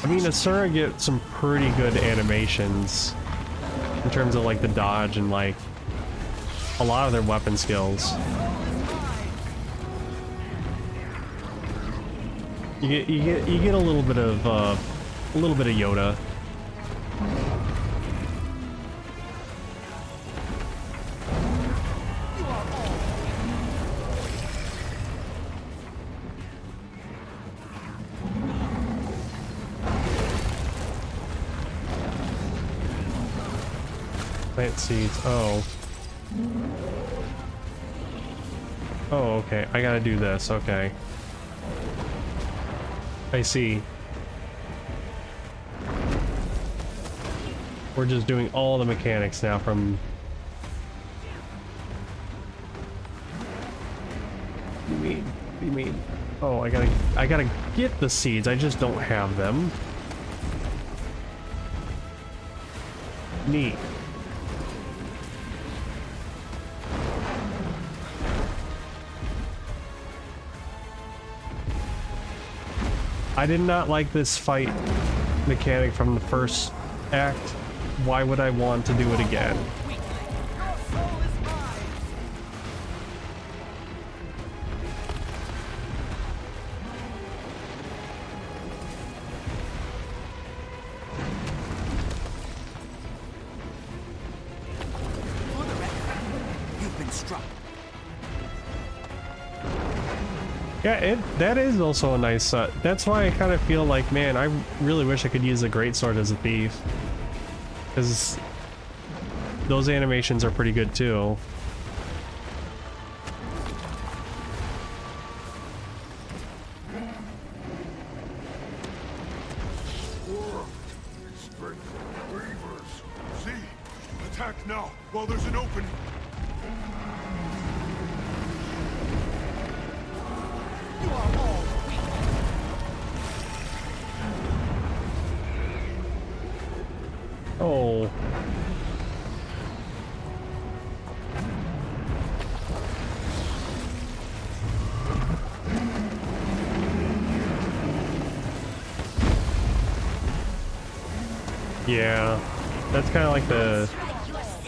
Speaker 1: I mean, Asura gets some pretty good animations in terms of like the dodge and like a lot of their weapon skills. You get a little bit of Yoda. Plant seeds. Oh. Oh, okay. I gotta do this. Okay. I see. We're just doing all the mechanics now from... You mean? Oh, I gotta get the seeds. I just don't have them. Neat. I did not like this fight mechanic from the first act. Why would I want to do it again?
Speaker 16: For the record, you've been struck.
Speaker 1: Yeah, that is also a nice that's why I kind of feel like, man, I really wish I could use a greatsword as a thief. Because those animations are pretty good too.
Speaker 3: See? Attack now, while there's an opening.
Speaker 16: You are all weak.
Speaker 1: Oh. Yeah, that's kind of like the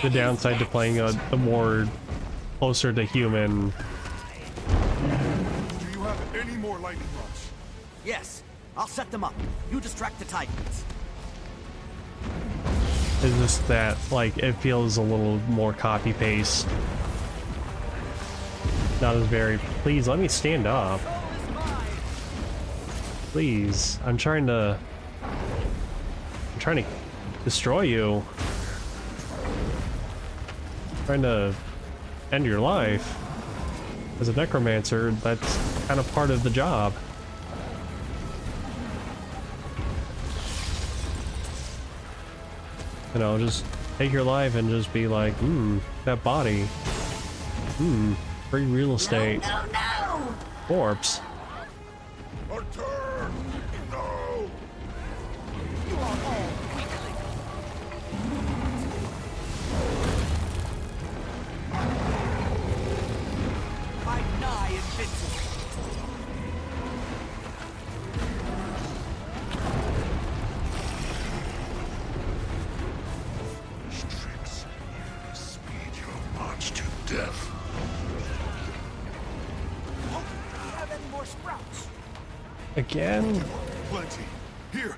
Speaker 1: downside to playing a more closer to human.
Speaker 3: Do you have any more lightning rods?
Speaker 16: Yes, I'll set them up. You distract the Titans.
Speaker 1: It's just that, like, it feels a little more copy paste. Not as very. Please let me stand up. Please, I'm trying to destroy you. Trying to end your life. As a necromancer, that's kind of part of the job. You know, just take your life and just be like, that body. Free real estate.
Speaker 11: No!
Speaker 1: Corpse.
Speaker 3: Return! No!
Speaker 16: You are all weakling. I'm nigh invincible.
Speaker 4: Tricks speed your march to death.
Speaker 16: Oh, do you have any more sprouts?
Speaker 1: Again?
Speaker 3: Plenty. Here.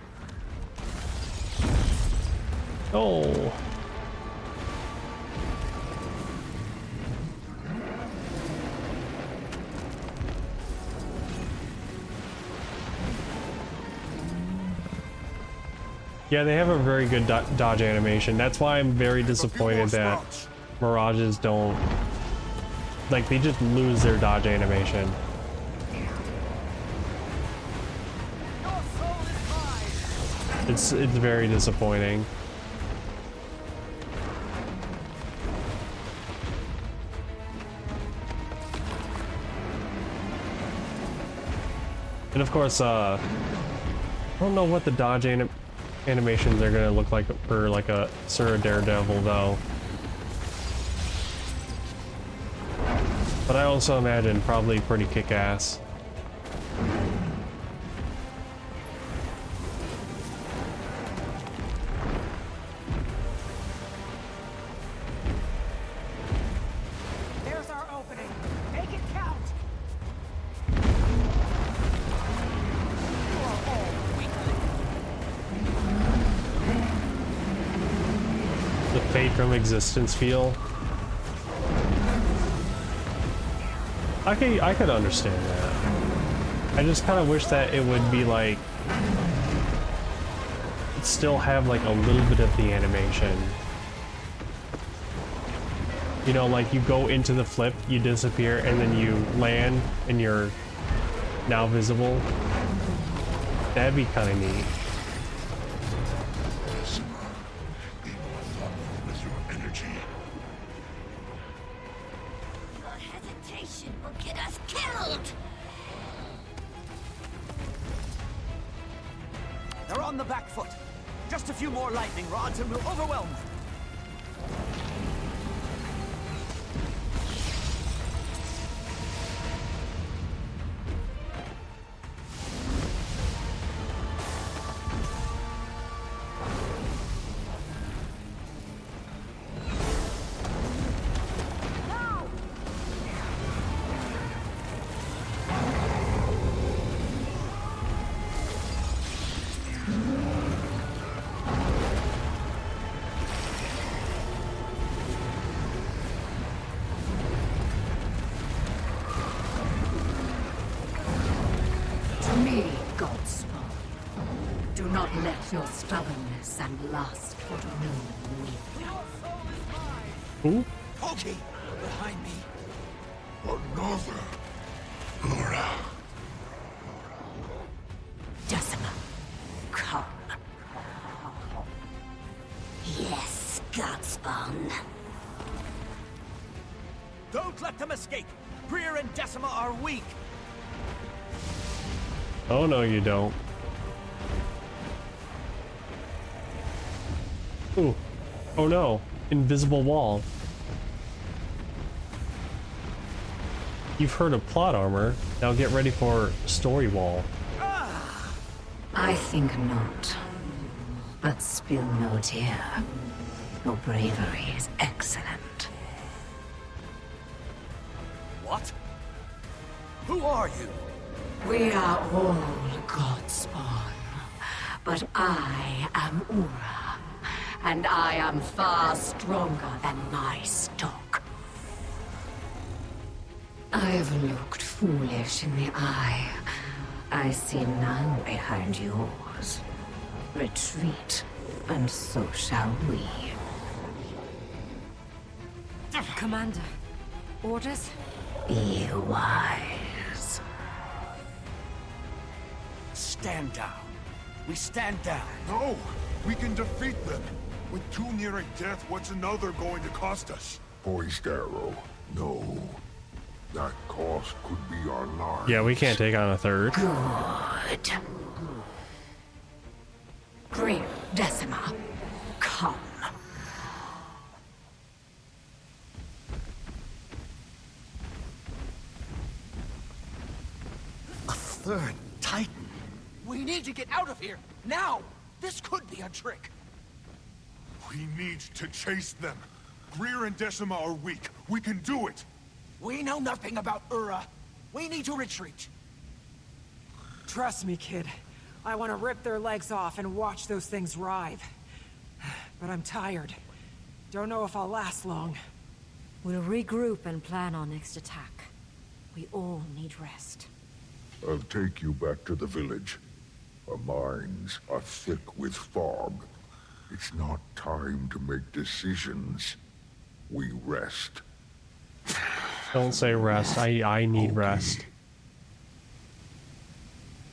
Speaker 1: Oh. Yeah, they have a very good dodge animation. That's why I'm very disappointed that Mirages don't... Like, they just lose their dodge animation. It's very disappointing. And of course, I don't know what the dodge animations are gonna look like for like a Sir Daredevil though. But I also imagine probably pretty kick-ass.
Speaker 12: There's our opening. Make it count.
Speaker 16: You are all weakling.
Speaker 1: The fate from existence feel. I could understand that. I just kind of wish that it would be like still have like a little bit of the animation. You know, like you go into the flip, you disappear, and then you land and you're now visible. That'd be kind of neat.
Speaker 4: With your energy.
Speaker 11: Your hesitation will get us killed!
Speaker 16: They're on the back foot. Just a few more lightning rods and we'll overwhelm them.
Speaker 6: Let your stubbornness and lust for dominion lead.
Speaker 1: Who?
Speaker 8: Pokey! Behind me.
Speaker 4: Another. Laura.
Speaker 6: Decima, come.
Speaker 11: Yes, Godspawn.
Speaker 16: Don't let them escape! Greer and Decima are weak!
Speaker 1: Oh no, you don't. Ooh. Oh no. Invisible wall. You've heard of plot armor. Now get ready for story wall.
Speaker 6: I think not. But spill no tear. Your bravery is excellent.
Speaker 16: What? Who are you?
Speaker 6: We are all Godspawn. But I am Ura. And I am far stronger than my stock. I've looked foolish in the eye. I see none behind yours. Retreat, and so shall we.
Speaker 10: Commander, orders?
Speaker 6: Be wise.
Speaker 16: Stand down. We stand down.
Speaker 4: No! We can defeat them! With two nearing death, what's another going to cost us? Poised arrow. No. That cost could be our lives.
Speaker 1: Yeah, we can't take on a third.
Speaker 6: Good. Greer, Decima, come.
Speaker 16: A third Titan.
Speaker 8: We need to get out of here, now! This could be a trick.
Speaker 4: We need to chase them. Greer and Decima are weak. We can do it.
Speaker 8: We know nothing about Ura. We need to retreat.
Speaker 12: Trust me, kid. I want to rip their legs off and watch those things writhe. But I'm tired. Don't know if I'll last long.
Speaker 10: We'll regroup and plan our next attack. We all need rest.
Speaker 4: I'll take you back to the village. Our minds are thick with fog. It's not time to make decisions. We rest.
Speaker 1: Don't say rest. I need rest.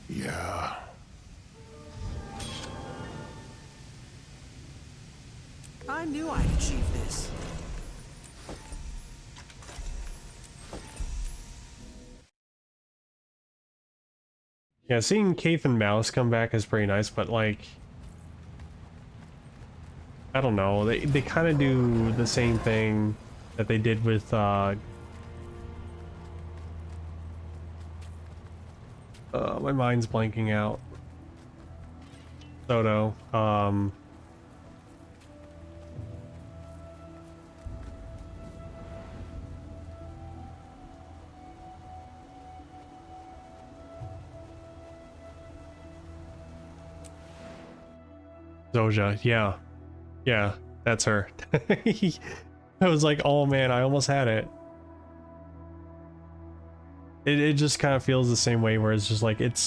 Speaker 4: Yeah.
Speaker 16: I knew I'd achieve this.
Speaker 1: Yeah, seeing Kaith and Mouse come back is pretty nice, but like, I don't know, they kind of do the same thing that they did with my mind's blanking out. Soto. Zoja, yeah. Yeah, that's her. I was like, oh man, I almost had it. It just kind of feels the same way, where it's just like, it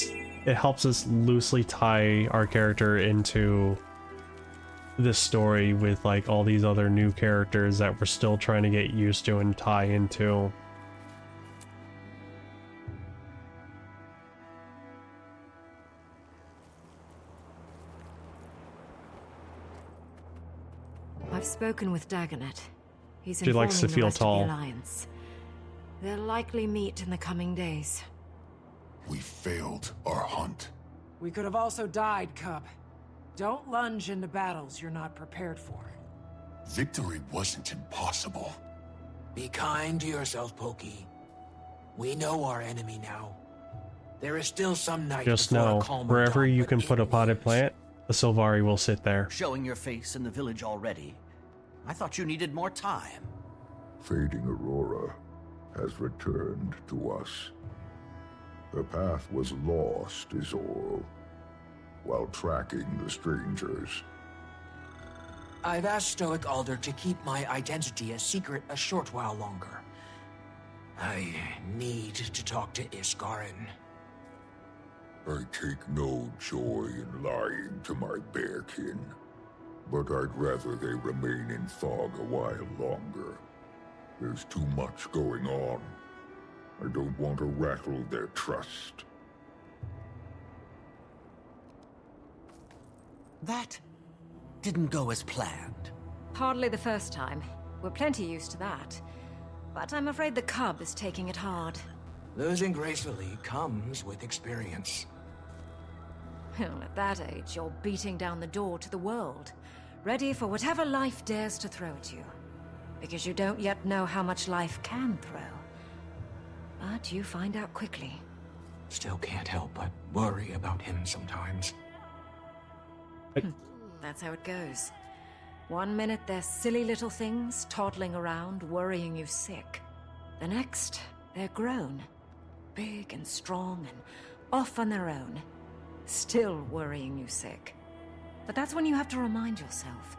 Speaker 1: helps us loosely tie our character into this story with like all these other new characters that we're still trying to get used to and tie into.
Speaker 10: I've spoken with Dagonet. He's
Speaker 1: She likes to
Speaker 10: informing the
Speaker 1: feel
Speaker 10: rest of
Speaker 1: tall.
Speaker 10: the Alliance. They'll likely meet in the coming days.
Speaker 4: We failed our hunt.
Speaker 12: We could have also died, Cub. Don't lunge into battles you're not prepared for.
Speaker 9: Victory wasn't impossible.
Speaker 8: Be kind to yourself, Pokey. We know our enemy now. There is still some night
Speaker 1: Just
Speaker 8: before a
Speaker 1: know,
Speaker 8: calmer
Speaker 1: wherever
Speaker 8: dawn,
Speaker 1: you
Speaker 8: but
Speaker 1: can put a potted plant, a Sylvari will sit there.
Speaker 2: Showing your face in the village already. I thought you needed more time.
Speaker 4: Fading Aurora has returned to us. The path was lost, is all, while tracking the strangers.
Speaker 8: I've asked Stoic Alder to keep my identity a secret a short while longer. I need to talk to Iskarin.
Speaker 4: I take no joy in lying to my bearkin, but I'd rather they remain in fog a while longer. There's too much going on. I don't want to rattle their trust.
Speaker 2: That didn't go as planned.
Speaker 10: Hardly the first time. We're plenty used to that. But I'm afraid the cub is taking it hard.
Speaker 15: Losing gracefully comes with experience.
Speaker 10: Well, at that age, you're beating down the door to the world, ready for whatever life dares to throw at you. Because you don't yet know how much life can throw. But you find out quickly.
Speaker 15: Still can't help but worry about him sometimes.
Speaker 10: That's how it goes. One minute they're silly little things, toddling around, worrying you sick. The next, they're grown. Big and strong and off on their own. Still worrying you sick. But that's when you have to remind yourself.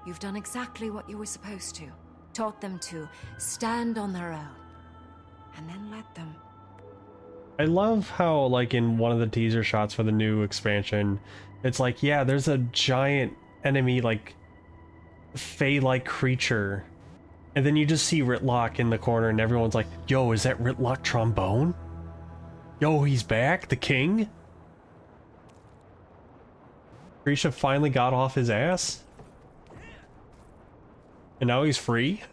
Speaker 10: You've done exactly what you were supposed to. Taught them to stand on their own. And then let them.
Speaker 1: I love how, like, in one of the teaser shots for the new expansion, it's like, yeah, there's a giant enemy, like, Fey-like creature. And then you just see Ritlock in the corner and everyone's like, yo, is that Ritlock Trombone? Yo, he's back? The king? Grisha finally got off his ass? And now he's free?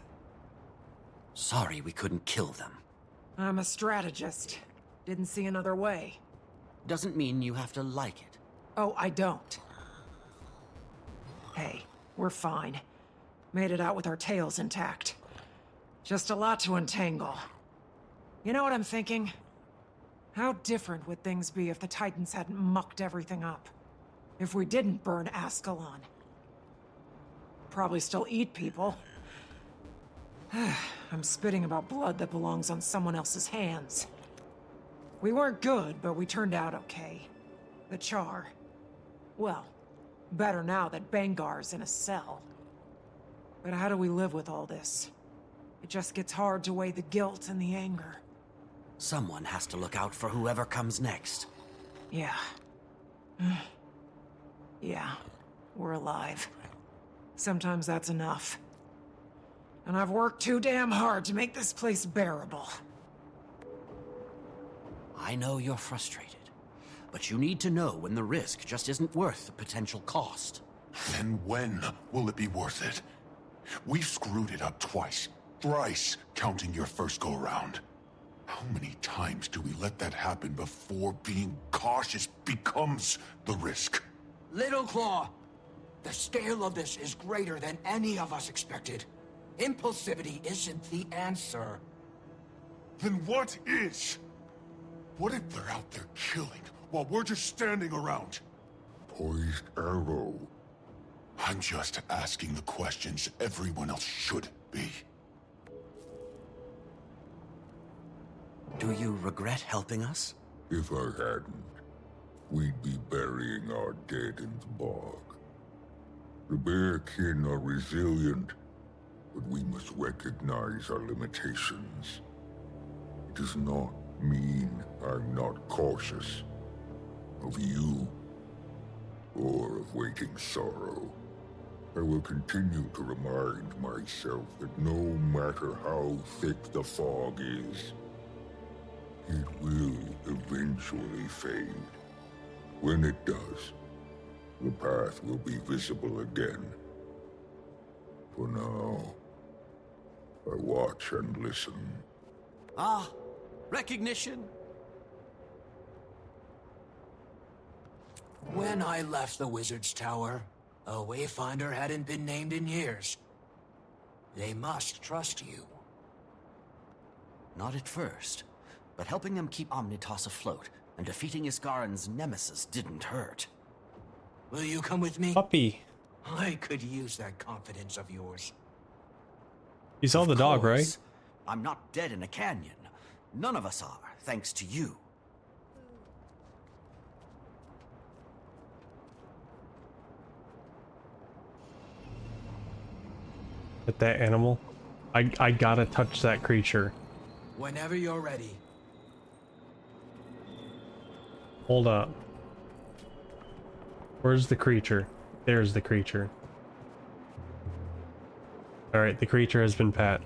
Speaker 2: Sorry we couldn't kill them.
Speaker 12: I'm a strategist. Didn't see another way.
Speaker 2: Doesn't mean you have to like it.
Speaker 12: Oh, I don't. Hey, we're fine. Made it out with our tails intact. Just a lot to untangle. You know what I'm thinking? How different would things be if the Titans hadn't mucked everything up? If we didn't burn Ascalon? Probably still eat people. I'm spitting about blood that belongs on someone else's hands. We weren't good, but we turned out okay. The Char. Well, better now that Bangar's in a cell. But how do we live with all this? It just gets hard to weigh the guilt and the anger.
Speaker 2: Someone has to look out for whoever comes next.
Speaker 12: Yeah. Yeah, we're alive. Sometimes that's enough. And I've worked too damn hard to make this place bearable.
Speaker 2: I know you're frustrated, but you need to know when the risk just isn't worth the potential cost.
Speaker 9: Then when will it be worth it? We've screwed it up twice, thrice, counting your first go-around. How many times do we let that happen before being cautious becomes the risk?
Speaker 15: Little Claw, the scale of this is greater than any of us expected. Impulsivity isn't the answer.
Speaker 9: Then what is? What if they're out there killing while we're just standing around?
Speaker 4: Poised arrow.
Speaker 9: I'm just asking the questions everyone else should be.
Speaker 2: Do you regret helping us?
Speaker 4: If I hadn't, we'd be burying our dead in the bog. The bear kin are resilient, but we must recognize our limitations. It does not mean I'm not cautious of you or of waiting sorrow. I will continue to remind myself that no matter how thick the fog is, it will eventually fade. When it does, the path will be visible again. For now, I watch and listen.
Speaker 2: Ah, recognition.
Speaker 15: When I left the Wizard's Tower, a Wayfinder hadn't been named in years. They must trust you.
Speaker 2: Not at first, but helping them keep Omnitas afloat and defeating Iskaran's nemesis didn't hurt.
Speaker 15: Will you come with me?
Speaker 1: Puppy.
Speaker 15: I could use that confidence of yours.
Speaker 1: You saw the dog, right?
Speaker 2: I'm not dead in a canyon. None of us are, thanks to you.
Speaker 1: At that animal. I gotta touch that creature.
Speaker 15: Whenever you're ready.
Speaker 1: Hold up. Where's the creature? There's the creature. Alright, the creature has been pat.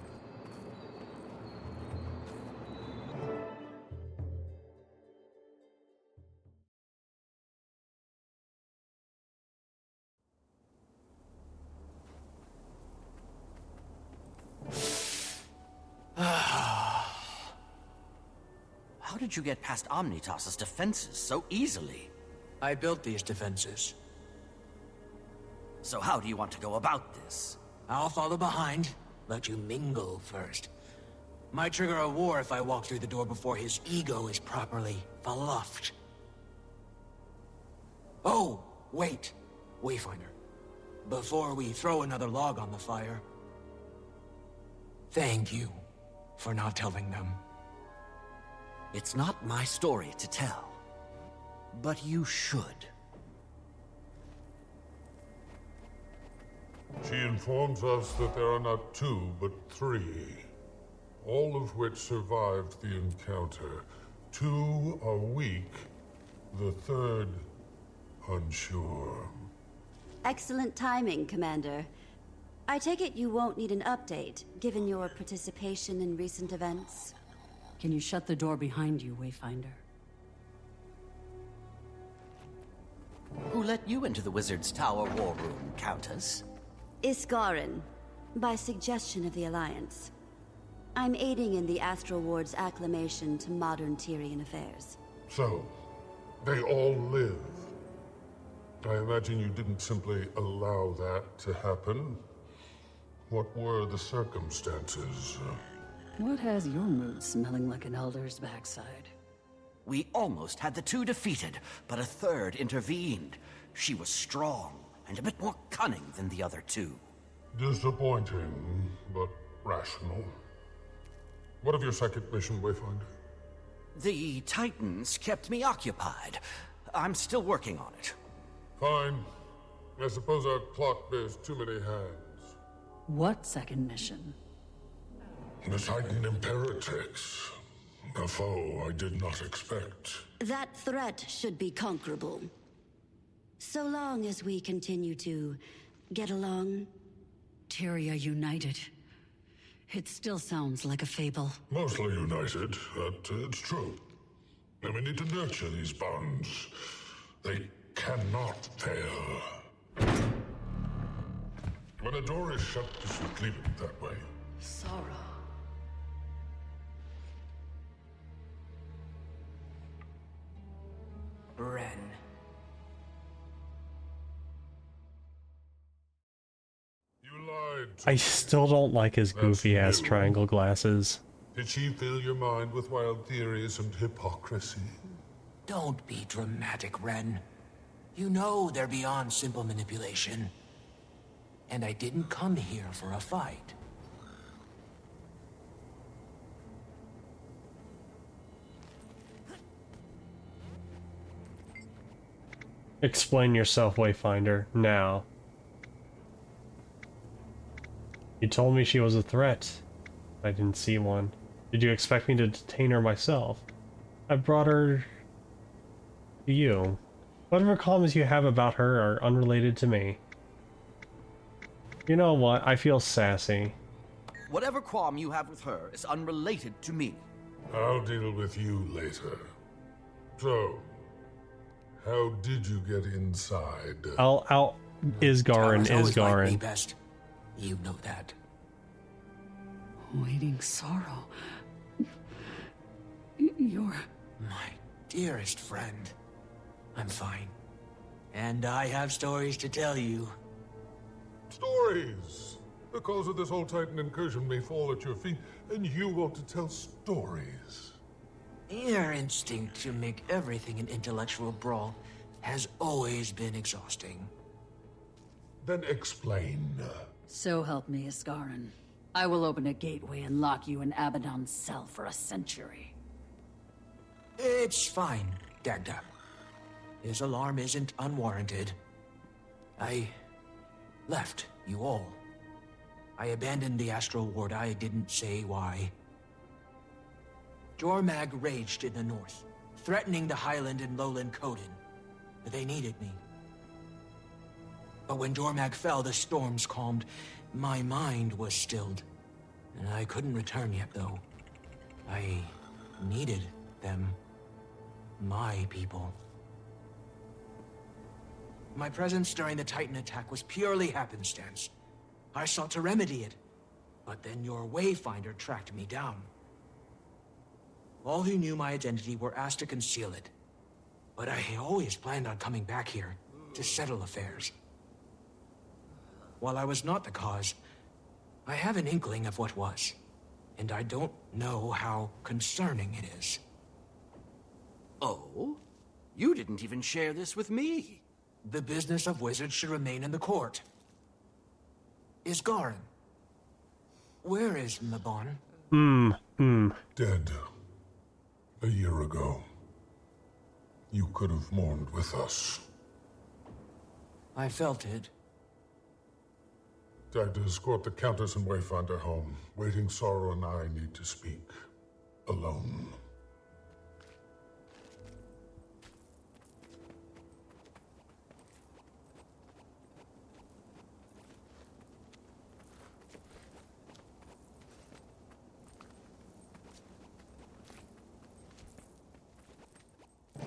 Speaker 2: How did you get past Omnitas's defenses so easily?
Speaker 15: I built these defenses.
Speaker 2: So how do you want to go about this?
Speaker 15: I'll follow behind. Let you mingle first. Might trigger a war if I walk through the door before his ego is properly fluffed. Oh, wait. Wayfinder. Before we throw another log on the fire, thank you for not telling them.
Speaker 2: It's not my story to tell, but you should.
Speaker 14: She informs us that there are not 2, but 3, all of which survived the encounter. 2 are weak, the 3rd unsure.
Speaker 20: Excellent timing, Commander. I take it you won't need an update, given your participation in recent events?
Speaker 21: Can you shut the door behind you, Wayfinder?
Speaker 2: Who let you into the Wizard's Tower war room, Countess?
Speaker 20: Iskarin, by suggestion of the Alliance. I'm aiding in the Astral Ward's acclamation to modern Tyrian affairs.
Speaker 14: So, they all live. I imagine you didn't simply allow that to happen. What were the circumstances?
Speaker 21: What has your mood smelling like an elder's backside?
Speaker 2: We almost had the 2 defeated, but a 3rd intervened. She was strong and a bit more cunning than the other 2.
Speaker 14: Disappointing, but rational. What of your second mission, Wayfinder?
Speaker 2: The Titans kept me occupied. I'm still working on it.
Speaker 14: Fine. I suppose our plot bears too many hands.
Speaker 21: What second mission?
Speaker 14: The Titan Imperatrix. A foe I did not expect.
Speaker 20: That threat should be conquerable. So long as we continue to get along.
Speaker 21: Tyria united. It still sounds like a fable.
Speaker 14: Mostly united, but it's true. And we need to nurture these bonds. They cannot fail. When a door is shut, you should leave it that way.
Speaker 21: Sorrow.
Speaker 15: Ren.
Speaker 14: You lied.
Speaker 1: I still don't like his goofy ass triangle glasses.
Speaker 14: Did she fill your mind with wild theories and hypocrisy?
Speaker 15: Don't be dramatic, Ren. You know they're beyond simple manipulation. And I didn't come here for a fight.
Speaker 1: Explain yourself, Wayfinder, now. You told me she was a threat. I didn't see one. Did you expect me to detain her myself? I brought her to you. Whatever comments you have about her are unrelated to me. You know what? I feel sassy.
Speaker 2: Whatever qualm you have with her is unrelated to me.
Speaker 14: I'll deal with you later. So, how did you get inside?
Speaker 1: Isgarin.
Speaker 15: Best. You know that.
Speaker 21: Waiting sorrow. You're...
Speaker 15: My dearest friend. I'm fine. And I have stories to tell you.
Speaker 14: Stories! The cause of this whole Titan incursion may fall at your feet, and you want to tell stories.
Speaker 15: Your instinct to make everything an intellectual brawl has always been exhausting.
Speaker 14: Then explain.
Speaker 21: So help me, Isgarin. I will open a gateway and lock you in Abaddon's cell for a century.
Speaker 15: It's fine, Dagda. His alarm isn't unwarranted. I left you all. I abandoned the Astral Ward. I didn't say why. Jormag raged in the north, threatening the Highland and Lowland Coden. They needed me. But when Dormag fell, the storms calmed. My mind was stilled. And I couldn't return yet, though. I needed them. My people. My presence during the Titan attack was purely happenstance. I sought to remedy it. But then your Wayfinder tracked me down. All who knew my identity were asked to conceal it. But I always planned on coming back here to settle affairs. While I was not the cause, I have an inkling of what was. And I don't know how concerning it is.
Speaker 2: Oh? You didn't even share this with me.
Speaker 15: The business of wizards should remain in the court. Isgarin. Where is Mabon?
Speaker 4: Dead. A year ago. You could have mourned with us.
Speaker 15: I felt it.
Speaker 4: I'd escort the Countess and Wayfinder home. Waiting Sorrow and I need to speak. Alone.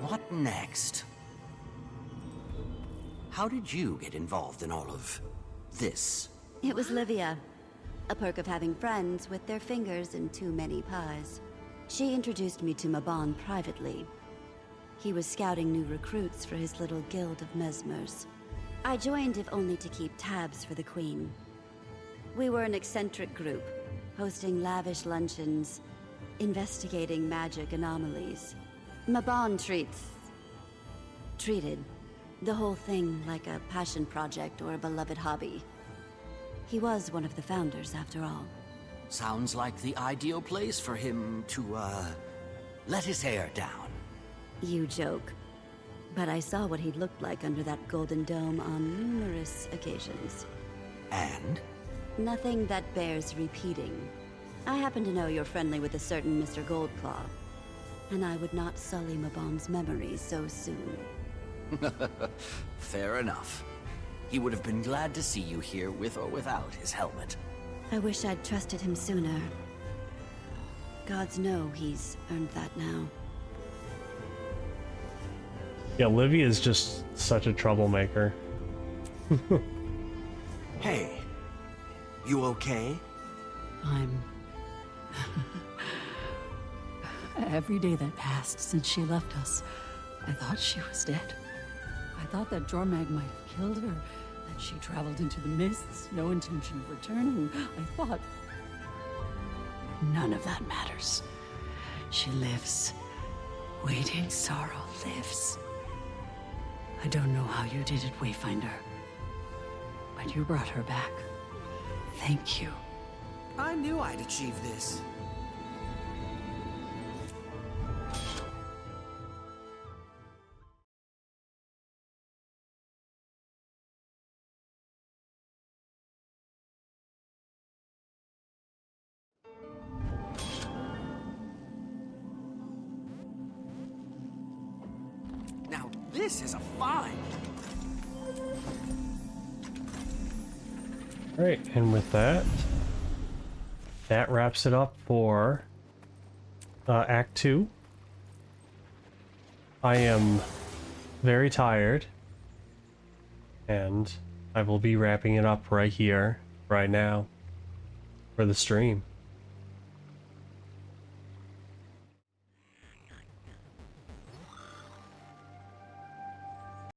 Speaker 2: What next? How did you get involved in all of this?
Speaker 20: It was Livia. A perk of having friends with their fingers in too many pies. She introduced me to Mabon privately. He was scouting new recruits for his little guild of mesmers. I joined if only to keep tabs for the Queen. We were an eccentric group, hosting lavish luncheons, investigating magic anomalies. Mabon treated the whole thing like a passion project or a beloved hobby. He was one of the founders, after all.
Speaker 2: Sounds like the ideal place for him to, let his hair down.
Speaker 20: You joke. But I saw what he looked like under that golden dome on numerous occasions.
Speaker 2: And?
Speaker 20: Nothing that bears repeating. I happen to know you're friendly with a certain Mr. Goldclaw, and I would not sully Mabon's memory so soon.
Speaker 2: Fair enough. He would have been glad to see you here with or without his helmet.
Speaker 20: I wish I'd trusted him sooner. Gods know he's earned that now.
Speaker 1: Yeah, Livia is just such a troublemaker.
Speaker 2: Hey, you okay?
Speaker 21: I'm... Every day that passed since she left us, I thought she was dead. I thought that Jormag might have killed her, that she traveled into the mists, no intention of returning. I thought... None of that matters. She lives. Waiting Sorrow lives. I don't know how you did it, Wayfinder, but you brought her back. Thank you.
Speaker 16: I knew I'd achieve this. Now this is a find.
Speaker 1: Alright, and with that, that wraps it up for Act 2. I am very tired, and I will be wrapping it up right here, right now, for the stream.